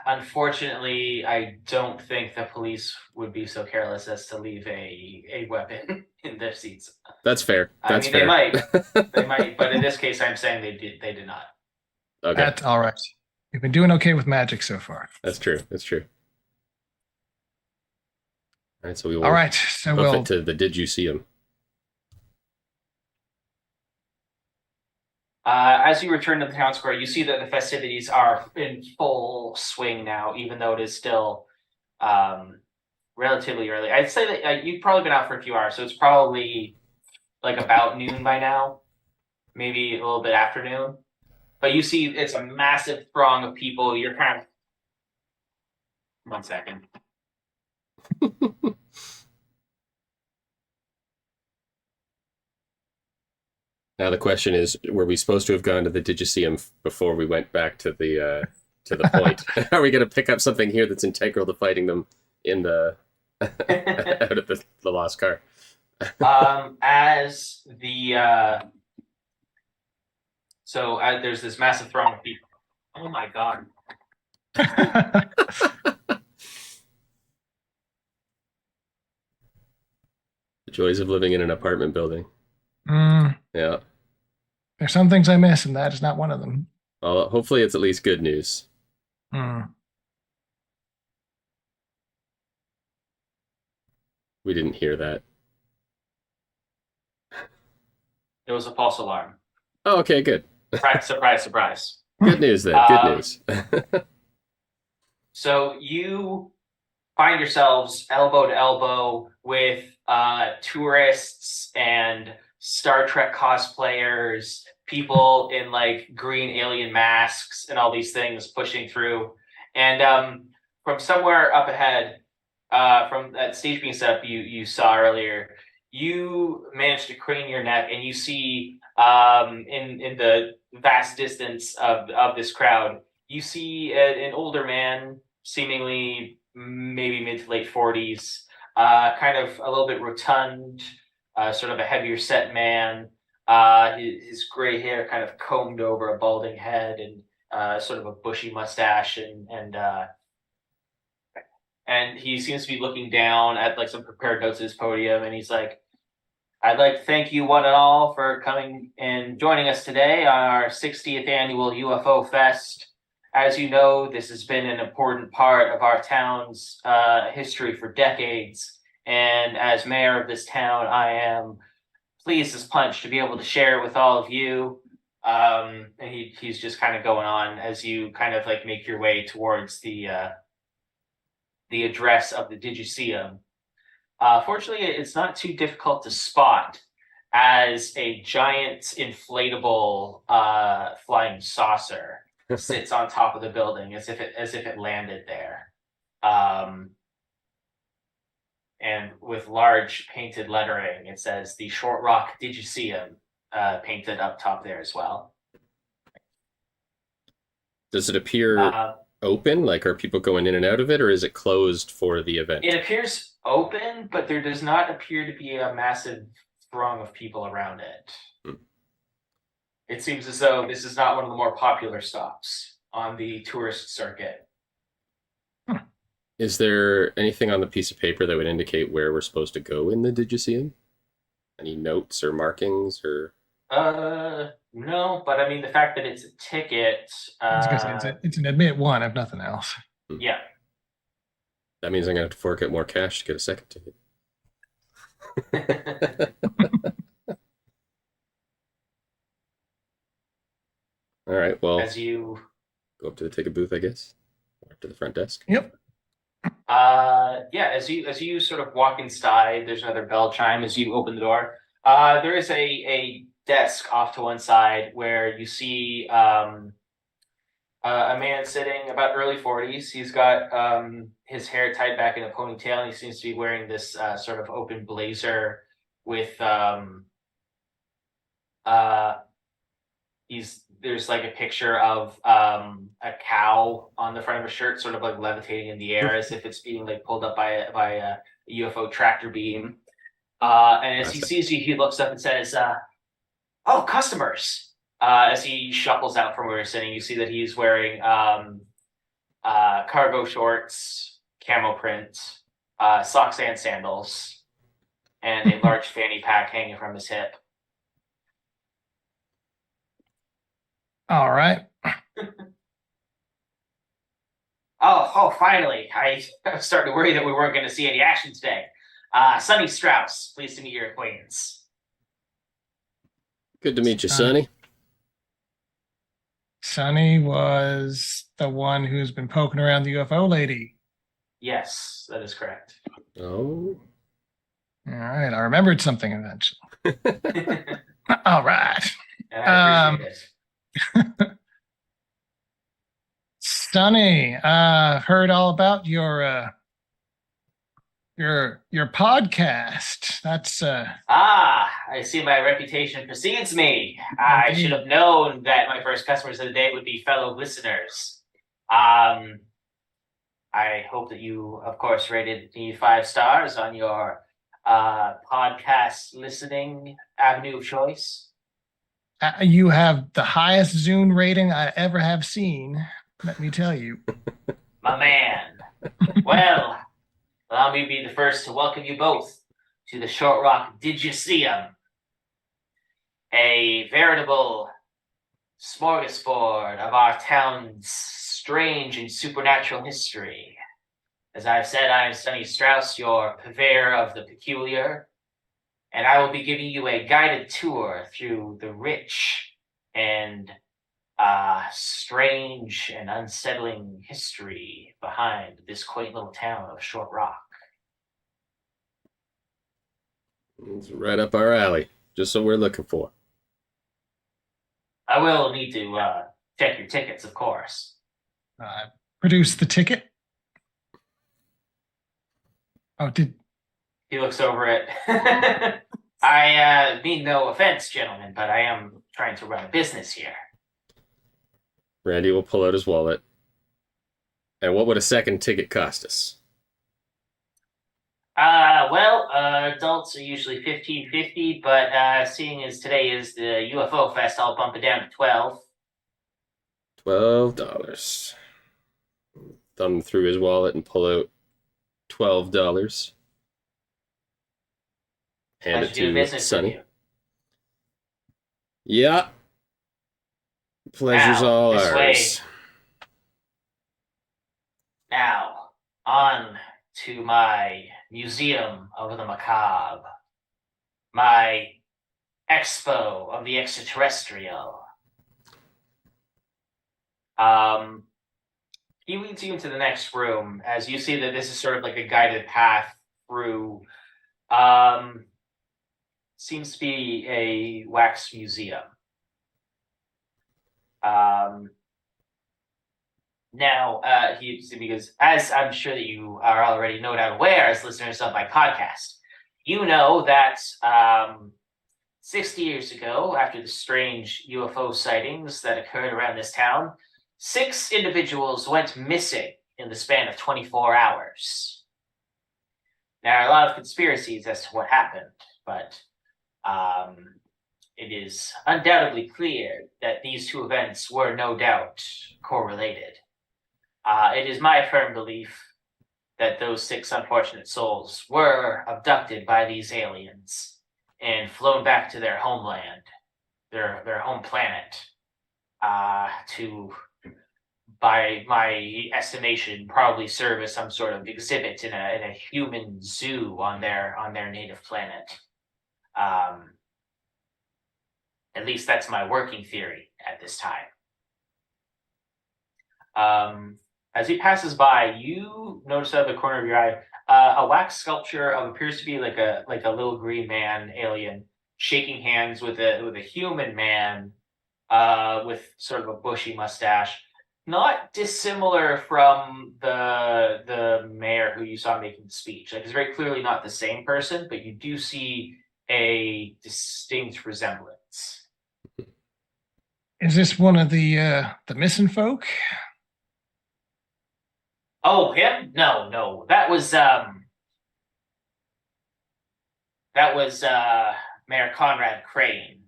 A: Unfortunately, I don't think the police would be so careless as to leave a weapon in their seats.
B: That's fair. That's fair.
A: They might, but in this case, I'm saying they did not.
B: Okay.
C: That's all right. We've been doing okay with magic so far.
B: That's true. That's true. All right, so we will.
C: All right, so
B: we'll fit to the did you see him?
A: As you return to the town square, you see that the festivities are in full swing now, even though it is still relatively early. I'd say that you've probably been out for a few hours, so it's probably like about noon by now, maybe a little bit after noon. But you see it's a massive throng of people. You're kind of... 1 second.
B: Now the question is, were we supposed to have gone to the Did you see him before we went back to the point? Are we going to pick up something here that's integral to fighting them in the out of the lost car?
A: As the there's this massive throng of people. Oh my god.
B: The joys of living in an apartment building. Yeah.
C: There's some things I miss, and that is not one of them.
B: Well, hopefully it's at least good news. We didn't hear that.
A: It was a false alarm.
B: Oh, okay, good.
A: Surprise, surprise, surprise.
B: Good news then. Good news.
A: So you find yourselves elbow to elbow with tourists and Star Trek cosplayers, people in like green alien masks and all these things pushing through. And from somewhere up ahead, from that stage being set up you saw earlier, you managed to crane your neck and you see in the vast distance of this crowd, you see an older man, seemingly maybe mid to late 40s, kind of a little bit rotund, sort of a heavier set man. His gray hair kind of combed over a balding head and sort of a bushy mustache, and he seems to be looking down at like some prepared notes at his podium, and he's like, I'd like to thank you one and all for coming and joining us today on our 60th annual UFO Fest. As you know, this has been an important part of our town's history for decades. And as mayor of this town, I am pleased as punch to be able to share with all of you. And he's just kind of going on as you kind of like make your way towards the address of the Digiceum. Fortunately, it's not too difficult to spot as a giant inflatable flying saucer sits on top of the building as if it landed there, and with large painted lettering, it says the Short Rock Digiceum painted up top there as well.
B: Does it appear open? Like, are people going in and out of it, or is it closed for the event?
A: It appears open, but there does not appear to be a massive throng of people around it. It seems as though this is not one of the more popular stops on the tourist circuit.
B: Is there anything on the piece of paper that would indicate where we're supposed to go in the Digiceum? Any notes or markings or?
A: No, but I mean the fact that it's a ticket.
C: It's an admit one, if nothing else.
A: Yeah.
B: That means I'm gonna have to fork out more cash to get a second ticket. All right. Well,
A: as you
B: go up to the ticket booth, I guess, or up to the front desk.
C: Yep.
A: Yeah. As you sort of walk inside, there's another bell chime as you open the door. There is a desk off to one side where you see a man sitting about early 40s. He's got his hair tied back in a ponytail, and he seems to be wearing this sort of open blazer with there's like a picture of a cow on the front of a shirt, sort of like levitating in the air as if it's being like pulled up by a UFO tractor beam. And as he sees you, he looks up and says, "Oh, customers!" As he shuffles out from where he's sitting, you see that he's wearing cargo shorts, camo print, socks and sandals, and a large fanny pack hanging from his hip.
C: All right.
A: Oh, finally. I was starting to worry that we weren't going to see any action today. Sonny Strauss, pleased to meet your acquaintance.
B: Good to meet you, Sonny.
C: Sonny was the one who's been poking around the UFO lady.
A: Yes, that is correct.
B: Oh.
C: All right. I remembered something eventually. All right.
A: And I appreciate it.
C: Sonny, heard all about your podcast. That's
A: I see my reputation precedes me. I should have known that my first customers of the day would be fellow listeners. I hope that you, of course, rated me 5 stars on your podcast listening avenue of choice.
C: You have the highest Zune rating I ever have seen. Let me tell you.
A: My man. Well, allow me to be the first to welcome you both to the Short Rock Digiceum, a veritable smorgasbord of our town's strange and supernatural history. As I've said, I am Sonny Strauss, your purveyor of the peculiar, and I will be giving you a guided tour through the rich and strange and unsettling history behind this quaint little town of Short Rock.
B: It's right up our alley. Just what we're looking for.
A: I will need to check your tickets, of course.
C: Produce the ticket. Oh, did
A: He looks over it. I mean no offense, gentlemen, but I am trying to run a business here.
B: Randy will pull out his wallet. And what would a second ticket cost us?
A: Well, adults are usually 15.50, but seeing as today is the UFO Fest, I'll bump it down to 12.
B: $12. Thumb through his wallet and pull out $12. Hand
A: Pleasure
B: it
A: doing
B: to
A: business with
B: Sonny.
A: you.
B: Yeah. Pleasure's
A: Now,
B: all
A: this
B: ours.
A: way. Now, on to my Museum of the Macabre, my Expo of the Extraterrestrial. He leads you into the next room as you see that this is sort of like a guided path through. Seems to be a wax museum. Now, because as I'm sure that you are already no doubt aware as listeners of my podcast, you know that 60 years ago, after the strange UFO sightings that occurred around this town, 6 individuals went missing in the span of 24 hours. There are a lot of conspiracies as to what happened, but it is undoubtedly clear that these 2 events were no doubt correlated. It is my firm belief that those 6 unfortunate souls were abducted by these aliens and flown back to their homeland, their home planet, to, by my estimation, probably serve as some sort of exhibit in a human zoo on their native planet. At least that's my working theory at this time. As he passes by, you notice out of the corner of your eye a wax sculpture of appears to be like a little green man alien shaking hands with a human man with sort of a bushy mustache, not dissimilar from the mayor who you saw making the speech. Like, it's very clearly not the same person, but you do see a distinct resemblance.
C: is this one of the missing folk?
A: Oh, him? No. That was Mayor Conrad Crane.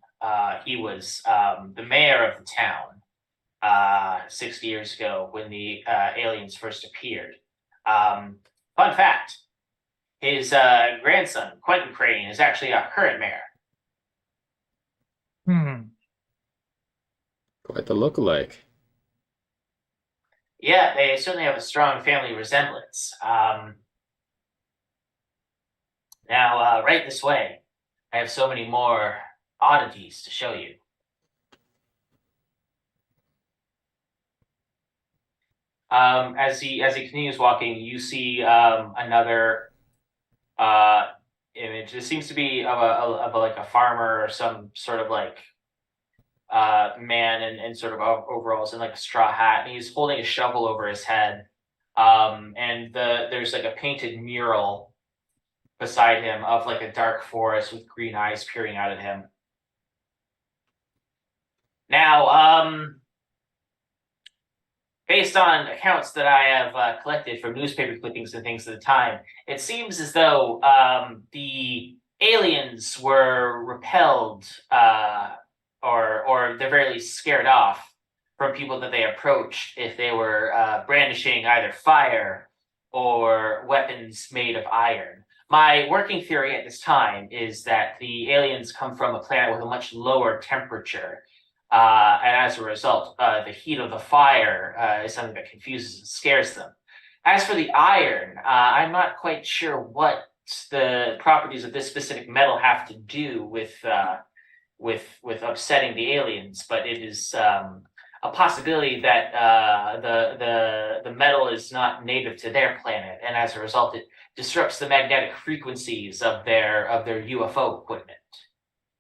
A: He was the mayor of the town 60 years ago when the aliens first appeared. Fun fact: his grandson Quentin Crane is actually our current mayor.
B: Quite the look-alike.
A: Yeah, they certainly have a strong family resemblance. Now, right this way. I have so many more oddities to show you. As he continues walking, you see another image. This seems to be of like a farmer or some sort of like man in sort of overalls and like a straw hat, and he's holding a shovel over his head. And there's like a painted mural beside him of like a dark forest with green eyes peering out at him. Now, based on accounts that I have collected from newspaper clippings and things at the time, it seems as though the aliens were repelled or they're very least scared off from people that they approached if they were brandishing either fire or weapons made of iron. My working theory at this time is that the aliens come from a planet with a much lower temperature. And as a result, the heat of the fire is something that confuses and scares them. As for the iron, I'm not quite sure what the properties of this specific metal have to do with upsetting the aliens, but it is a possibility that the metal is not native to their planet, and as a result, it disrupts the magnetic frequencies of their UFO equipment.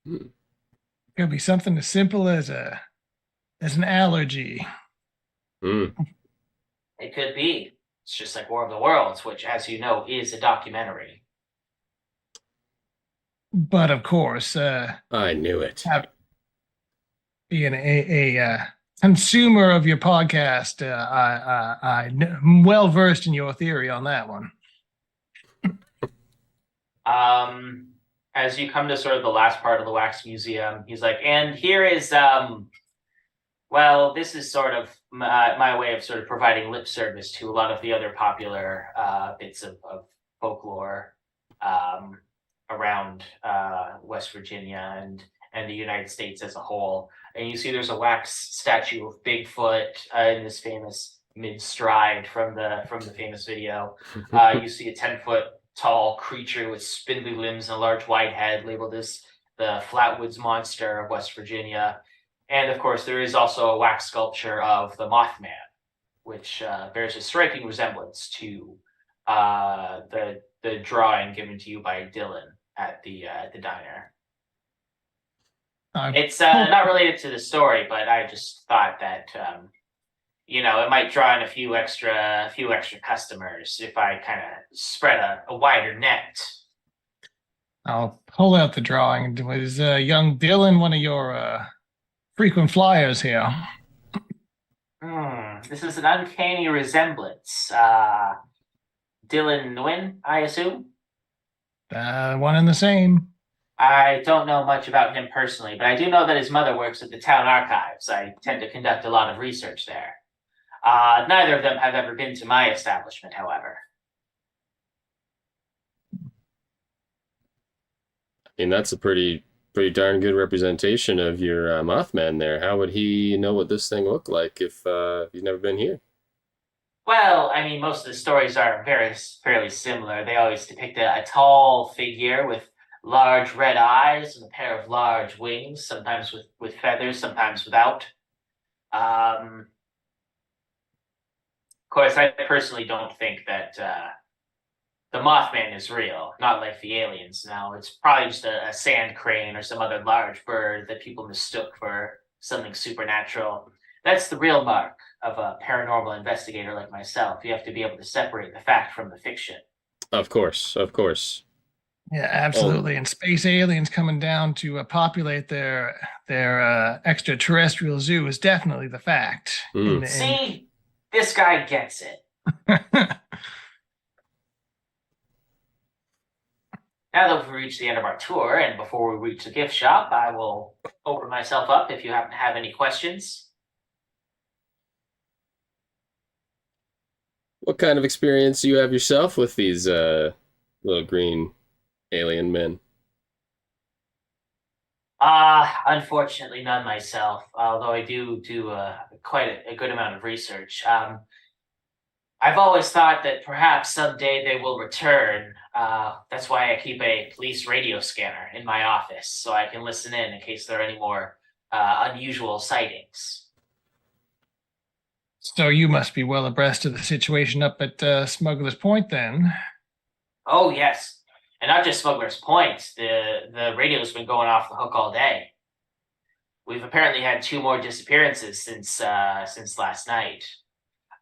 B: Hmm.
C: Could be something as simple as an allergy.
B: Hmm.
A: It could be. It's just like War of the Worlds, which, as you know, is a documentary.
C: But of course,
B: I knew it.
C: being consumer of your podcast, I'm well versed in your theory on that one.
A: Um, as you come to sort of the last part of the wax museum, he's like, and here is well, this is sort of my way of sort of providing lip service to a lot of the other popular bits of folklore um, around West Virginia and the United States as a whole. And you see there's a wax statue of Bigfoot in this famous mid stride from the famous video. You see a 10-foot tall creature with spindly limbs and a large wide head labeled as the Flatwoods Monster of West Virginia. And of course, there is also a wax sculpture of the Mothman, which bears a striking resemblance to the drawing given to you by Dylan at the diner. It's not related to the story, but I just thought that it might draw in a few extra customers if I kind of spread a wider net.
C: I'll pull out the drawing. Was young Dylan one of your frequent flyers here?
A: This is an uncanny resemblance. Dylan Nguyen, I assume?
C: One and the same.
A: I don't know much about him personally, but I do know that his mother works at the town archives. I tend to conduct a lot of research there. Neither of them have ever been to my establishment, however.
B: I mean, that's a pretty darn good representation of your Mothman there. How would he know what this thing looked like if he's never been here?
A: Well, I mean, most of the stories are fairly similar. They always depict a tall figure with large red eyes and a pair of large wings, sometimes with feathers, sometimes without. Of course, I personally don't think that the Mothman is real, not like the aliens. Now, it's probably just a sand crane or some other large bird that people mistook for something supernatural. That's the real mark of a paranormal investigator like myself. You have to be able to separate the fact from the fiction.
B: Of course, of course.
C: Yeah,
B: Oh,
C: absolutely. And space aliens coming down to populate their extraterrestrial zoo is definitely the fact.
B: mm.
A: See, this guy gets it. Now that we've reached the end of our tour, and before we reach the gift shop, I will open myself up if you happen to have any questions.
B: What kind of experience do you have yourself with these little green alien men?
A: Unfortunately, none myself. Although I do quite a good amount of research. I've always thought that perhaps someday they will return. That's why I keep a police radio scanner in my office so I can listen in case there are any more unusual sightings.
C: So you must be well abreast of the situation up at Smuggler's Point then.
A: Oh yes, and not just Smuggler's Point. The radio's been going off the hook all day. We've apparently had two more disappearances since last night.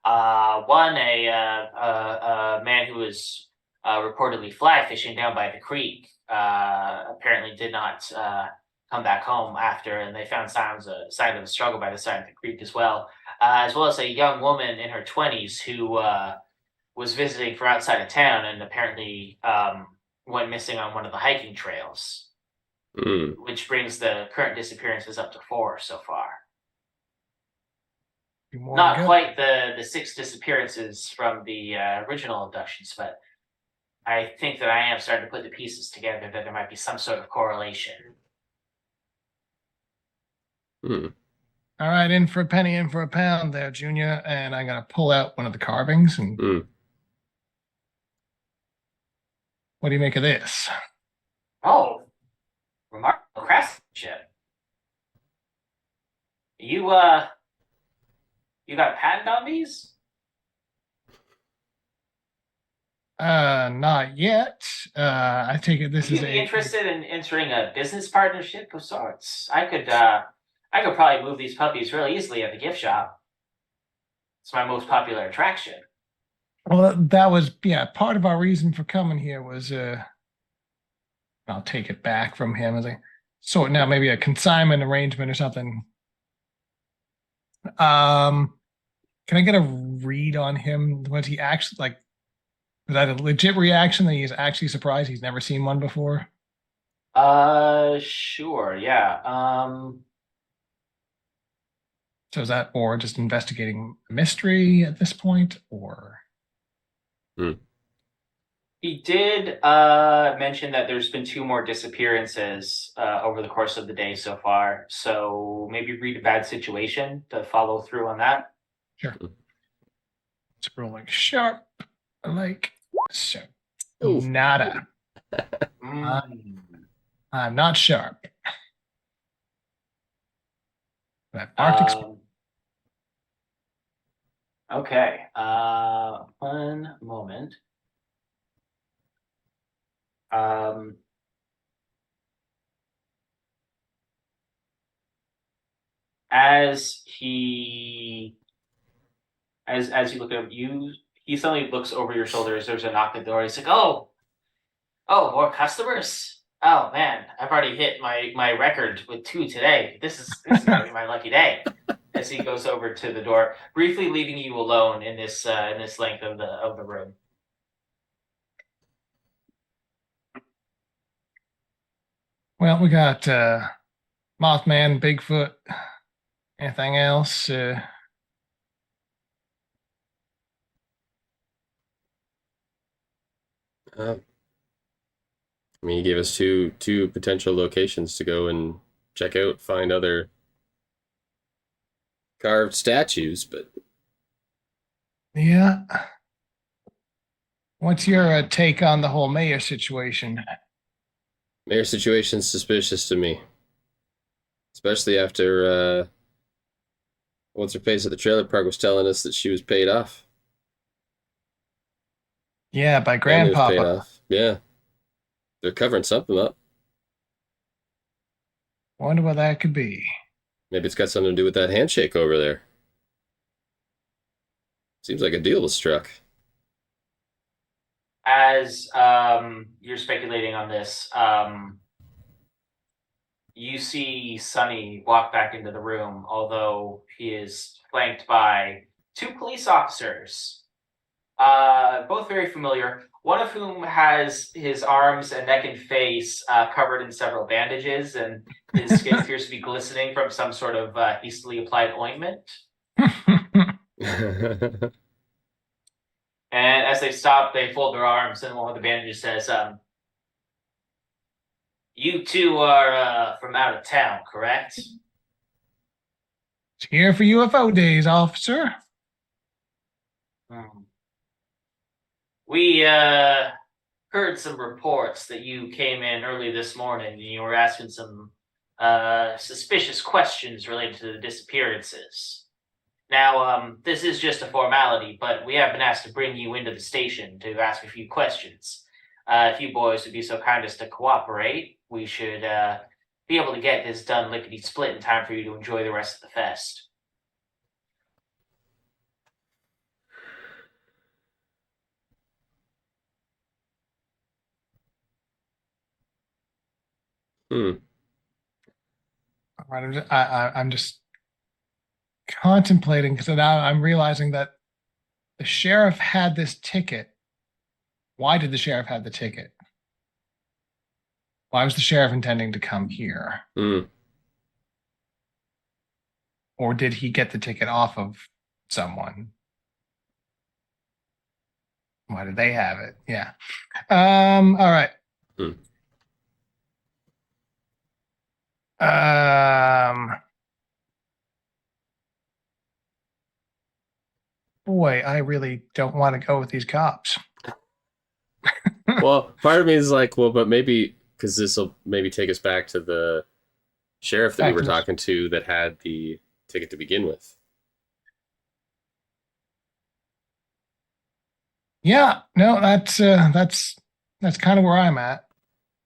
A: One, a man who was reportedly fly fishing down by the creek, apparently did not come back home after, and they found signs of a struggle by the side of the creek as well as a young woman in her 20s who was visiting from outside of town and apparently went missing on one of the hiking trails,
B: Mm.
A: which brings the current disappearances up to 4 so far. Not quite the 6 disappearances from the original abductions, but I think that I am starting to put the pieces together that there might be some sort of correlation.
B: Mm.
C: All right, in for a penny, in for a pound there, Junior. And I'm going to pull out one of the carvings. And
B: Mm.
C: what do you make of this?
A: Oh, remarkable craftsmanship. You You got a patent on these?
C: Not yet. I take it this
A: Would you
C: is
A: be
C: a
A: interested in entering a business partnership of sorts? I could probably move these puppies really easily at the gift shop. It's my most popular attraction.
C: well, that was yeah, part of our reason for coming here was I'll take it back from him as a sort now maybe a consignment arrangement or something. Um, can I get a read on him? Was he actually like was that a legit reaction that he's actually surprised he's never seen one before?
A: Sure, yeah.
C: So is that or just investigating a mystery at this point, or
B: Hmm.
A: He did mention that there's been two more disappearances over the course of the day so far. So maybe read a bad situation to follow through on that.
C: sure. It's rolling sharp like so.
B: Ooh.
C: Nada.
A: Mm.
C: I'm not sharp. That Arctic.
A: Um, okay. One moment. Um, as he as you look at you, he suddenly looks over your shoulders. There's a knock at the door. He's like, "Oh, more customers? Oh man, I've already hit my record with two today. This is gonna be my lucky day." As he goes over to the door, briefly leaving you alone in this length of the room.
C: Well, we got Mothman, Bigfoot. Anything else?
B: Uh, I mean, he gave us two potential locations to go and check out, find other carved statues, but
C: Yeah. What's your take on the whole mayor situation?
B: mayor situation's suspicious to me, especially after what's her face at the trailer park was telling us that she was paid off.
C: Yeah, by
B: Family was paid
C: Grandpapa.
B: off. Yeah, they're covering something up.
C: Wonder what that could be.
B: Maybe it's got something to do with that handshake over there. Seems like a deal was struck.
A: As you're speculating on this, you see Sonny walk back into the room, although he is flanked by two police officers, both very familiar. One of whom has his arms and neck and face covered in several bandages, and his skin appears to be glistening from some sort of hastily applied ointment. And as they stop, they fold their arms, and one of the bandages says, "You two are from out of town, correct?"
C: It's here for UFO days, officer.
A: Hmm. We heard some reports that you came in early this morning and you were asking some suspicious questions related to the disappearances. Now, this is just a formality, but we have been asked to bring you into the station to ask a few questions. If you boys would be so kind as to cooperate, we should be able to get this done lickety split in time for you to enjoy the rest of the fest.
B: Hmm.
C: All right, I'm just contemplating because now I'm realizing that the sheriff had this ticket. Why did the sheriff have the ticket? Why was the sheriff intending to come here?
B: Hmm.
C: Or did he get the ticket off of someone? Why did they have it? Yeah. All right.
B: Hmm.
C: Um, boy, I really don't want to go with these cops.
B: Well, part of me is like, well, but maybe because this will maybe take us back to the sheriff that we
C: Back
B: were
C: to this.
B: talking to that had the ticket to begin with.
C: Yeah, no, that's kind of where I'm at.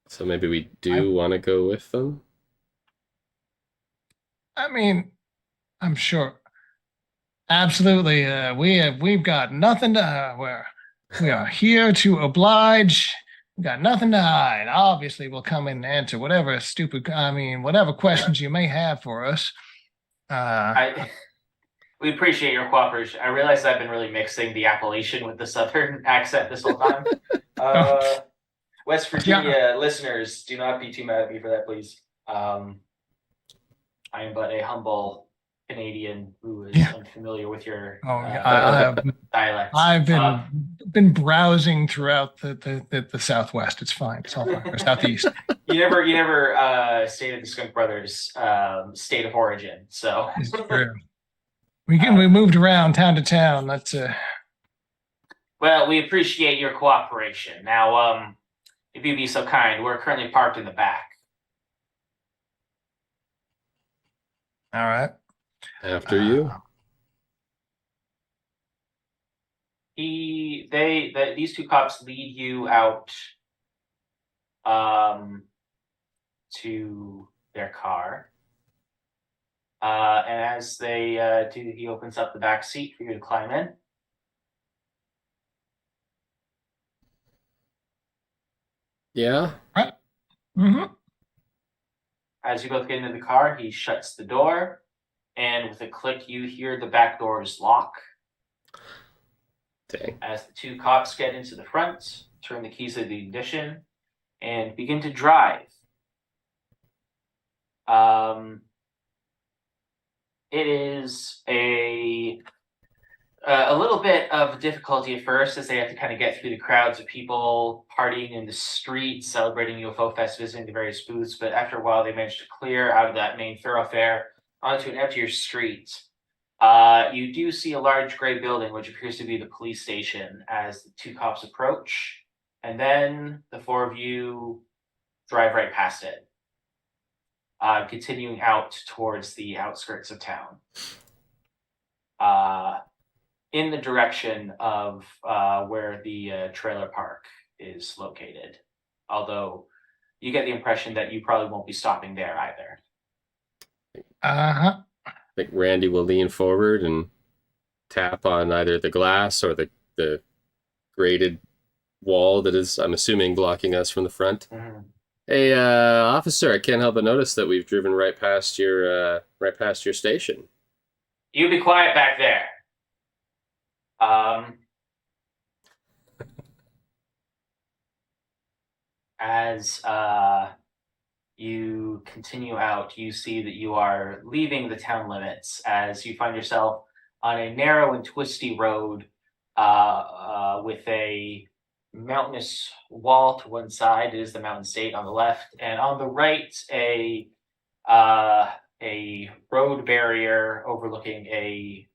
B: So maybe we
C: I
B: do want to go with them.
C: I mean, I'm sure. Absolutely. We've got nothing to we are here to oblige. We got nothing to hide. Obviously, we'll come in and answer whatever questions you may have for us.
A: I we appreciate your cooperation. I realize I've been really mixing the Appalachian with the Southern accent this whole time.
C: Oh,
A: Uh, West
C: yeah.
A: Virginia listeners, do not be too mad at me for that, please. I am but a humble Canadian who is
C: Yeah.
A: unfamiliar with your
C: Oh, yeah.
A: dialect.
C: I've been browsing throughout the Southwest. It's fine. It's all fine. Or Southeast.
A: You never stated the Skunk Brothers state of origin, so
C: It's true. We moved around town to town. That's
A: well, we appreciate your cooperation. Now, if you'd be so kind, we're currently parked in the back.
C: all right.
B: After you.
A: These two cops lead you out um to their car. And as they do, he opens up the back seat for you to climb in.
B: Yeah.
C: Right. Mm-hmm.
A: As you both get into the car, he shuts the door, and with a click, you hear the back doors lock.
B: Dang.
A: As the two cops get into the front, turn the keys to the ignition, and begin to drive. It is a little bit of difficulty at first as they have to kind of get through the crowds of people partying in the streets, celebrating UFO Fest, visiting the various booths. But after a while, they manage to clear out of that main thoroughfare onto an emptier street. You do see a large gray building, which appears to be the police station, as the two cops approach. And then the four of you drive right past it, continuing out towards the outskirts of town. In the direction of where the trailer park is located. Although you get the impression that you probably won't be stopping there either.
C: Uh-huh.
B: I think Randy will lean forward and tap on either the glass or the grated wall that is, I'm assuming, blocking us from the front.
A: Mm-hmm.
B: Hey, officer, I can't help but notice that we've driven right past your station.
A: You be quiet back there. As you continue out, you see that you are leaving the town limits as you find yourself on a narrow and twisty road with a mountainous wall to one side. It is the mountain state on the left, and on the right, a road barrier overlooking a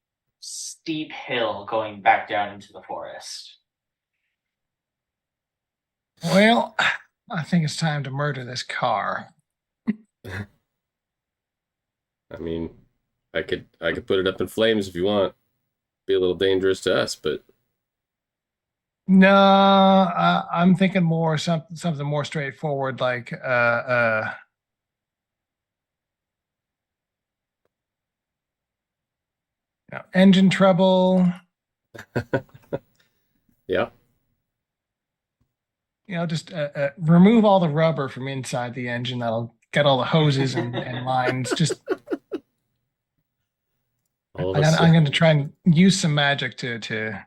A: steep hill going back down into the forest.
C: Well, I think it's time to murder this car.
B: I mean, I could put it up in flames if you want. Be a little dangerous to us, but
C: No, I'm thinking more something more straightforward, like engine trouble.
B: yeah.
C: Just remove all the rubber from inside the engine. That'll get all the hoses and lines. Just
B: All of us.
C: I'm going to try and use some magic to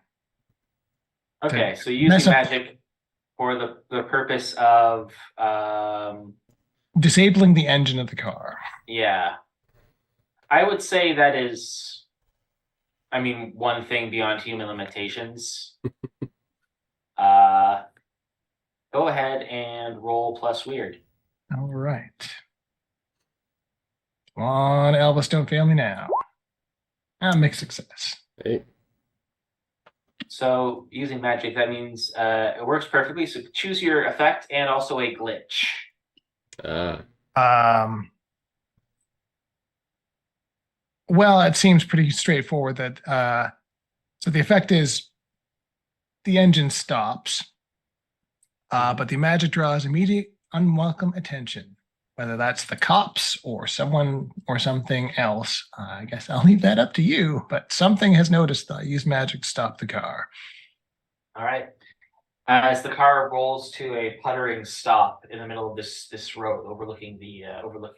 A: Okay, so using
C: mess up,
A: magic for the purpose of
C: disabling the engine of the car.
A: yeah. I would say that is, I mean, one thing beyond human limitations. Go ahead and roll plus weird.
C: All right. Come on, Elvis, don't fail me now. Mixed success.
B: Hey.
A: So using magic, that means it works perfectly. So choose your effect and also a glitch.
C: Well, it seems pretty straightforward that so the effect is the engine stops, but the magic draws immediate unwelcome attention, whether that's the cops or someone or something else. I guess I'll leave that up to you, but something has noticed that I use magic to stop the car.
A: All right. As the car rolls to a puttering stop in the middle of this road, overlooking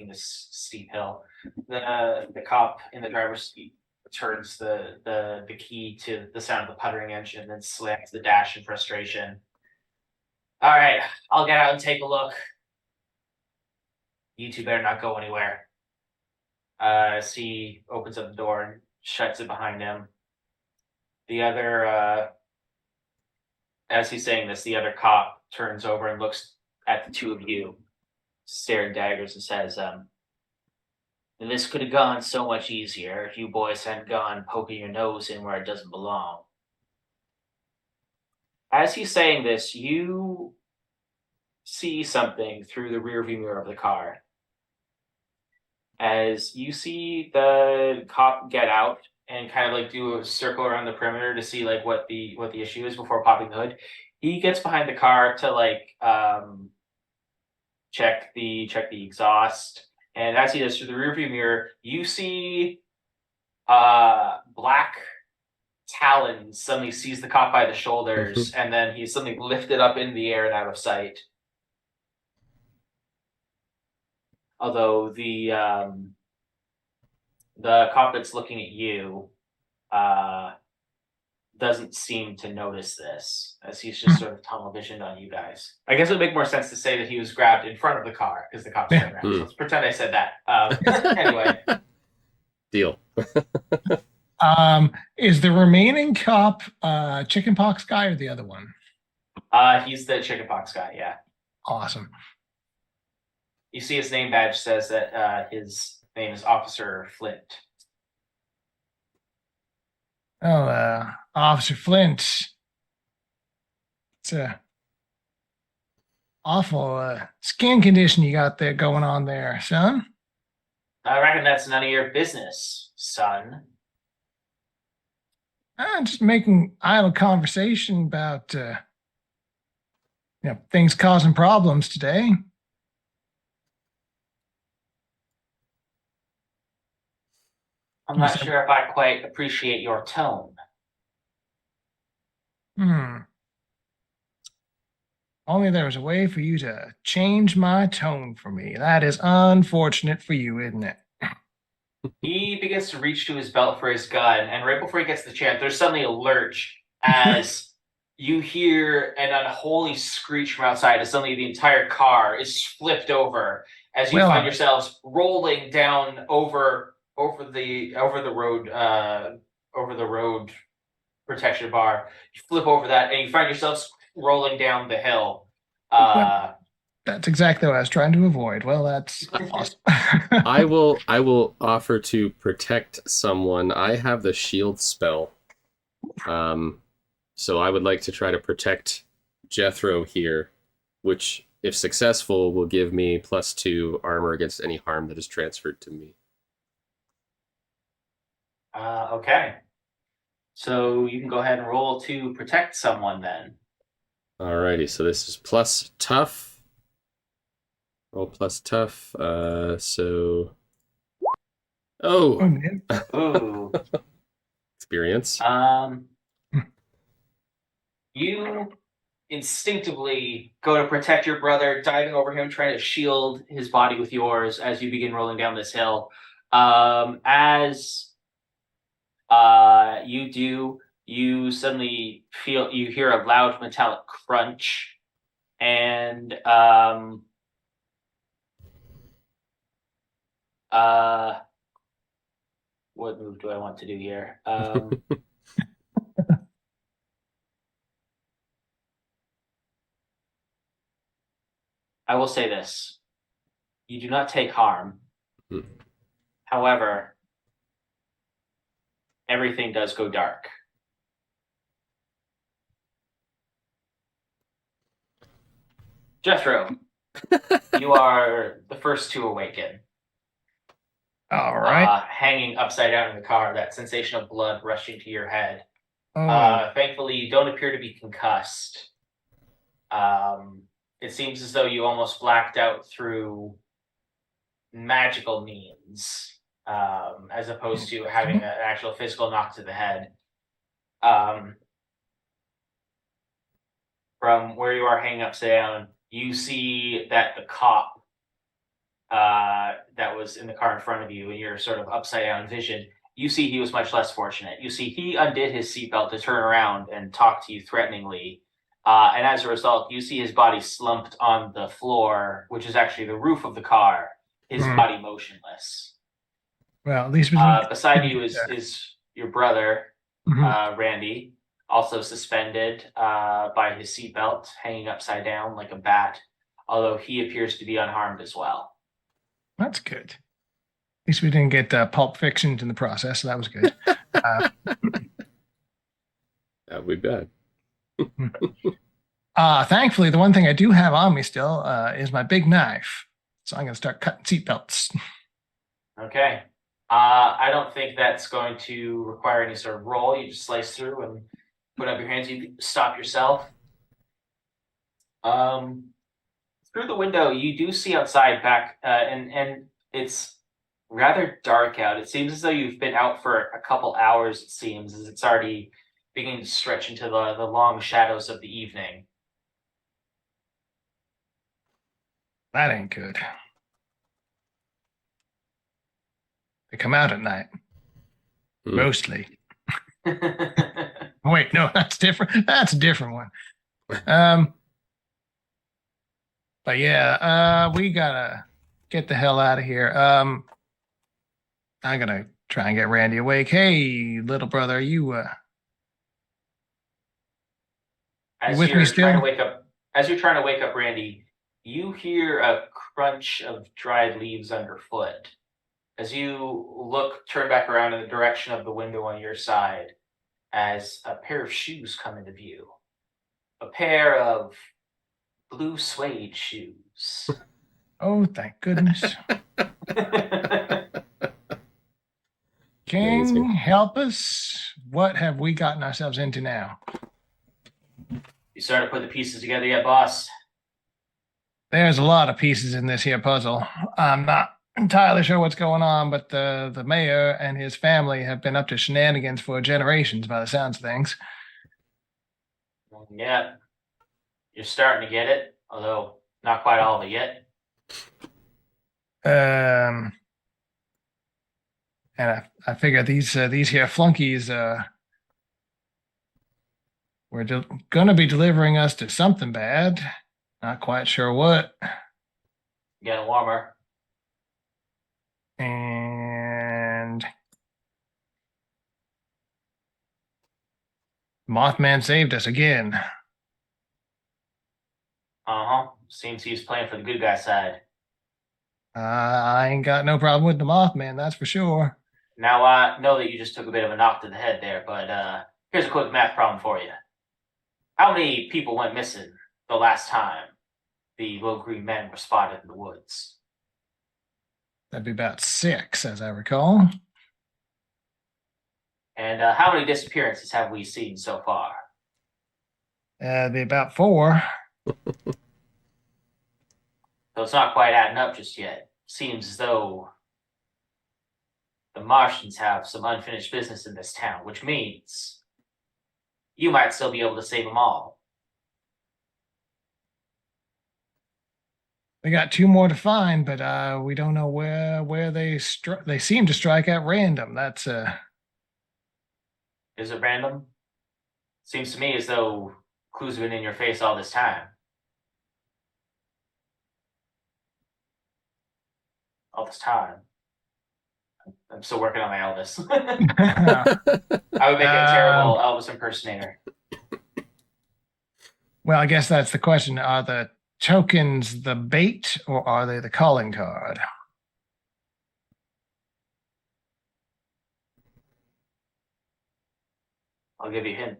A: this steep hill, the cop in the driver's seat turns the key to the sound of the puttering engine, and then slams the dash in frustration. All right, I'll get out and take a look. You two better not go anywhere. As he opens up the door and shuts it behind him. The other as he's saying this, the other cop turns over and looks at the two of you, staring daggers, and says, this could have gone so much easier if you boys hadn't gone poking your nose in where it doesn't belong. As he's saying this, you see something through the rearview mirror of the car. As you see the cop get out and kind of like do a circle around the perimeter to see like what the issue is before popping the hood. He gets behind the car to like check the exhaust, and as he does through the rearview mirror, you see black talons suddenly seize the cop by the shoulders, and then he's suddenly lifted up in the air and out of sight. Although the cop that's looking at you doesn't seem to notice this, as he's just sort of tunnel visioned on you guys. I guess it would make more sense to say that he was grabbed in front of the car because the cop's turned around. So let's pretend I said that. Anyway.
B: Deal.
C: Is the remaining cop chickenpox guy or the other one?
A: He's the chickenpox guy, yeah.
C: Awesome.
A: You see his name badge says that his name is Officer Flint.
C: Oh, Officer Flint. It's a awful skin condition you got there going on there, son.
A: I reckon that's none of your business, son.
C: I'm just making idle conversation about things causing problems today.
A: I'm not sure if I quite appreciate your tone.
C: Only there was a way for you to change my tone for me. That is unfortunate for you, isn't it?
A: He begins to reach to his belt for his gun, and right before he gets the chance, there's suddenly a lurch as you hear an unholy screech from outside as suddenly the entire car is flipped over as you find yourselves rolling down over the road protection bar. You flip over that, and you find yourselves rolling down the hill.
C: That's exactly what I was trying to avoid. Well, that's awesome.
B: I will offer to protect someone. I have the shield spell. So I would like to try to protect Jethro here, which, if successful, will give me +2 armor against any harm that is transferred to me.
A: Okay. So you can go ahead and roll to protect someone then.
B: Alrighty, so this is plus tough. Roll plus tough. So. Oh.
A: Ooh.
B: Experience.
A: You instinctively go to protect your brother, diving over him, trying to shield his body with yours as you begin rolling down this hill. As you do, you suddenly you hear a loud metallic crunch, and what move do I want to do here? I will say this. You do not take harm. However, everything does go dark. Jethro, you are the first to awaken.
C: All right.
A: Hanging upside down in the car, that sensation of blood rushing to your head.
C: Oh,
A: Thankfully, you don't appear to be concussed. It seems as though you almost blacked out through magical means, as opposed to having an actual physical knock to the head. Um, from where you are hanging upside down, you see that the cop that was in the car in front of you, and your sort of upside down vision, you see he was much less fortunate. You see he undid his seatbelt to turn around and talk to you threateningly. And as a result, you see his body slumped on the floor, which is actually the roof of the car, his body motionless.
C: well, at least we didn't.
A: Beside you is your brother,
C: Mhm.
A: Randy, also suspended by his seatbelt, hanging upside down like a bat, although he appears to be unharmed as well.
C: That's good. At least we didn't get Pulp Fiction in the process, so that was good.
B: That would be bad.
C: Thankfully, the one thing I do have on me still is my big knife. So I'm going to start cutting seatbelts.
A: Okay. I don't think that's going to require any sort of roll. You just slice through and put up your hands. You can stop yourself. Through the window, you do see outside back, and it's rather dark out. It seems as though you've been out for a couple hours. It seems as it's already beginning to stretch into the long shadows of the evening.
C: That ain't good. They come out at night, mostly. Wait, no, that's different. That's a different one. But yeah, we gotta get the hell out of here. I'm gonna try and get Randy awake. Hey, little brother, are you
A: As
C: with me
A: you're trying to
C: still?
A: wake up, Randy, you hear a crunch of dried leaves underfoot. As you turn back around in the direction of the window on your side, as a pair of shoes come into view. A pair of blue suede shoes.
C: Oh, thank goodness. King,
B: Amazing.
C: help us. What have we gotten ourselves into now?
A: You started to put the pieces together yet, boss?
C: There's a lot of pieces in this here puzzle. I'm not entirely sure what's going on, but the mayor and his family have been up to shenanigans for generations by the sounds of things.
A: Yeah, you're starting to get it, although not quite all of it yet.
C: And I figure these here flunkies were gonna be delivering us to something bad. Not quite sure what.
A: Getting warmer.
C: And Mothman saved us again.
A: Uh-huh. Seems he's playing for the good guy side.
C: I ain't got no problem with the Mothman, that's for sure.
A: Now I know that you just took a bit of a knock to the head there, but here's a quick math problem for you. How many people went missing the last time the little green men were spotted in the woods?
C: That'd be about 6, as I recall.
A: And how many disappearances have we seen so far?
C: That'd be about 4.
A: So it's not quite adding up just yet. Seems as though the Martians have some unfinished business in this town, which means you might still be able to save them all.
C: We got 2 more to find, but we don't know where they seem to strike at random. That's
A: Is it random? Seems to me as though clues have been in your face all this time. All this time. I'm still working on my Elvis. I would make a terrible Elvis impersonator.
C: Well, I guess that's the question. Are the tokens the bait or are they the calling card?
A: I'll give you a hint.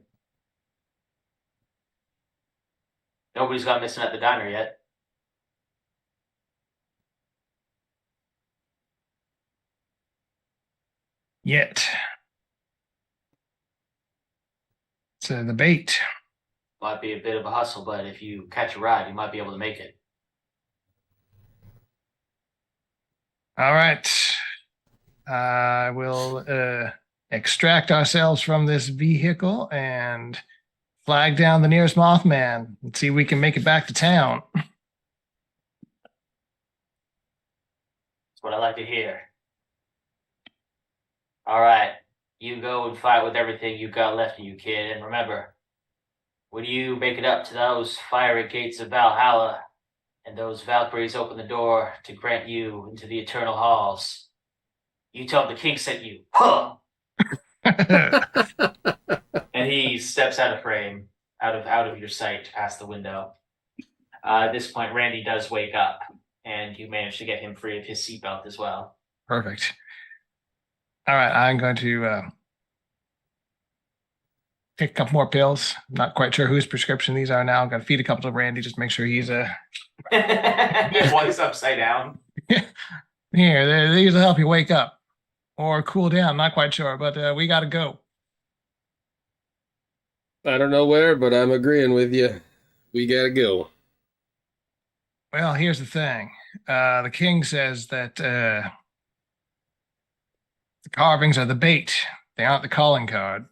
A: Nobody's gone missing at the diner yet.
C: Yet. the bait.
A: Might be a bit of a hustle, but if you catch a ride, you might be able to make it.
C: All right. I will extract ourselves from this vehicle and flag down the nearest Mothman and see if we can make it back to town.
A: That's what I like to hear. All right, you go and fight with everything you got left in you, kid. And remember, when you make it up to those fiery gates of Valhalla, and those Valkyries open the door to grant you into the eternal halls, you tell them the king sent you. Huh! And he steps out of frame, out of your sight, past the window. At this point, Randy does wake up, and you manage to get him free of his seatbelt as well.
C: Perfect. All right, I'm going to take a couple more pills. Not quite sure whose prescription these are now. I'm going to feed a couple to Randy, just make sure he's
A: While he's upside down.
C: here. These will help you wake up or cool down. Not quite sure, but we got to go.
B: I don't know where, but I'm agreeing with you. We gotta go.
C: Well, here's the thing. The king says that the carvings are the bait. They aren't the calling card.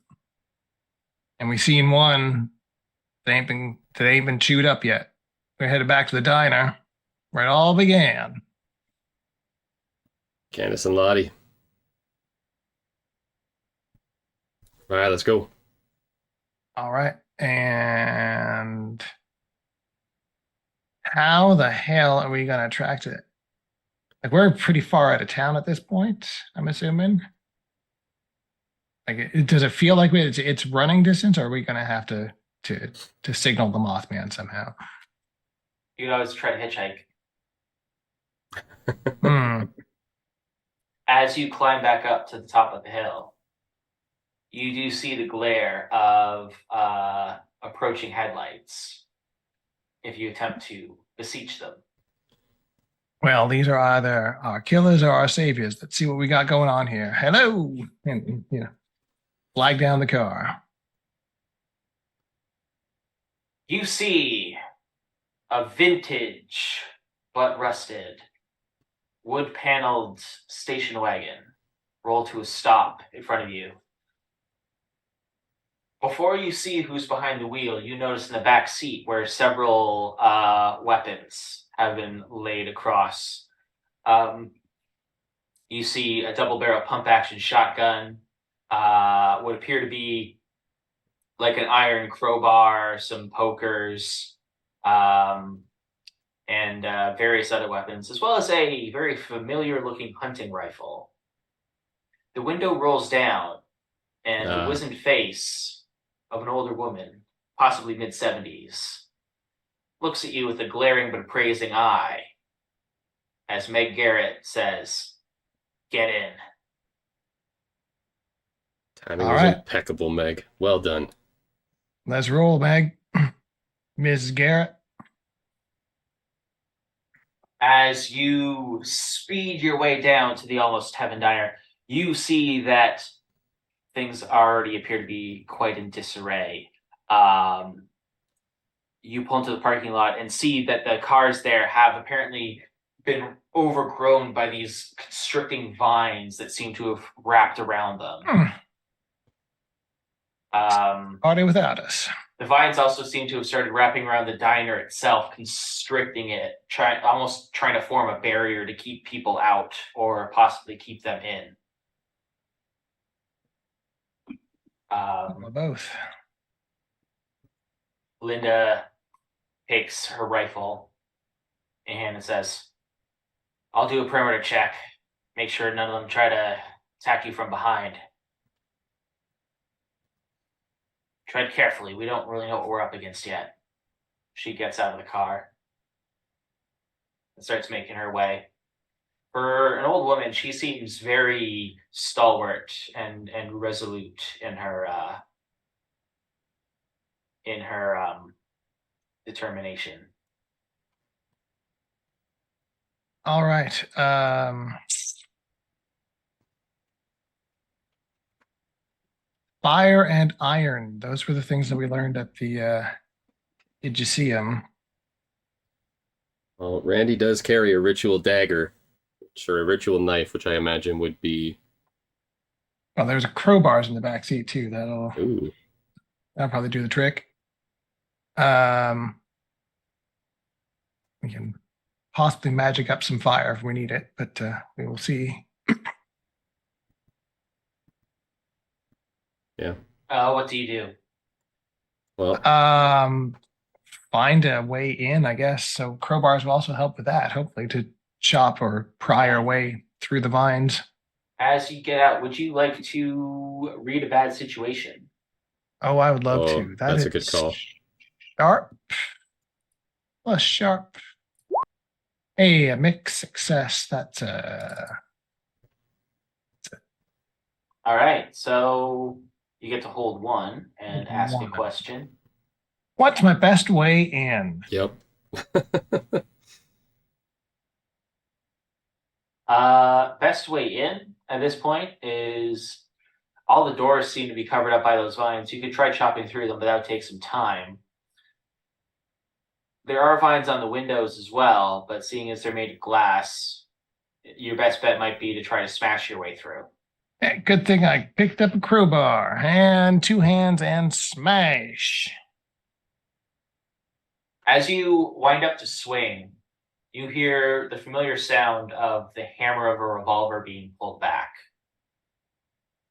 C: And we seen one that ain't been chewed up yet. We're headed back to the diner where it all began.
B: Candace and Lottie. All right, let's go.
C: All right. And how the hell are we going to attract it? Like, we're pretty far out of town at this point, I'm assuming. Like, does it feel like it's running distance, or are we going to have to signal the Mothman somehow?
A: You can always try to hitchhike. As you climb back up to the top of the hill, you do see the glare of approaching headlights if you attempt to beseech them.
C: Well, these are either our killers or our saviors. Let's see what we got going on here. Hello, and flag down the car.
A: You see a vintage but rusted wood-paneled station wagon roll to a stop in front of you. Before you see who's behind the wheel, you notice in the back seat where several weapons have been laid across. You see a double-barrel pump-action shotgun, what appear to be like an iron crowbar, some pokers, and various other weapons, as well as a very familiar-looking hunting rifle. The window rolls down, and the wizened face of an older woman, possibly mid-70s, looks at you with a glaring but appraising eye as Meg Garrett says, "Get in."
B: Timing was impeccable, Meg. Well done.
C: Let's roll, Meg. Mrs. Garrett.
A: As you speed your way down to the Almost Heaven Diner, you see that things already appear to be quite in disarray. You pull into the parking lot and see that the cars there have apparently been overgrown by these constricting vines that seem to have wrapped around them.
C: Party without us.
A: The vines also seem to have started wrapping around the diner itself, constricting it, almost trying to form a barrier to keep people out or possibly keep them in.
C: Both.
A: Linda takes her rifle in hand and says, "I'll do a perimeter check. Make sure none of them try to attack you from behind. Tread carefully. We don't really know what we're up against yet." She gets out of the car and starts making her way. For an old woman, she seems very stalwart and resolute in her determination.
C: All right. Fire and iron. Those were the things that we learned at the Idgiseum.
B: Well, Randy does carry a ritual dagger, or a ritual knife, which I imagine would be.
C: Well, there's a crowbars in the back seat too.
B: Ooh,
C: That'll probably do the trick. Um, we can possibly magic up some fire if we need it, but we will see.
B: yeah.
A: What do you do?
B: Well,
C: Find a way in, I guess. So crowbars will also help with that, hopefully, to chop or pry our way through the vines.
A: As you get out, would you like to read a bad situation?
C: Oh, I would love
B: oh,
C: to.
B: that's a good call.
C: Sharp plus sharp. Hey, a mixed success. That's
A: All right, so you get to hold one and
C: Hold
A: ask a
C: one.
A: question.
C: What's my best way in?
B: Yep.
A: Best way in at this point is all the doors seem to be covered up by those vines. You could try chopping through them, but that would take some time. There are vines on the windows as well, but seeing as they're made of glass, your best bet might be to try to smash your way through.
C: Hey, good thing I picked up a crowbar. And two hands and smash.
A: As you wind up to swing, you hear the familiar sound of the hammer of a revolver being pulled back.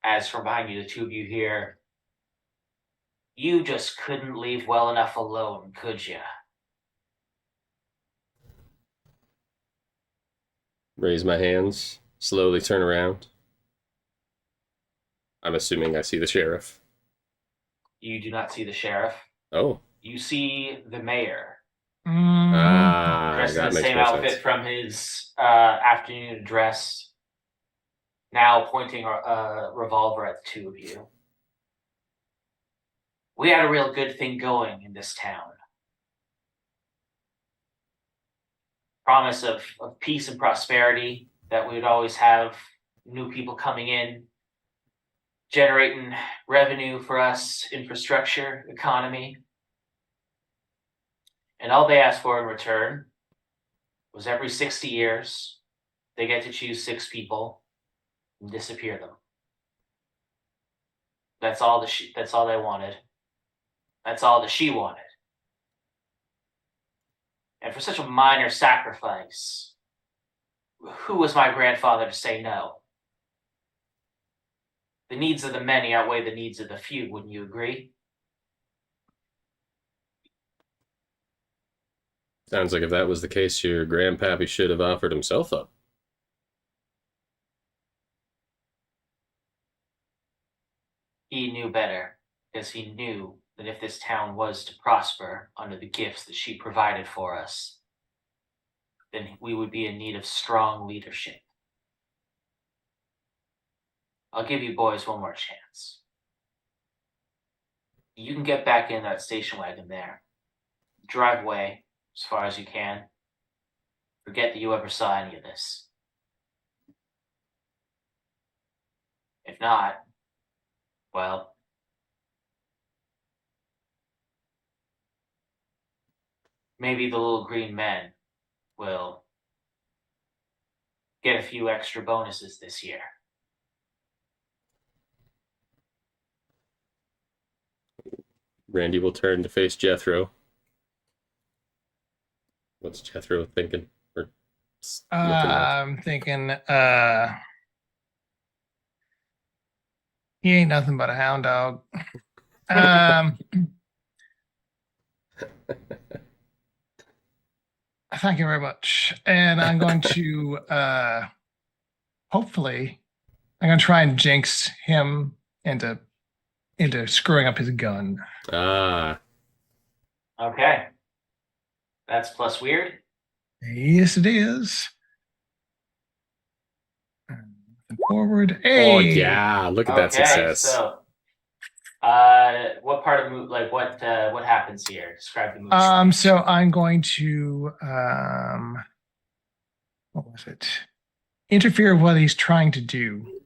A: As from behind you, the two of you hear, "You just couldn't leave well enough alone, could you?"
B: Raise my hands, slowly turn around. I'm assuming I see the sheriff.
A: You do not see the sheriff.
B: Oh.
A: You see the mayor,
B: Ah,
A: dressed in
B: that
A: the
B: makes
A: same
B: more
A: outfit
B: sense.
A: from his afternoon address, now pointing a revolver at the two of you. "We had a real good thing going in this town. Promise of peace and prosperity, that we would always have new people coming in, generating revenue for us, infrastructure, economy. And all they asked for in return was every 60 years, they get to choose 6 people and disappear them. That's all that's all they wanted. That's all that she wanted. And for such a minor sacrifice, who was my grandfather to say no? The needs of the many outweigh the needs of the few, wouldn't you agree?"
B: Sounds like if that was the case, your grandpappy should have offered himself up.
A: He knew better, because he knew that if this town was to prosper under the gifts that she provided for us, then we would be in need of strong leadership. I'll give you boys one more chance. You can get back in that station wagon there. Drive away as far as you can. Forget that you ever saw any of this. If not, well, maybe the little green men will get a few extra bonuses this year.
B: Randy will turn to face Jethro. What's Jethro thinking? Or looking like?
C: I'm thinking, he ain't nothing but a hound dog. Thank you very much. And I'm going to hopefully I'm gonna try and jinx him into screwing up his gun.
B: Ah.
A: Okay. That's plus weird.
C: Yes, it is. Forward.
B: Oh
C: Hey.
B: yeah! Look at that
A: Okay,
B: success.
A: so what part of what happens here? Describe the mood.
C: So I'm going to what was it? Interfere with what he's trying to do.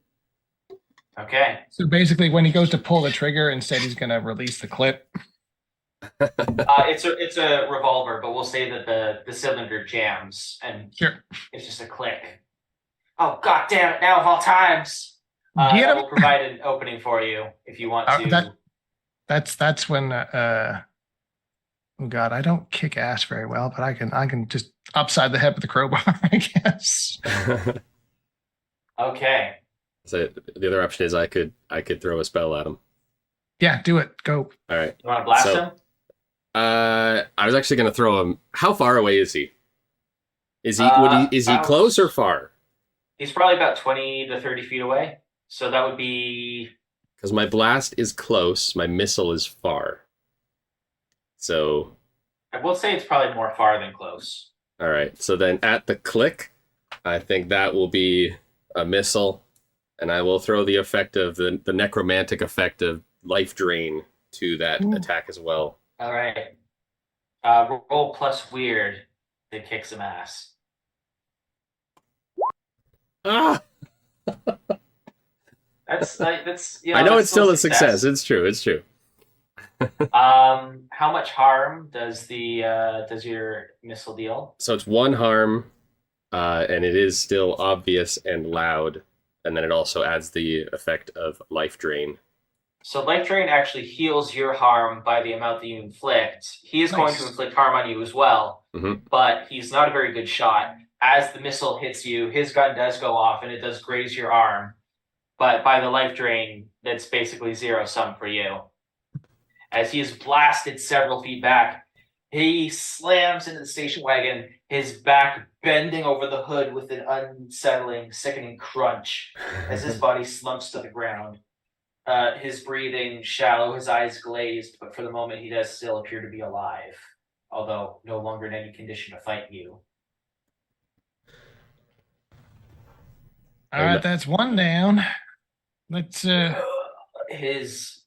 A: Okay.
C: So basically, when he goes to pull the trigger, instead he's going to release the clip.
A: It's a revolver, but we'll say that the cylinder jams and
C: Sure.
A: it's just a click. Oh god damn it! Now of all times,
C: Get
A: that
C: him.
A: will provide an opening for you if you want
C: That
A: to.
C: that's when oh god, I don't kick ass very well, but I can just upside the head with the crowbar, I guess.
A: Okay.
B: So the other option is I could throw a spell at him.
C: Yeah, do it. Go.
B: All right.
A: You want to blast
B: So
A: him?
B: I was actually gonna throw him. How far away is he? Is he
A: About
B: close or far?
A: he's probably about 20 to 30 feet away. So that would be
B: Because my blast is close, my missile is far. So
A: I will say it's probably more far than close.
B: all right. So then at the click, I think that will be a missile, and I will throw the effect of the necromantic effect of life drain to that
C: Ooh.
B: attack as well.
A: All right. Roll plus weird to kick some ass.
B: Ah,
A: That's
B: I know
A: that's
B: it's
A: still
B: still a success. It's true. It's true.
A: How much harm does your missile deal?
B: So it's one harm, and it is still obvious and loud, and then it also adds the effect of life drain.
A: So life drain actually heals your harm by the amount that you inflict. He is going to
C: Nice.
A: inflict harm on you as well,
B: Mhm.
A: but he's not a very good shot. As the missile hits you, his gun does go off and it does graze your arm. But by the life drain, that's basically zero sum for you. As he is blasted several feet back, he slams into the station wagon, his back bending over the hood with an unsettling, sickening crunch as his body slumps to the ground. His breathing shallow, his eyes glazed, but for the moment he does still appear to be alive, although no longer in any condition to fight you.
C: All right, that's one down. Let's
A: His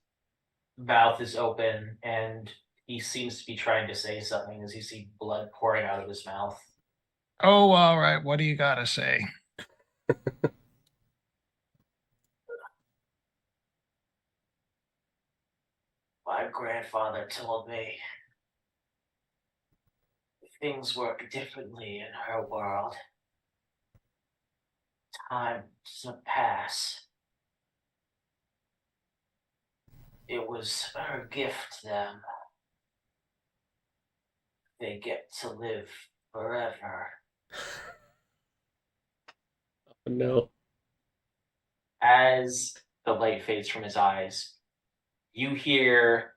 A: mouth is open and he seems to be trying to say something as you see blood pouring out of his mouth.
C: oh, all right. What do you gotta say?
A: My grandfather told me things work differently in her world. Time doesn't pass. It was her gift to them. They get to live forever.
B: No.
A: As the light fades from his eyes, you hear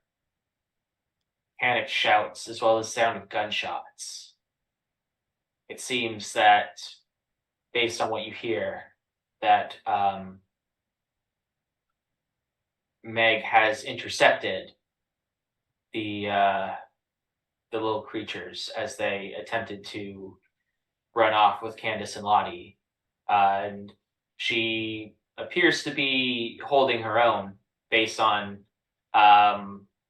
A: panicked shouts as well as sound of gunshots. It seems that, based on what you hear, that Meg has intercepted the little creatures as they attempted to run off with Candace and Lottie, and she appears to be holding her own based on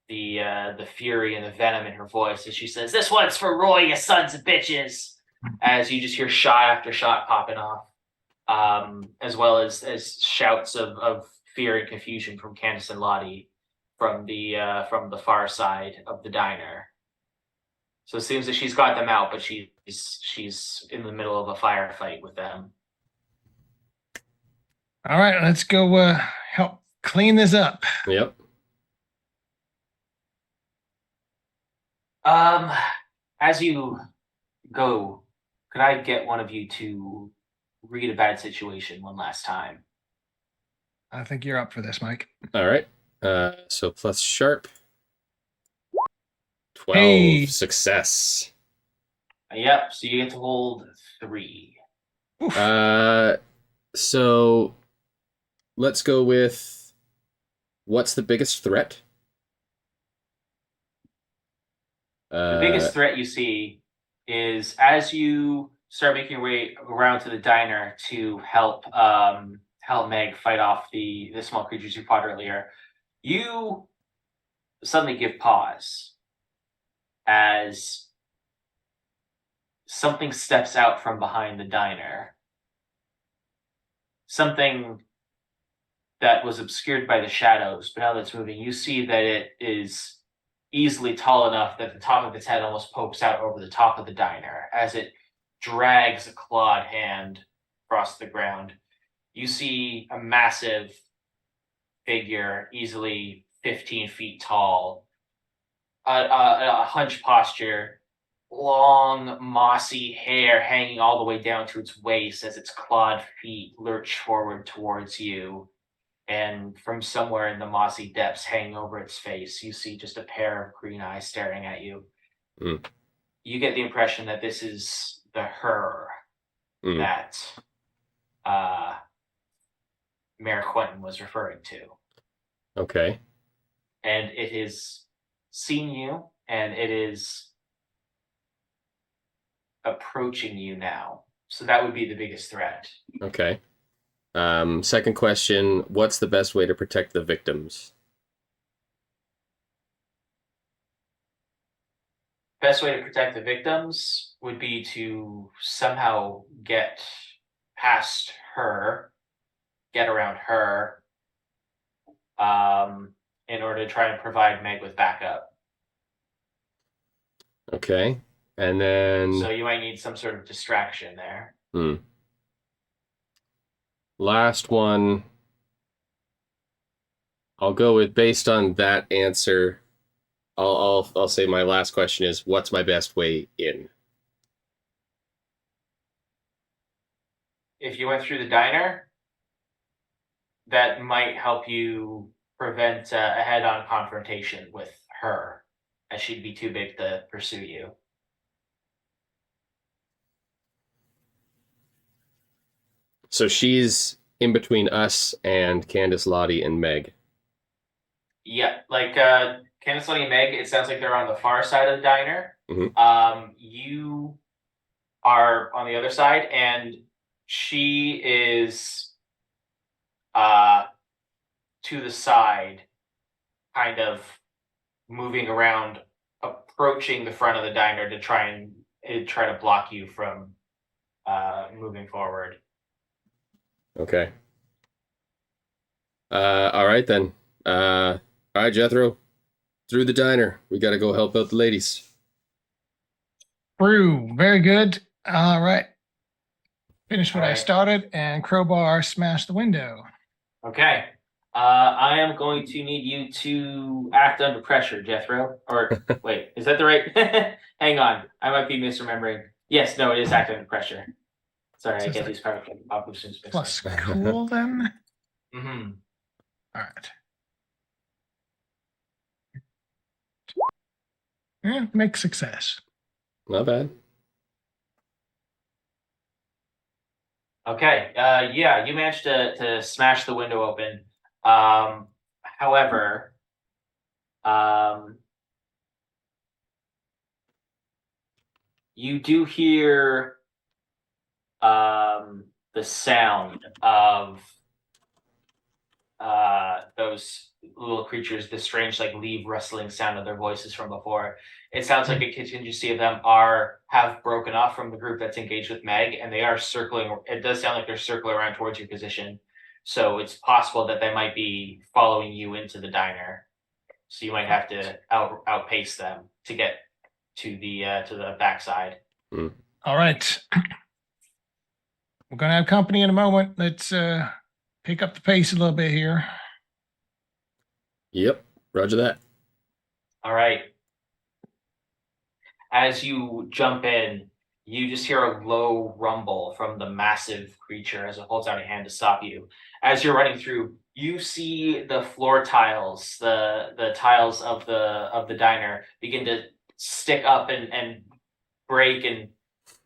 A: the fury and the venom in her voice as she says, "This one's for Roy, you sons of bitches!" As you just hear shot after shot popping off, as well as shouts of fear and confusion from Candace and Lottie from the far side of the diner. So it seems that she's got them out, but she's in the middle of a firefight with them.
C: All right, let's go help clean this up.
B: Yep.
A: Um, as you go, could I get one of you to read a bad situation one last time?
C: I think you're up for this, Mike.
B: All right. So plus sharp. 12
C: Hey.
B: success.
A: Yep. So you get to hold 3.
C: Oof.
B: So let's go with what's the biggest threat?
A: The biggest threat you see is as you start making your way around to the diner to help Meg fight off the small creatures you fought earlier. You suddenly give pause as something steps out from behind the diner. Something that was obscured by the shadows, but now that it's moving, you see that it is easily tall enough that the top of its head almost pokes out over the top of the diner as it drags a clawed hand across the ground. You see a massive figure, easily 15 feet tall, a hunched posture, long, mossy hair hanging all the way down to its waist as its clawed feet lurch forward towards you. And from somewhere in the mossy depths hanging over its face, you see just a pair of green eyes staring at you.
B: Mm.
A: You get the impression that this is the her that Mayor Quentin was referring to.
B: Okay.
A: And it has seen you, and it is approaching you now. So that would be the biggest threat.
B: Okay. Second question, what's the best way to protect the victims?
A: Best way to protect the victims would be to somehow get past her, get around her, in order to try and provide Meg with backup.
B: Okay. And then
A: So you might need some sort of distraction there.
B: Last one. I'll go with, based on that answer, I'll say my last question is, what's my best way in?
A: If you went through the diner, that might help you prevent a head-on confrontation with her, as she'd be too big to pursue you.
B: So she's in between us and Candace, Lottie, and Meg.
A: Yeah, like Candace, Lottie, and Meg, it sounds like they're on the far side of the diner.
B: Mm-hmm.
A: You are on the other side, and she is to the side, kind of moving around, approaching the front of the diner to try to block you from moving forward.
B: Okay. All right then. All right, Jethro. Through the diner. We got to go help out the ladies.
C: Through. Very good. All right. Finish what
A: All
C: I
A: right.
C: started and crowbar smash the window.
A: Okay. I am going to need you to act under pressure, Jethro. Or wait, is that the right? Hang on, I might be misremembering. Yes, no, it is act under pressure. Sorry, I get these powerful options mixed
C: Plus
A: up.
C: cool then.
A: Mm-hmm.
C: All right. Yeah, make success.
B: Not bad.
A: Okay. Yeah, you managed to smash the window open. However, you do hear the sound of those little creatures, the strange like leaf rustling sound of their voices from before. It sounds like a contingency of them have broken off from the group that's engaged with Meg, and they are circling. It does sound like they're circling around towards your position, so it's possible that they might be following you into the diner. So you might have to outpace them to get to the backside.
C: All right. We're gonna have company in a moment. Let's pick up the pace a little bit here.
B: Yep. Roger that.
A: All right. As you jump in, you just hear a low rumble from the massive creature as it holds out a hand to stop you. As you're running through, you see the floor tiles, the tiles of the diner begin to stick up and break and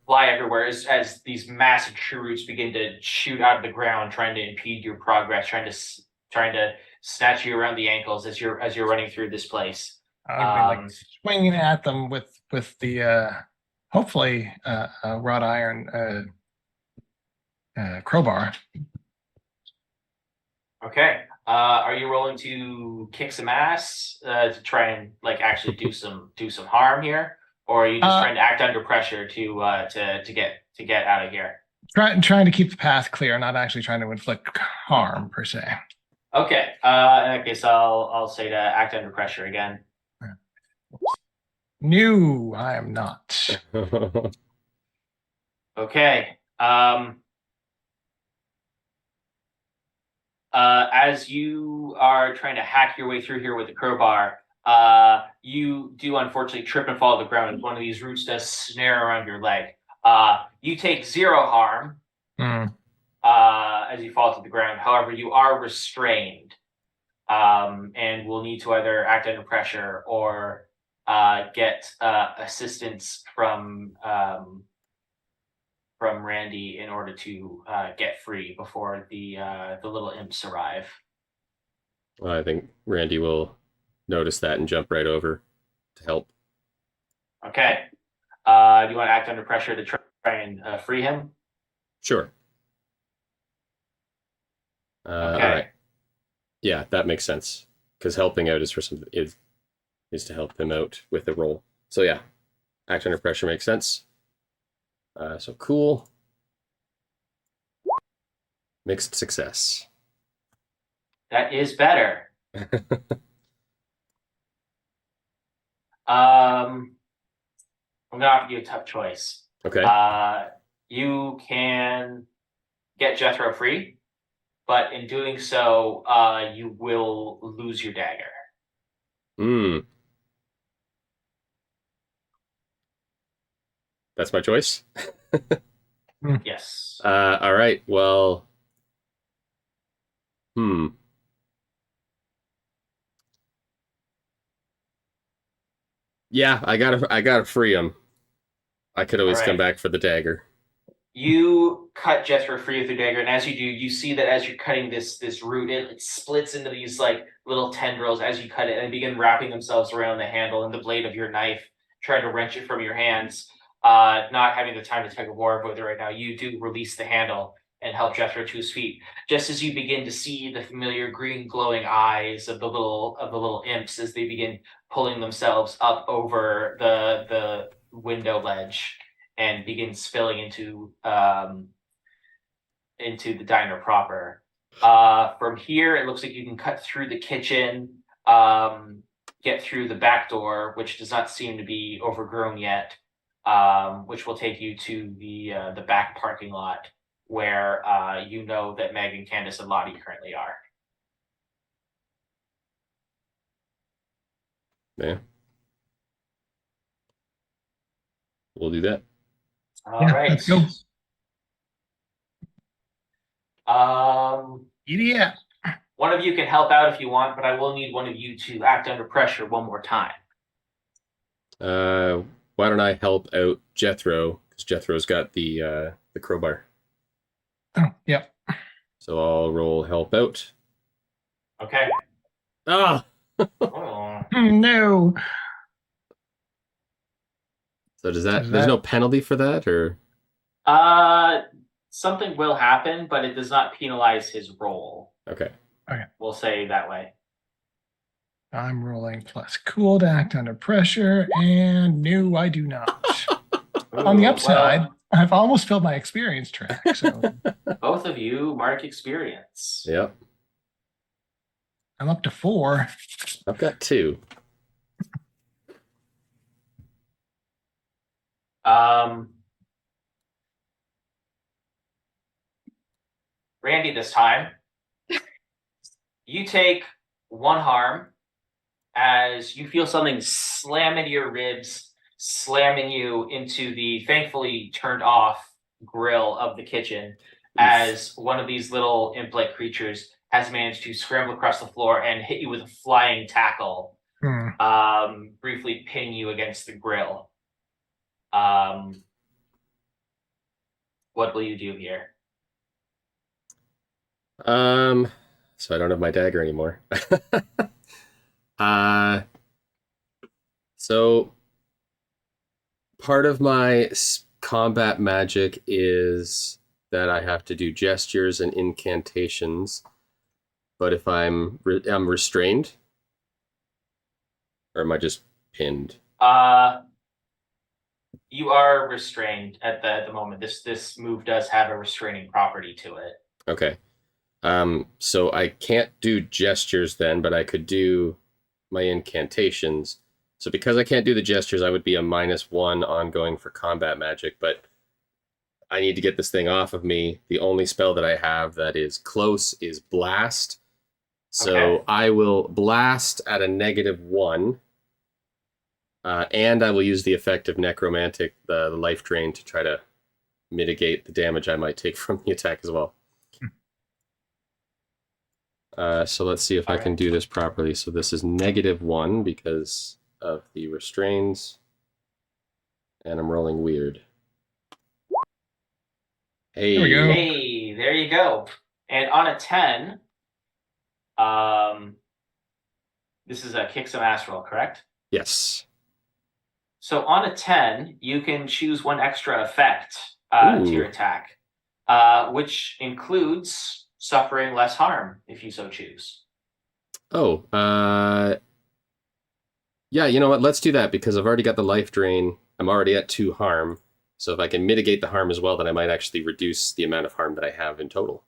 A: fly everywhere as these massive tree roots begin to shoot out of the ground, trying to impede your progress, trying to snatch you around the ankles as you're running through this place.
C: I'll be like swinging at them with the hopefully wrought iron crowbar.
A: Okay. Are you rolling to kick some ass to try and like actually do some harm here, or are you just trying to act under pressure to get out of here?
C: Trying to keep the path clear, not actually trying to inflict harm per se.
A: Okay. In that case, I'll say to act under pressure again.
C: No, I am not.
A: Okay. As you are trying to hack your way through here with the crowbar, you do unfortunately trip and fall to the ground as one of these roots does snare around your leg. You take 0 harm
C: Hmm.
A: as you fall to the ground. However, you are restrained and will need to either act under pressure or get assistance from Randy in order to get free before the little imps arrive.
B: Well, I think Randy will notice that and jump right over to help.
A: Okay. Do you want to act under pressure to try and free him?
B: Sure. All right.
A: Okay.
B: Yeah, that makes sense. Because helping out is for some is to help him out with the role. So yeah, act under pressure makes sense. So cool. Mixed success.
A: That is better. I'm gonna offer you a tough choice.
B: Okay.
A: Uh, you can get Jethro free, but in doing so, you will lose your dagger.
B: Hmm. That's my choice.
A: Yes.
B: All right. Well. Hmm. Yeah, I gotta free him. I could
A: All
B: always come
A: right.
B: back for the dagger.
A: You cut Jethro free with your dagger, and as you do, you see that as you're cutting this root, it splits into these like little tendrils as you cut it, and begin wrapping themselves around the handle and the blade of your knife, trying to wrench it from your hands. Not having the time to tug of war with it right now, you do release the handle and help Jethro to his feet. Just as you begin to see the familiar green glowing eyes of the little imps as they begin pulling themselves up over the window ledge and begin spilling into the diner proper. From here, it looks like you can cut through the kitchen, get through the back door, which does not seem to be overgrown yet, which will take you to the back parking lot where you know that Meg and Candace and Lottie currently are.
B: Yeah, we'll do that.
A: All
C: Yeah, let's
A: right.
C: go.
A: Um,
C: Yeah.
A: one of you can help out if you want, but I will need one of you to act under pressure one more time.
B: Uh, why don't I help out Jethro? Because Jethro's got the crowbar.
C: Oh, yep.
B: So I'll roll help out.
A: Okay.
B: Ah.
A: Oh.
C: No.
B: So does that?
C: Is
B: There's no
C: that
B: penalty for that, or
A: Uh, something will happen, but it does not penalize his role.
B: okay?
C: okay?
A: We'll say that way.
C: I'm rolling plus cool to act under pressure, and no, I do not. On the
A: Ooh,
C: upside,
A: well,
C: I've almost filled my experience track, so
A: both of you mark experience.
B: Yep,
C: I'm up to 4.
B: I've got 2.
A: Um, Randy, this time you take 1 harm as you feel something slam into your ribs, slamming you into the thankfully turned off grill of the kitchen
B: Oof.
A: as one of these little imp-like creatures has managed to scramble across the floor and hit you with a flying tackle,
C: Hmm.
A: briefly pinning you against the grill. Um, what will you do here?
B: Um, so I don't have my dagger anymore. uh, so part of my combat magic is that I have to do gestures and incantations. But if I'm restrained, or am I just pinned?
A: Uh, you are restrained at the moment. This move does have a restraining property to it.
B: Okay. So I can't do gestures then, but I could do my incantations. So because I can't do the gestures, I would be a -1 ongoing for combat magic, but I need to get this thing off of me. The only spell that I have that is close is blast.
A: Okay.
B: So I will blast at a -1, and I will use the effect of necromantic, the life drain, to try to mitigate the damage I might take from the attack as well. So let's see if I can do this properly. So this is -1 because of the restraints, and I'm rolling weird. Hey.
C: There we go.
A: Hey, there you go. And on a 10, this is a kick some ass roll, correct?
B: Yes.
A: So on a 10, you can choose one extra effect to your attack, which includes suffering less harm if you so choose.
B: Oh, yeah, you know what? Let's do that because I've already got the life drain. I'm already at 2 harm. So if I can mitigate the harm as well, then I might actually reduce the amount of harm that I have in total.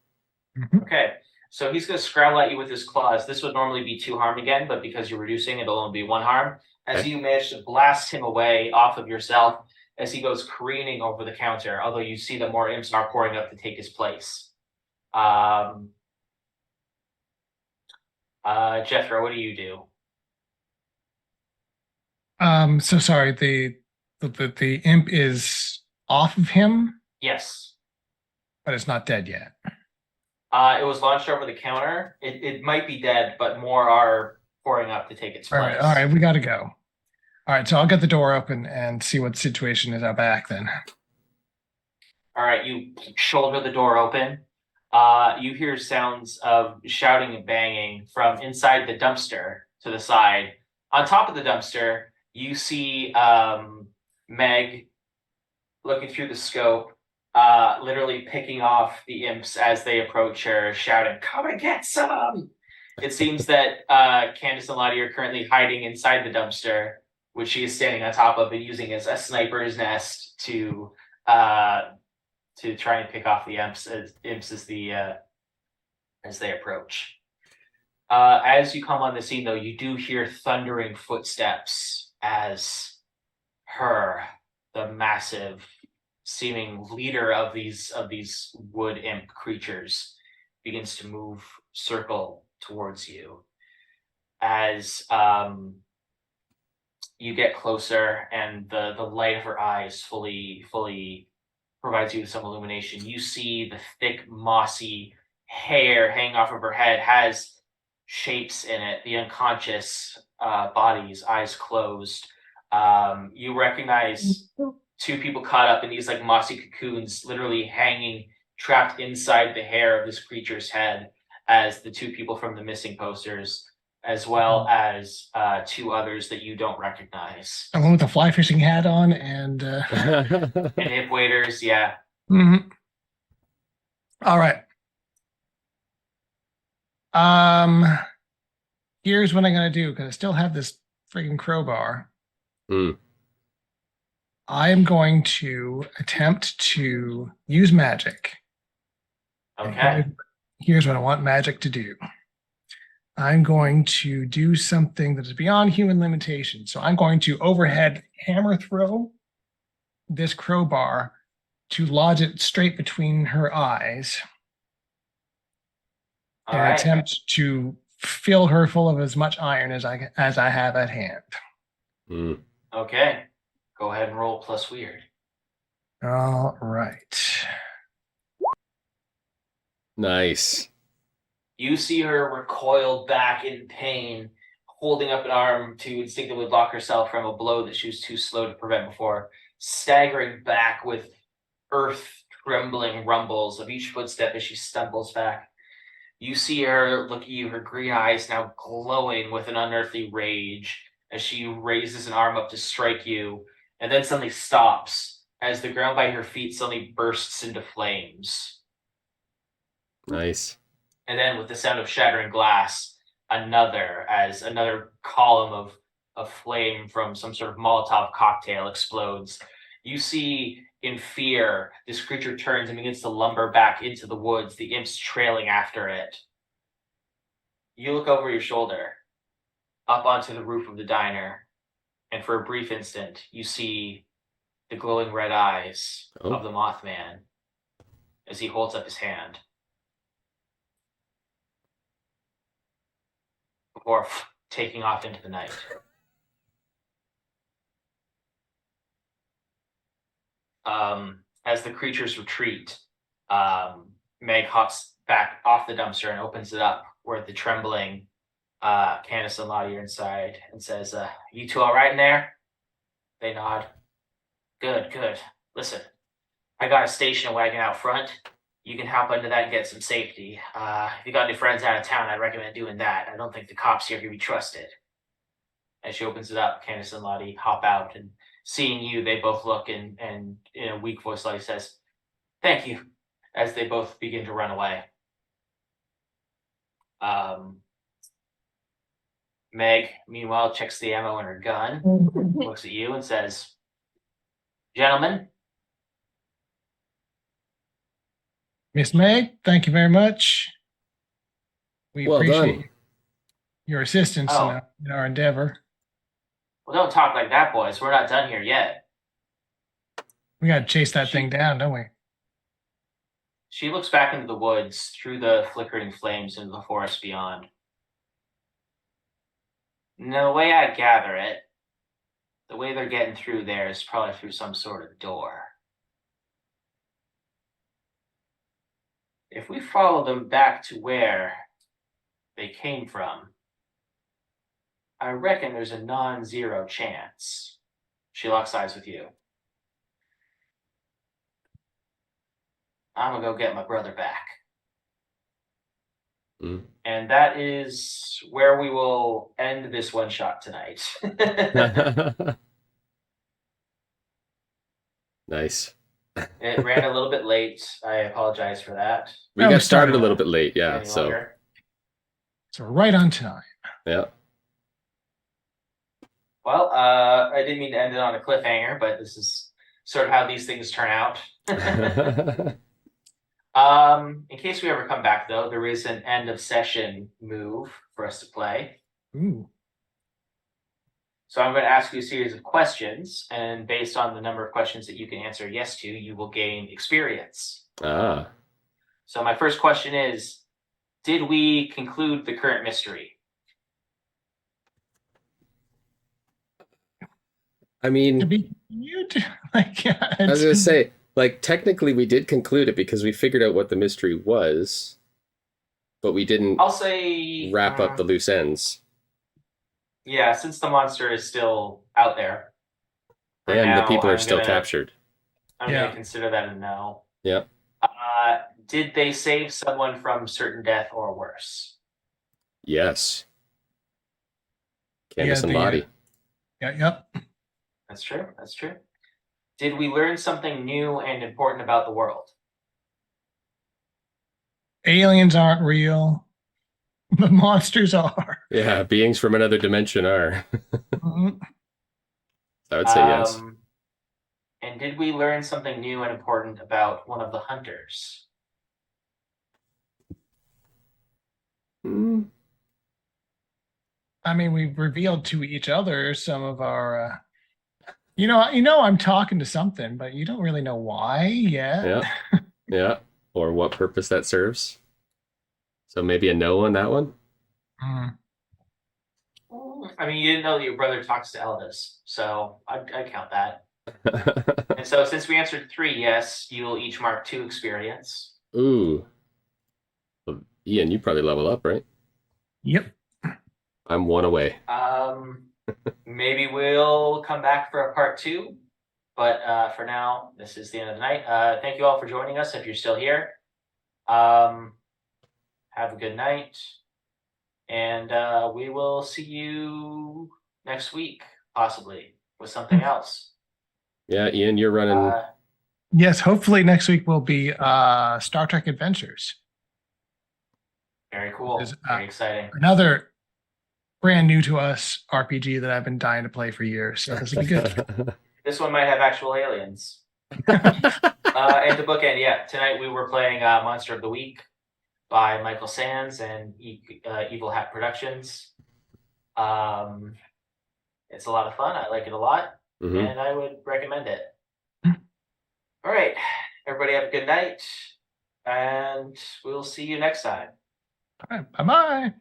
A: Okay, so he's going to scratch at you with his claws. This would normally be 2 harm again, but because you're reducing, it'll only be 1 harm. As
B: Okay.
A: you manage to blast him away off of yourself as he goes careening over the counter, although you see that more imps are pouring up to take his place. Jethro, what do you do?
C: So sorry, the imp is off of him,
A: Yes.
C: but it's not dead yet.
A: It was launched over the counter. It might be dead, but more are pouring up to take its place.
C: All right, we got to go. All right, so I'll get the door open and see what the situation is out back then.
A: All right, you shoulder the door open. You hear sounds of shouting and banging from inside the dumpster to the side. On top of the dumpster, you see Meg looking through the scope, literally picking off the imps as they approach her, shouting, "Come and get some!" It seems that Candace and Lottie are currently hiding inside the dumpster, which she is standing on top of and using as a sniper's nest to try and pick off the imps as they approach. As you come on the scene, though, you do hear thundering footsteps as her, the massive, seeming leader of these wood imp creatures, begins to move circle towards you. As you get closer, and the light of her eyes fully provides you with some illumination. You see the thick, mossy hair hanging off of her head has shapes in it. The unconscious bodies, eyes closed. You recognize 2 people caught up in these like mossy cocoons, literally hanging, trapped inside the hair of this creature's head, as the 2 people from the missing posters, as well as 2 others that you don't recognize.
C: The one with the fly fishing hat on and
A: And hip waders, yeah.
C: mhm. All right. Here's what I'm gonna do because I still have this freaking crowbar.
B: Mm.
C: I am going to attempt to use magic.
A: Okay.
C: Here's what I want magic to do. I'm going to do something that is beyond human limitation. So I'm going to overhead hammer throw this crowbar to lodge it straight between her eyes
A: All
C: and
A: right.
C: attempt to fill her full of as much iron as I have at hand.
B: Mm.
A: Okay. Go ahead and roll plus weird.
C: All right.
B: Nice.
A: You see her recoil back in pain, holding up an arm to instinctively block herself from a blow that she was too slow to prevent before, staggering back with earth-trembling rumbles of each footstep as she stumbles back. You see her look at you, her green eyes now glowing with an unearthly rage as she raises an arm up to strike you, and then suddenly stops as the ground by her feet suddenly bursts into flames.
B: Nice.
A: And then with the sound of shattering glass, another column of flame from some sort of Molotov cocktail explodes. You see in fear, this creature turns and begins to lumber back into the woods, the imps trailing after it. You look over your shoulder, up onto the roof of the diner, and for a brief instant, you see the glowing red eyes of the Mothman as he holds up his hand. Before taking off into the night. As the creatures retreat, Meg hops back off the dumpster and opens it up where the trembling Candace and Lottie are inside and says, you two all right in there? They nod. Good, good. Listen, I got a station wagon out front. You can hop into that and get some safety. If you got any friends out of town, I'd recommend doing that. I don't think the cops here can be trusted. As she opens it up, Candace and Lottie hop out, and seeing you, they both look and in a weak voice, Lottie says, thank you, as they both begin to run away. Meg, meanwhile, checks the ammo in her gun, looks at you and says, gentlemen.
C: Miss Meg, thank you very much. We
B: Well
C: appreciate
B: done.
C: your assistance in our endeavor.
A: Well, don't talk like that, boys. We're not done here yet.
C: We got to chase that thing down, don't we?
A: She looks back into the woods, through the flickering flames into the forest beyond. Now, the way I gather it, the way they're getting through there is probably through some sort of door. If we follow them back to where they came from, I reckon there's a non-zero chance. She locks eyes with you. I'm gonna go get my brother back. And that is where we will end this one shot tonight.
B: Nice.
A: It ran a little bit late. I apologize for that.
B: We got started a little bit late, yeah. So
C: we're right on time.
B: Yeah.
A: Well, I didn't mean to end it on a cliffhanger, but this is sort of how these things turn out. In case we ever come back, though, there is an end of session move for us to play.
C: Ooh.
A: So I'm going to ask you a series of questions, and based on the number of questions that you can answer yes to, you will gain experience.
B: Ah.
A: So my first question is, did we conclude the current mystery?
B: I mean,
C: to be like, yeah,
B: I was going to say, like, technically we did conclude it because we figured out what the mystery was, but we didn't
A: I'll say
B: wrap up the loose ends.
A: Yeah, since the monster is still out there.
B: And now, the people are still captured.
A: I'm going to consider that a no.
B: Yeah.
A: Did they save someone from certain death or worse?
B: Yes. Candace and Lottie.
C: Yep.
A: That's true. That's true. Did we learn something new and important about the world?
C: Aliens aren't real. The monsters are.
B: Yeah, beings from another dimension are. I would say yes.
A: And did we learn something new and important about one of the hunters?
C: I mean, we've revealed to each other some of our, I'm talking to something, but you don't really know why yet.
B: Yeah. Yeah. Or what purpose that serves. So maybe a no on that one?
A: I mean, you didn't know that your brother talks to Elvis, so I'd count that. And so since we answered 3 yes, you'll each mark 2 experience.
B: Ooh. Well, Ian, you probably level up, right?
C: Yep.
B: I'm 1 away.
A: Maybe we'll come back for a part 2. But for now, this is the end of the night. Thank you all for joining us if you're still here. Have a good night. And we will see you next week, possibly, with something else.
B: Yeah, Ian, you're running.
C: Yes, hopefully next week will be Star Trek Adventures.
A: Very cool. Very exciting.
C: Another brand new to us RPG that I've been dying to play for years. So this will be good.
A: This one might have actual aliens. And the bookend, yeah. Tonight we were playing Monster of the Week by Michael Sands and Evil Hat Productions. It's a lot of fun. I like it a lot, and I would recommend it. All right, everybody have a good night, and we'll see you next time.
C: All right, bye-bye.